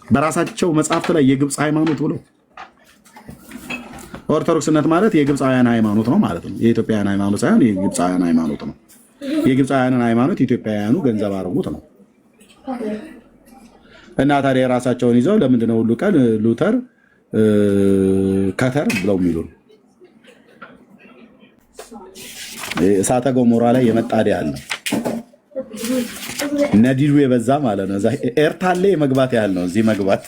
በራሳቸው መጽሐፍት ላይ የግብፅ ሃይማኖት ብሎ ኦርቶዶክስነት ማለት የግብፃውያን ሃይማኖት ነው ማለት ነው። የኢትዮጵያውያን ሃይማኖት ሳይሆን የግብፃውያን ሃይማኖት ነው። የግብፃውያንን ሃይማኖት ኢትዮጵያውያኑ ገንዘብ አድርጉት ነው። እና ታዲያ የራሳቸውን ይዘው ለምንድነው ሁሉ ቀን ሉተር ከተር ብለው የሚሉን? እሳተ ገሞራ ላይ የመጣድ ያህል ነው። ነዲዱ የበዛ ማለት ነው። ኤርታሌ መግባት ያህል ነው እዚህ መግባት።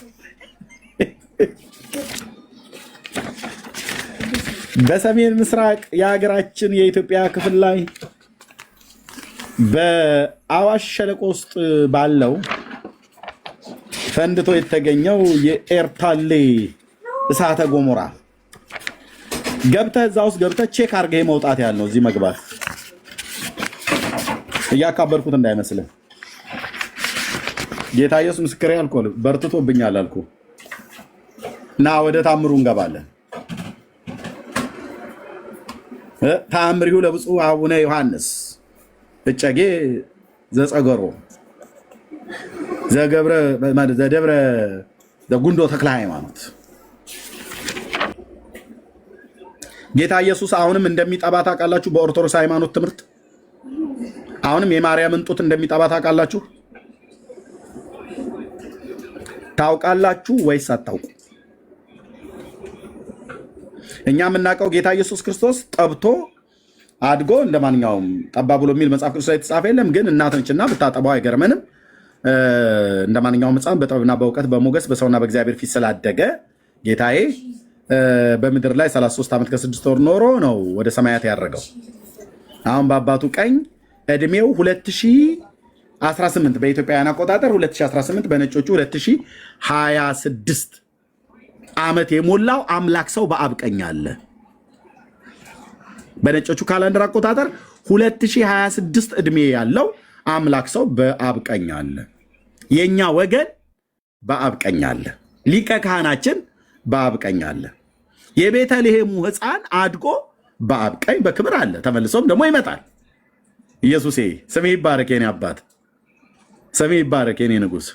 በሰሜን ምስራቅ የሀገራችን የኢትዮጵያ ክፍል ላይ በአዋሽ ሸለቆ ውስጥ ባለው ፈንድቶ የተገኘው የኤርታሌ እሳተ ገሞራ ገብተህ እዛ ውስጥ ገብተህ ቼክ አድርገህ መውጣት ያለው እዚህ መግባት። እያካበርኩት እንዳይመስልህ። ጌታ ኢየሱስ ምስክሬ አልኩህ፣ በርትቶብኛል አልኩህ። እና ወደ ታምሩ እንገባለን። ተአምሪሁ ለብፁዕ አቡነ ዮሐንስ እጨጌ ዘጸገሮ ዘደብረ ጉንዶ ተክለ ሃይማኖት። ጌታ ኢየሱስ አሁንም እንደሚጠባ ታውቃላችሁ። በኦርቶዶክስ ሃይማኖት ትምህርት አሁንም የማርያምን ጡት እንደሚጠባ ታውቃላችሁ። ታውቃላችሁ ወይስ አታውቁ? እኛ የምናውቀው ጌታ ኢየሱስ ክርስቶስ ጠብቶ አድጎ እንደማንኛውም ጠባ ብሎ የሚል መጽሐፍ ቅዱስ ላይ የተጻፈ የለም። ግን እናት ነችና ብታጠባው አይገርመንም። እንደ ማንኛውም ሕፃን በጥበብና በእውቀት በሞገስ በሰውና በእግዚአብሔር ፊት ስላደገ ጌታዬ በምድር ላይ 33 ዓመት ከ6 ወር ኖሮ ነው ወደ ሰማያት ያረገው። አሁን በአባቱ ቀኝ እድሜው 2018 በኢትዮጵያውያን አቆጣጠር 2018 በነጮቹ 2026 ዓመት የሞላው አምላክ ሰው በአብ ቀኝ አለ። በነጮቹ ካላንደር አቆጣጠር 2026 እድሜ ያለው አምላክ ሰው በአብ ቀኝ አለ። የኛ ወገን በአብ ቀኝ አለ። ሊቀ ካህናችን በአብ ቀኝ አለ። የቤተልሔሙ ሕፃን አድጎ በአብ ቀኝ በክብር አለ። ተመልሶም ደግሞ ይመጣል። ኢየሱሴ ስሜ ይባረክ፣ የኔ አባት ስሜ ይባረክ፣ የኔ ንጉሥ።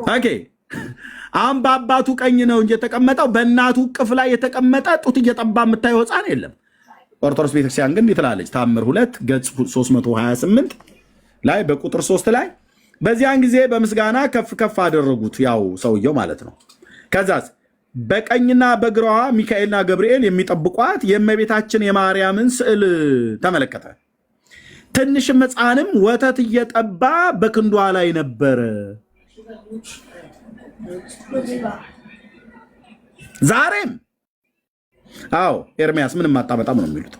ኦኬ አሁን በአባቱ ቀኝ ነው እንጂ የተቀመጠው በእናቱ እቅፍ ላይ የተቀመጠ ጡት እየጠባ የምታየው ሕፃን የለም። ኦርቶዶክስ ቤተክርስቲያን ግን ትላለች። ታምር 2 ገጽ 328 ላይ በቁጥር 3 ላይ በዚያን ጊዜ በምስጋና ከፍ ከፍ አደረጉት፣ ያው ሰውየው ማለት ነው። ከዛስ በቀኝና በግራዋ ሚካኤልና ገብርኤል የሚጠብቋት የእመቤታችን የማርያምን ስዕል ተመለከተ። ትንሽም ሕፃንም ወተት እየጠባ በክንዷ ላይ ነበረ። ዛሬም አዎ ኤርሚያስ ምንም አታመጣም ነው የሚሉት።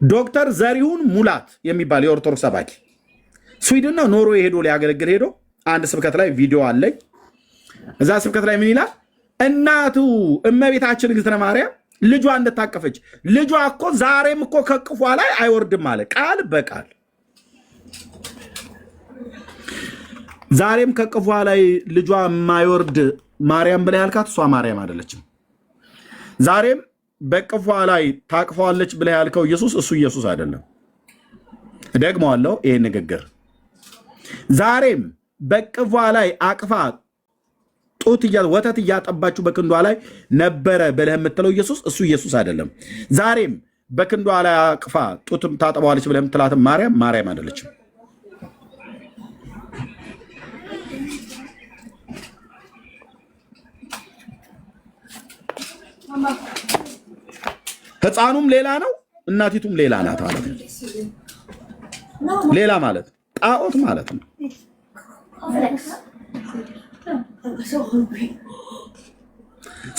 ዶክተር ዘሪሁን ሙላት የሚባል የኦርቶዶክስ ሰባኪ ስዊድን ነው ኖርዌይ ሄዶ ሊያገለግል ሄዶ አንድ ስብከት ላይ ቪዲዮ አለኝ። እዛ ስብከት ላይ ምን ይላል? እናቱ እመቤታችን እግዝእትነ ማርያም ልጇ እንደታቀፈች ልጇ እኮ ዛሬም እኮ ከቅፏ ላይ አይወርድም አለ ቃል በቃል። ዛሬም ከቅፏ ላይ ልጇ የማይወርድ ማርያም ብለህ ያልካት እሷ ማርያም አይደለችም። ዛሬም በቅፏ ላይ ታቅፈዋለች ብለህ ያልከው ኢየሱስ እሱ ኢየሱስ አይደለም። ደግመዋለሁ ይሄን ንግግር። ዛሬም በቅፏ ላይ አቅፋ ጡት ወተት እያጠባችሁ በክንዷ ላይ ነበረ ብለህ የምትለው ኢየሱስ እሱ ኢየሱስ አይደለም። ዛሬም በክንዷ ላይ አቅፋ ጡት ታጠባዋለች ብለህ የምትላትም ማርያም ማርያም አይደለችም። ሕፃኑም ሌላ ነው፣ እናቲቱም ሌላ ናት ማለት ነው። ሌላ ማለት ጣዖት ማለት ነው።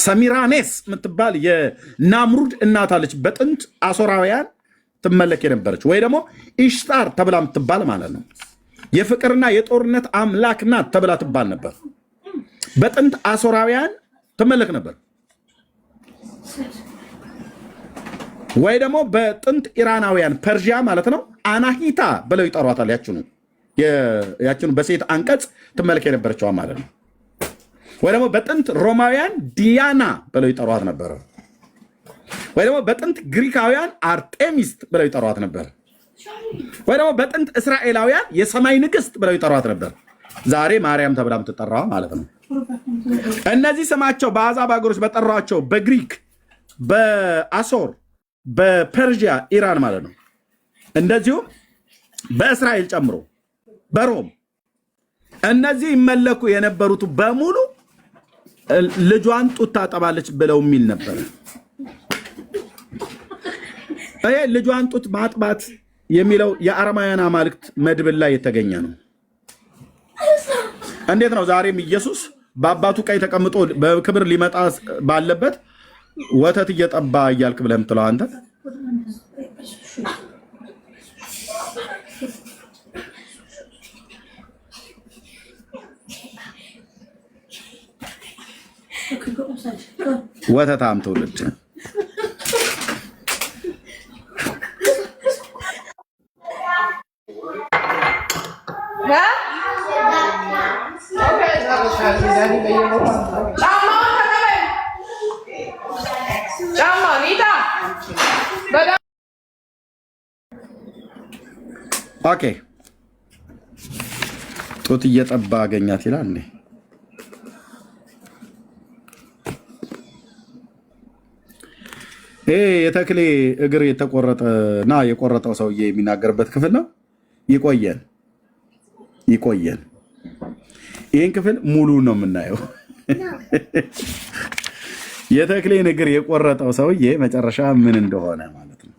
ሰሚራኔስ የምትባል የናምሩድ እናት አለች። በጥንት አሶራውያን ትመለክ የነበረች ወይ ደግሞ ኢሽታር ተብላ የምትባል ማለት ነው። የፍቅርና የጦርነት አምላክ ናት ተብላ ትባል ነበር። በጥንት አሶራውያን ትመለክ ነበር። ወይ ደግሞ በጥንት ኢራናውያን ፐርዥያ ማለት ነው አናሂታ ብለው ይጠሯታል። ያችኑ በሴት አንቀጽ ትመለክ የነበረችዋ ማለት ነው። ወይ ደግሞ በጥንት ሮማውያን ዲያና ብለው ይጠሯት ነበር። ወይ ደግሞ በጥንት ግሪካውያን አርጤሚስት ብለው ይጠሯት ነበር። ወይ ደግሞ በጥንት እስራኤላውያን የሰማይ ንግስት ብለው ይጠሯት ነበር። ዛሬ ማርያም ተብላ የምትጠራዋ ማለት ነው። እነዚህ ስማቸው በአሕዛብ ሀገሮች በጠሯቸው በግሪክ፣ በአሶር፣ በፐርዥያ ኢራን ማለት ነው። እንደዚሁም በእስራኤል ጨምሮ በሮም እነዚህ ይመለኩ የነበሩት በሙሉ ልጇን ጡት ታጠባለች ብለው የሚል ነበር። ይሄ ልጇን ጡት ማጥባት የሚለው የአረማውያን አማልክት መድብል ላይ የተገኘ ነው። እንዴት ነው ዛሬም ኢየሱስ በአባቱ ቀኝ ተቀምጦ በክብር ሊመጣ ባለበት ወተት እየጠባ እያልክ ብለህ የምትለው አንተ? ወተታም ትውልድ ኦኬ ጡት እየጠባ አገኛት ይላል እንዴ? ይሄ የተክሌ እግር የተቆረጠ እና የቆረጠው ሰውዬ የሚናገርበት ክፍል ነው። ይቆየን ይቆየን። ይህን ክፍል ሙሉ ነው የምናየው። የተክሌን እግር የቆረጠው ሰውዬ መጨረሻ ምን እንደሆነ ማለት ነው።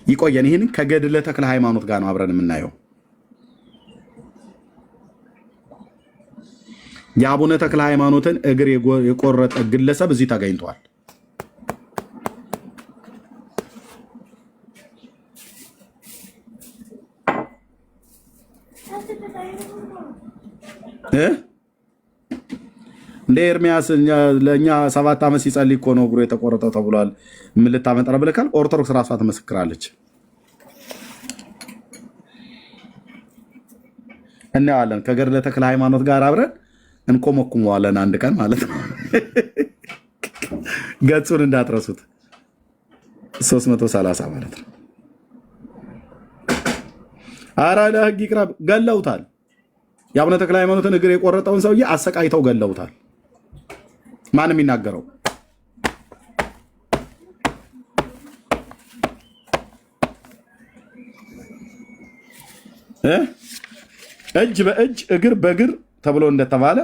ይቆየን። ይህን ከገድለ ተክለ ሃይማኖት ጋር ነው አብረን የምናየው። የአቡነ ተክለ ሃይማኖትን እግር የቆረጠ ግለሰብ እዚህ ተገኝቷል። እንደ ኤርሚያስ ለእኛ 7 ዓመት ሲጸልይ እኮ ነው እግሩ የተቆረጠው ተብሏል። ምን ልታመጣ ነው ብለካል? ኦርቶዶክስ ራሷ ትመሰክራለች። እናያለን። ከገድለ ተክለ ሃይማኖት ጋር አብረን እንቆመቁመዋለን አንድ ቀን ማለት ነው። ገጹን እንዳትረሱት 330 ማለት ነው። ኧረ ለህግ ይቅረብ። ገለውታል። የአቡነ ተክለ ሃይማኖትን እግር የቆረጠውን ሰውዬ አሰቃይተው ገለውታል። ማንም የሚናገረው እጅ በእጅ እግር በእግር ተብሎ እንደተባለ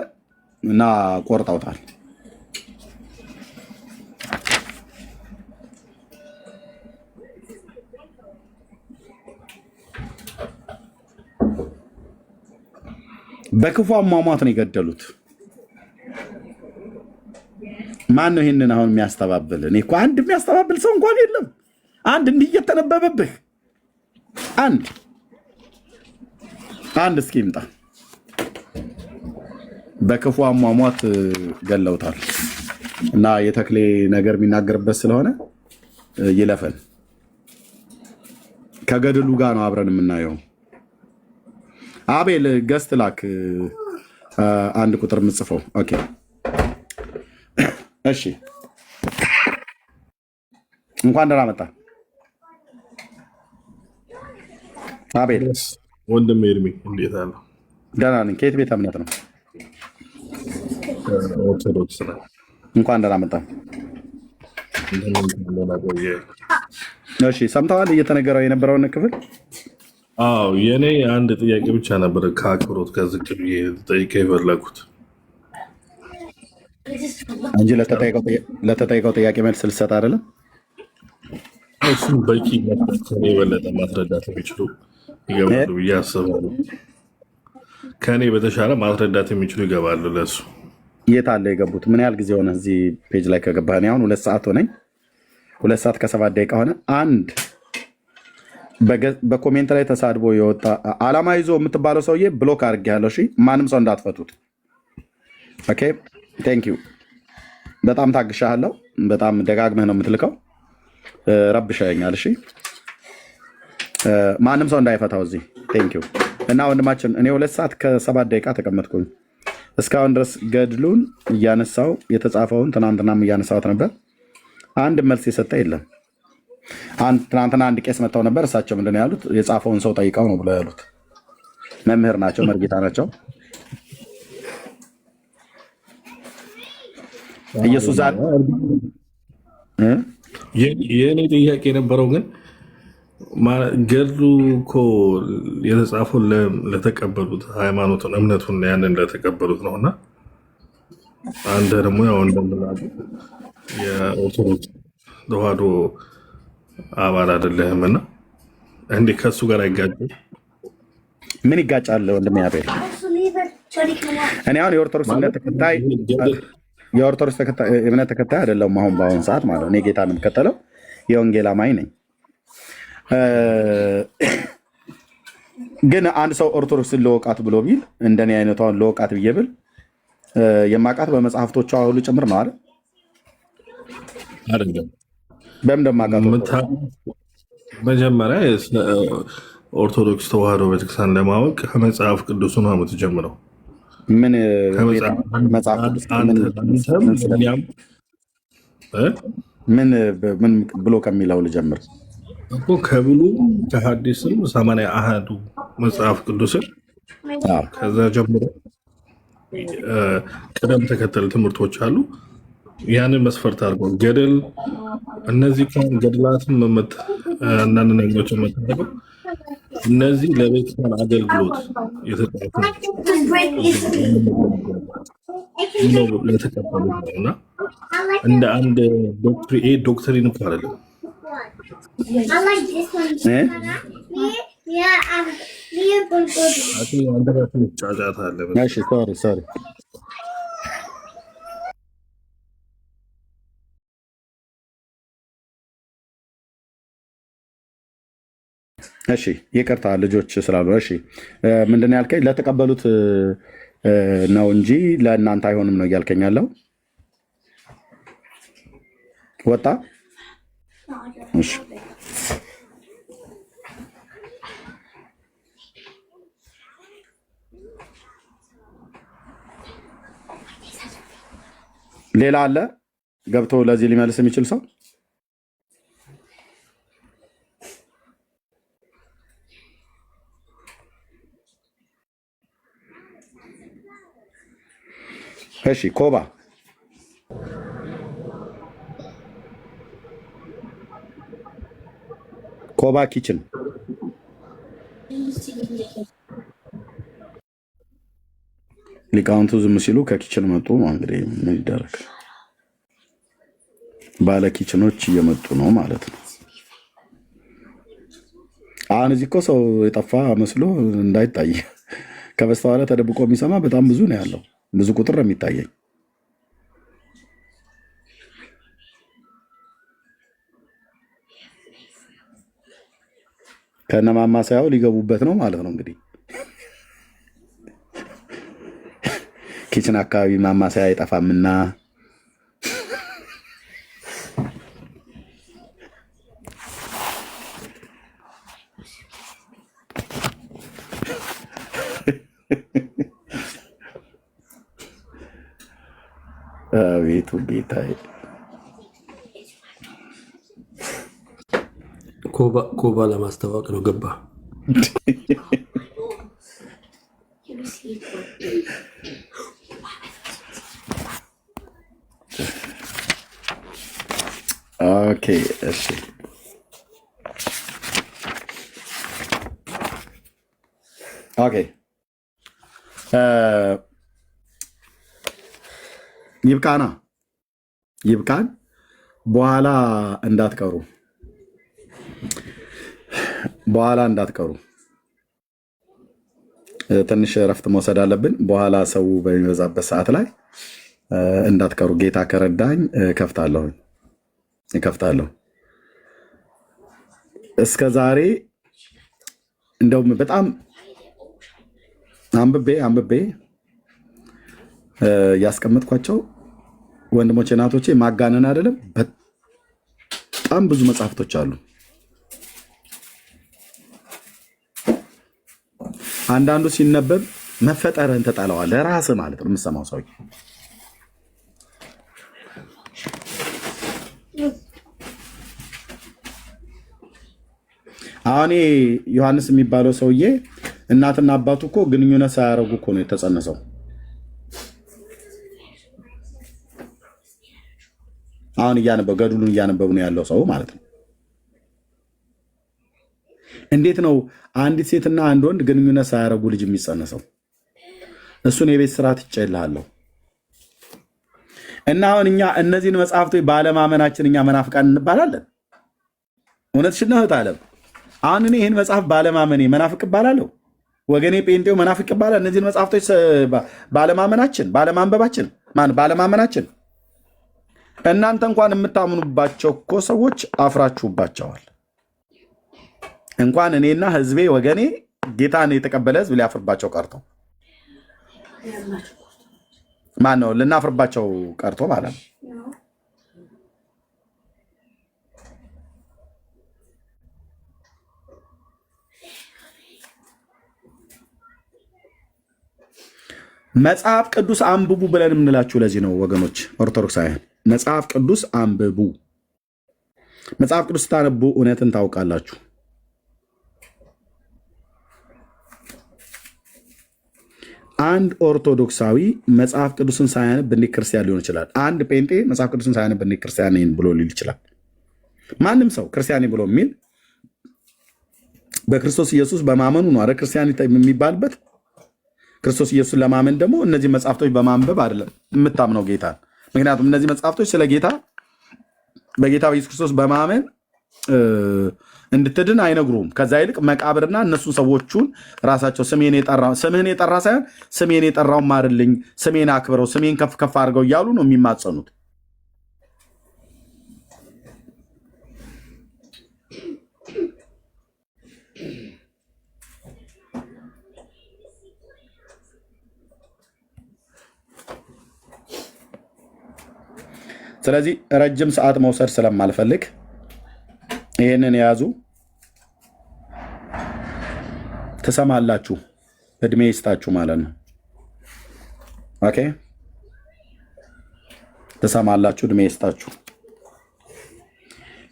እና ቆርጠውታል። በክፉ አሟሟት ነው የገደሉት። ማን ነው ይህንን አሁን የሚያስተባብል? እኔ እኮ አንድ የሚያስተባብል ሰው እንኳን የለም። አንድ እንዲህ እየተነበበብህ አንድ እስኪ ይምጣ። በክፉ አሟሟት ገለውታል እና የተክሌ ነገር የሚናገርበት ስለሆነ ይለፈን። ከገድሉ ጋር ነው አብረን የምናየው። አቤል ገስት ላክ። አንድ ቁጥር የምጽፈው ኦኬ። እሺ እንኳን ደህና መጣ አቤል። ወንድም ኤርሚ እንዴት አለ? ደህና ነኝ። ከየት ቤተ እምነት ነው? ኦርቶዶክስ ነው። እንኳን ደህና መጣ። እሺ ሰምተዋል እየተነገረው የነበረውን ክፍል? አዎ የኔ አንድ ጥያቄ ብቻ ነበር ከአክብሮት ከዝቅ ብዬ ጠይቄ የፈለኩት እንጂ ለተጠይቀው ጥያቄ መልስ ልሰጥ አይደለም። እሱም በቂ ከኔ የበለጠ ማስረዳት የሚችሉ ይገባሉ ብዬ አስባለሁ። ከኔ በተሻለ ማስረዳት የሚችሉ ይገባሉ። ለሱ የት አለ የገቡት? ምን ያህል ጊዜ ሆነ እዚህ ፔጅ ላይ ከገባህ? እኔ አሁን 2 ሰዓት ሆነኝ። 2 ሰዓት ከ7 ደቂቃ ሆነ። አንድ በኮሜንት ላይ ተሳድቦ የወጣ አላማ ይዞ የምትባለው ሰውዬ ብሎክ አድርጌያለሁ። እሺ ማንም ሰው እንዳትፈቱት። ኦኬ ቴንክ ዩ። በጣም ታግሻለሁ። በጣም ደጋግመህ ነው የምትልከው። ረብሻኛል። እሺ ማንም ሰው እንዳይፈታው እዚህ። ቴንክ ዩ። እና ወንድማችን እኔ 2 ሰዓት ከ7 ደቂቃ ተቀመጥኩኝ። እስካሁን ድረስ ገድሉን እያነሳው የተጻፈውን ትናንትናም እያነሳሁት ነበር። አንድ መልስ የሰጠ የለም። ትናንትና አንድ ቄስ መጥተው ነበር። እሳቸው ምንድን ነው ያሉት? የጻፈውን ሰው ጠይቀው ነው ብለው ያሉት። መምህር ናቸው፣ መርጌታ ናቸው። ኢየሱስ የእኔ ጥያቄ የነበረው ግን ገድሉ እኮ የተጻፈው ለተቀበሉት ሃይማኖቱን እምነቱን ያንን ለተቀበሉት ነው እና አንተ ደግሞ ያው እንደምናውቀው የኦርቶዶክስ ተዋህዶ አባል አይደለህም እና እንዴ ከሱ ጋር አይጋጭም? ምን ይጋጫል ወንድሜ አቤል? እኔ አሁን የኦርቶዶክስ እምነት ተከታይ አይደለሁም። አሁን በአሁኑ ሰዓት ማለት እኔ ጌታ ነው የምከተለው፣ የወንጌል አማኝ ነኝ። ግን አንድ ሰው ኦርቶዶክስን ለወቃት ብሎ ቢል እንደኔ አይነቷን ለወቃት ብዬ ብል የማውቃት በመጽሐፍቶቿ ሁሉ ጭምር ነው አይደል? አይደለም። በምን እንደማውቃት መጀመሪያ ኦርቶዶክስ ተዋህዶ ቤተክርስቲያን ለማወቅ ከመጽሐፍ ቅዱስ ነው የምትጀምረው። ምን መጽሐፍ ቅዱስ ምን ብሎ ከሚለው ልጀምር እኮ ከብሉ ከሐዲስም 81ዱ መጽሐፍ ቅዱስን ከዛ ጀምሮ ቅደም ተከተል ትምህርቶች አሉ። ያንን መስፈርት አድርገው ገድል እነዚህ ገድላትን አንዳንድ ነገሮችን መታደገው እነዚህ ለቤተክርስቲያን አገልግሎት የተጻፉ ነው ለተቀበሉት ነው እና እንደ አንድ ዶክትሪን እኮ አይደለም። ጫጫታ አለ። ሶሪ እሺ ይቅርታ ልጆች ስላሉ። እሺ ምንድን ነው ያልከኝ? ለተቀበሉት ነው እንጂ ለእናንተ አይሆንም ነው እያልከኝ ያለው። ወጣ። እሺ ሌላ አለ ገብቶ ለዚህ ሊመልስ የሚችል ሰው? እሺ ኮባ ኪችን ሊቃውንቱ ዝም ሲሉ ከኪችን መጡ ነው እንግዲህ ምን ይደረግ። ባለ ኪችኖች እየመጡ ነው ማለት ነው። አሁን እዚህ እኮ ሰው የጠፋ መስሎ እንዳይታይ ከበስተኋላ ተደብቆ የሚሰማ በጣም ብዙ ነው ያለው። ብዙ ቁጥር ነው የሚታየኝ። ከነማማሰያው ሊገቡበት ነው ማለት ነው እንግዲህ። ኪችን አካባቢ ማማሰያ አይጠፋምና ቤቱ ጌታዬ ኮባ ለማስተዋወቅ ነው ገባ። ኦኬ እሺ ኦኬ ይብቃን። በኋላ እንዳትቀሩ ትንሽ እረፍት መውሰድ አለብን። በኋላ ሰው በሚበዛበት ሰዓት ላይ እንዳትቀሩ። ጌታ ከረዳኝ እከፍታለሁ። እስከ ዛሬ እንደውም በጣም አንብቤ ያስቀመጥኳቸው ወንድሞቼ እናቶቼ ማጋነን አይደለም፣ በጣም ብዙ መጽሐፍቶች አሉ። አንዳንዱ ሲነበብ መፈጠርህን ትጠላዋለህ፣ ራስህ ማለት ነው የምትሰማው ሰው። አሁን ዮሐንስ የሚባለው ሰውዬ እናትና አባቱ እኮ ግንኙነት ሳያደርጉ እኮ ነው የተጸነሰው። አሁን ገድሉን እያነበቡ ነው ያለው ሰው ማለት ነው። እንዴት ነው አንዲት ሴትና አንድ ወንድ ግንኙነት ሳያደርጉ ልጅ የሚጸነሰው? እሱን የቤት ስራ ትጨልሃለሁ። እና አሁን እኛ እነዚህን መጽሐፍቶች ባለማመናችን እኛ መናፍቃን እንባላለን። እውነትሽን ነው እህት ዓለም። አሁን እኔ ይህን መጽሐፍ ባለማመኔ መናፍቅ እባላለሁ? ወገኔ ጴንጤው መናፍቅ ይባላል? እነዚህን መጽሐፍቶች ባለማመናችን እናንተ እንኳን የምታምኑባቸው እኮ ሰዎች አፍራችሁባቸዋል። እንኳን እኔና ህዝቤ ወገኔ ጌታን የተቀበለ ህዝብ ሊያፍርባቸው ቀርቶ ልናፍርባቸው ቀርቶ ማለት ነው። መጽሐፍ ቅዱስ አንብቡ ብለን የምንላችሁ ለዚህ ነው ወገኖች ኦርቶዶክሳውያን። መጽሐፍ ቅዱስ አንብቡ። መጽሐፍ ቅዱስ ስታነቡ እውነትን ታውቃላችሁ። አንድ ኦርቶዶክሳዊ መጽሐፍ ቅዱስን ሳያነብ እንዴት ክርስቲያን ሊሆን ይችላል? አንድ ጴንጤ መጽሐፍ ቅዱስን ሳያነብ እንዴት ክርስቲያን ብሎ ሊል ይችላል? ማንም ሰው ክርስቲያን ብሎ የሚል በክርስቶስ ኢየሱስ በማመኑ ነው። አረ ክርስቲያን የሚባልበት ክርስቶስ ኢየሱስን ለማመን ደግሞ እነዚህ መጽሐፍቶች በማንበብ አይደለም የምታምነው ጌታን። ምክንያቱም እነዚህ መጽሐፍቶች ስለ ጌታ በጌታ በኢየሱስ ክርስቶስ በማመን እንድትድን አይነግሩም። ከዛ ይልቅ መቃብርና እነሱን ሰዎቹን ራሳቸው ስምህን የጠራ ሳይሆን ስሜን የጠራውን ማርልኝ፣ ስሜን አክብረው፣ ስሜን ከፍ ከፍ አድርገው እያሉ ነው የሚማጸኑት። ስለዚህ ረጅም ሰዓት መውሰድ ስለማልፈልግ ይህንን የያዙ ትሰማላችሁ። እድሜ ይስጣችሁ ማለት ነው። ኦኬ ትሰማላችሁ፣ እድሜ ይስጣችሁ።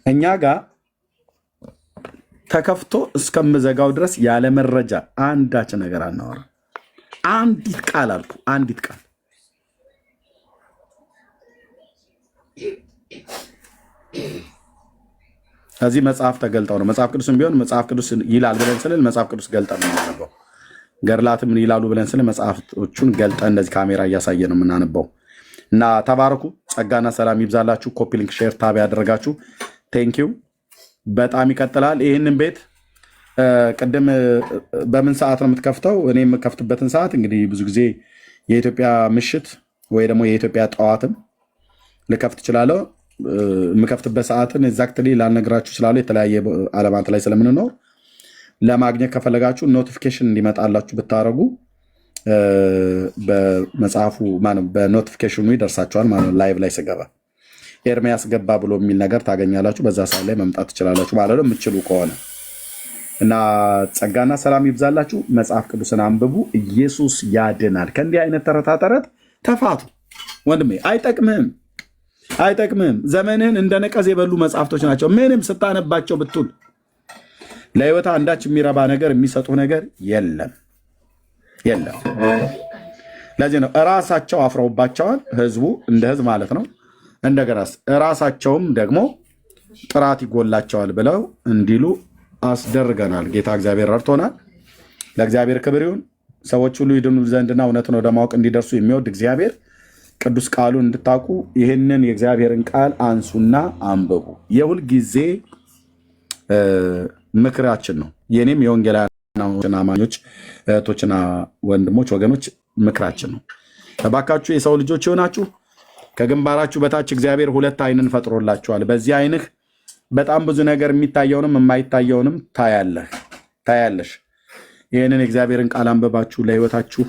እኛ ጋር ተከፍቶ እስከምዘጋው ድረስ ያለ መረጃ አንዳች ነገር አናወራ። አንዲት ቃል አልኩ፣ አንዲት ቃል እዚህ መጽሐፍ ተገልጠው ነው። መጽሐፍ ቅዱስም ቢሆን መጽሐፍ ቅዱስ ይላል ብለን ስንል መጽሐፍ ቅዱስ ገልጠን ነው የምናነበው። ገድላትም ይላሉ ብለን ስንል መጽሐፎቹን ገልጠን እንደዚህ ካሜራ እያሳየ ነው የምናነበው። እና ተባረኩ። ጸጋና ሰላም ይብዛላችሁ። ኮፒ ሊንክ፣ ሼር፣ ታብ ያደረጋችሁ ቴንኪው። በጣም ይቀጥላል። ይህንን ቤት ቅድም በምን ሰዓት ነው የምትከፍተው? እኔ የምከፍትበትን ሰዓት እንግዲህ ብዙ ጊዜ የኢትዮጵያ ምሽት ወይ ደግሞ የኢትዮጵያ ጠዋትም ልከፍት እችላለሁ። የምከፍትበት ሰዓትን ኤግዛክትሊ ላልነግራችሁ እችላለሁ። የተለያየ ዓለማት ላይ ስለምንኖር ለማግኘት ከፈለጋችሁ ኖቲፊኬሽን እንዲመጣላችሁ ብታደረጉ በመጽሐፉ በኖቲፊኬሽኑ ይደርሳችኋል ማለት ነው። ላይቭ ላይ ስገባ ኤርሚያስ ገባ ብሎ የሚል ነገር ታገኛላችሁ። በዛ ሰዓት ላይ መምጣት ትችላላችሁ ማለት ነው የምትችሉ ከሆነ እና ጸጋና ሰላም ይብዛላችሁ። መጽሐፍ ቅዱስን አንብቡ። ኢየሱስ ያድናል። ከእንዲህ አይነት ተረታ ተረት ተፋቱ ወንድሜ። አይጠቅምህም። ዘመንህን እንደ ነቀዝ የበሉ መጽሐፍቶች ናቸው። ምንም ስታነባቸው ብትውል ለህይወት አንዳች የሚረባ ነገር የሚሰጡ ነገር የለም። ለዚህ ነው እራሳቸው አፍረውባቸዋል። ህዝቡ እንደ ህዝብ ማለት ነው። እንደገና እራሳቸውም ደግሞ ጥራት ይጎላቸዋል ብለው እንዲሉ አስደርገናል። ጌታ እግዚአብሔር ረድቶናል። ለእግዚአብሔር ክብር ይሁን። ሰዎች ሁሉ ይድኑ ዘንድና እውነትን ወደ ማወቅ እንዲደርሱ የሚወድ እግዚአብሔር ቅዱስ ቃሉን እንድታውቁ ይህንን የእግዚአብሔርን ቃል አንሱና አንብቡ። የሁል ጊዜ ምክራችን ነው። የኔም የወንጌላውያን አማኞች እህቶችና ወንድሞች ወገኖች ምክራችን ነው። እባካችሁ የሰው ልጆች የሆናችሁ ከግንባራችሁ በታች እግዚአብሔር ሁለት ዓይንን ፈጥሮላችኋል። በዚህ ዓይንህ በጣም ብዙ ነገር የሚታየውንም የማይታየውንም ታያለሽ። ይህንን የእግዚአብሔርን ቃል አንበባችሁ ለህይወታችሁ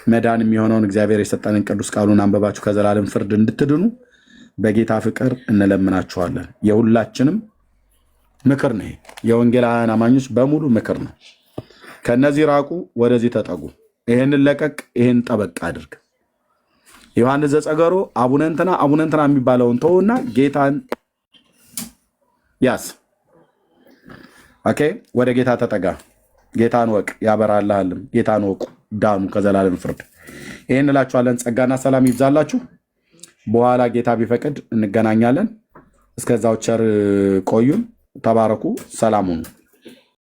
መዳን የሚሆነውን እግዚአብሔር የሰጠንን ቅዱስ ቃሉን አንበባችሁ ከዘላለም ፍርድ እንድትድኑ በጌታ ፍቅር እንለምናችኋለን። የሁላችንም ምክር ነው። የወንጌላውያን አማኞች በሙሉ ምክር ነው። ከነዚህ ራቁ፣ ወደዚህ ተጠጉ። ይህንን ለቀቅ፣ ይህን ጠበቅ አድርግ። ዮሐንስ ዘጸገሮ አቡነ እንትና የሚባለውን ተውና ጌታን ያስ ኦኬ፣ ወደ ጌታ ተጠጋ። ጌታን ወቅ፣ ያበራልሃልም። ጌታን ወቁ፣ ዳኑ ከዘላለም ፍርድ። ይህን እላችኋለን። ጸጋና ሰላም ይብዛላችሁ። በኋላ ጌታ ቢፈቅድ እንገናኛለን። እስከዛው ቸር ቆዩን። ተባረኩ። ሰላም ሁኑ።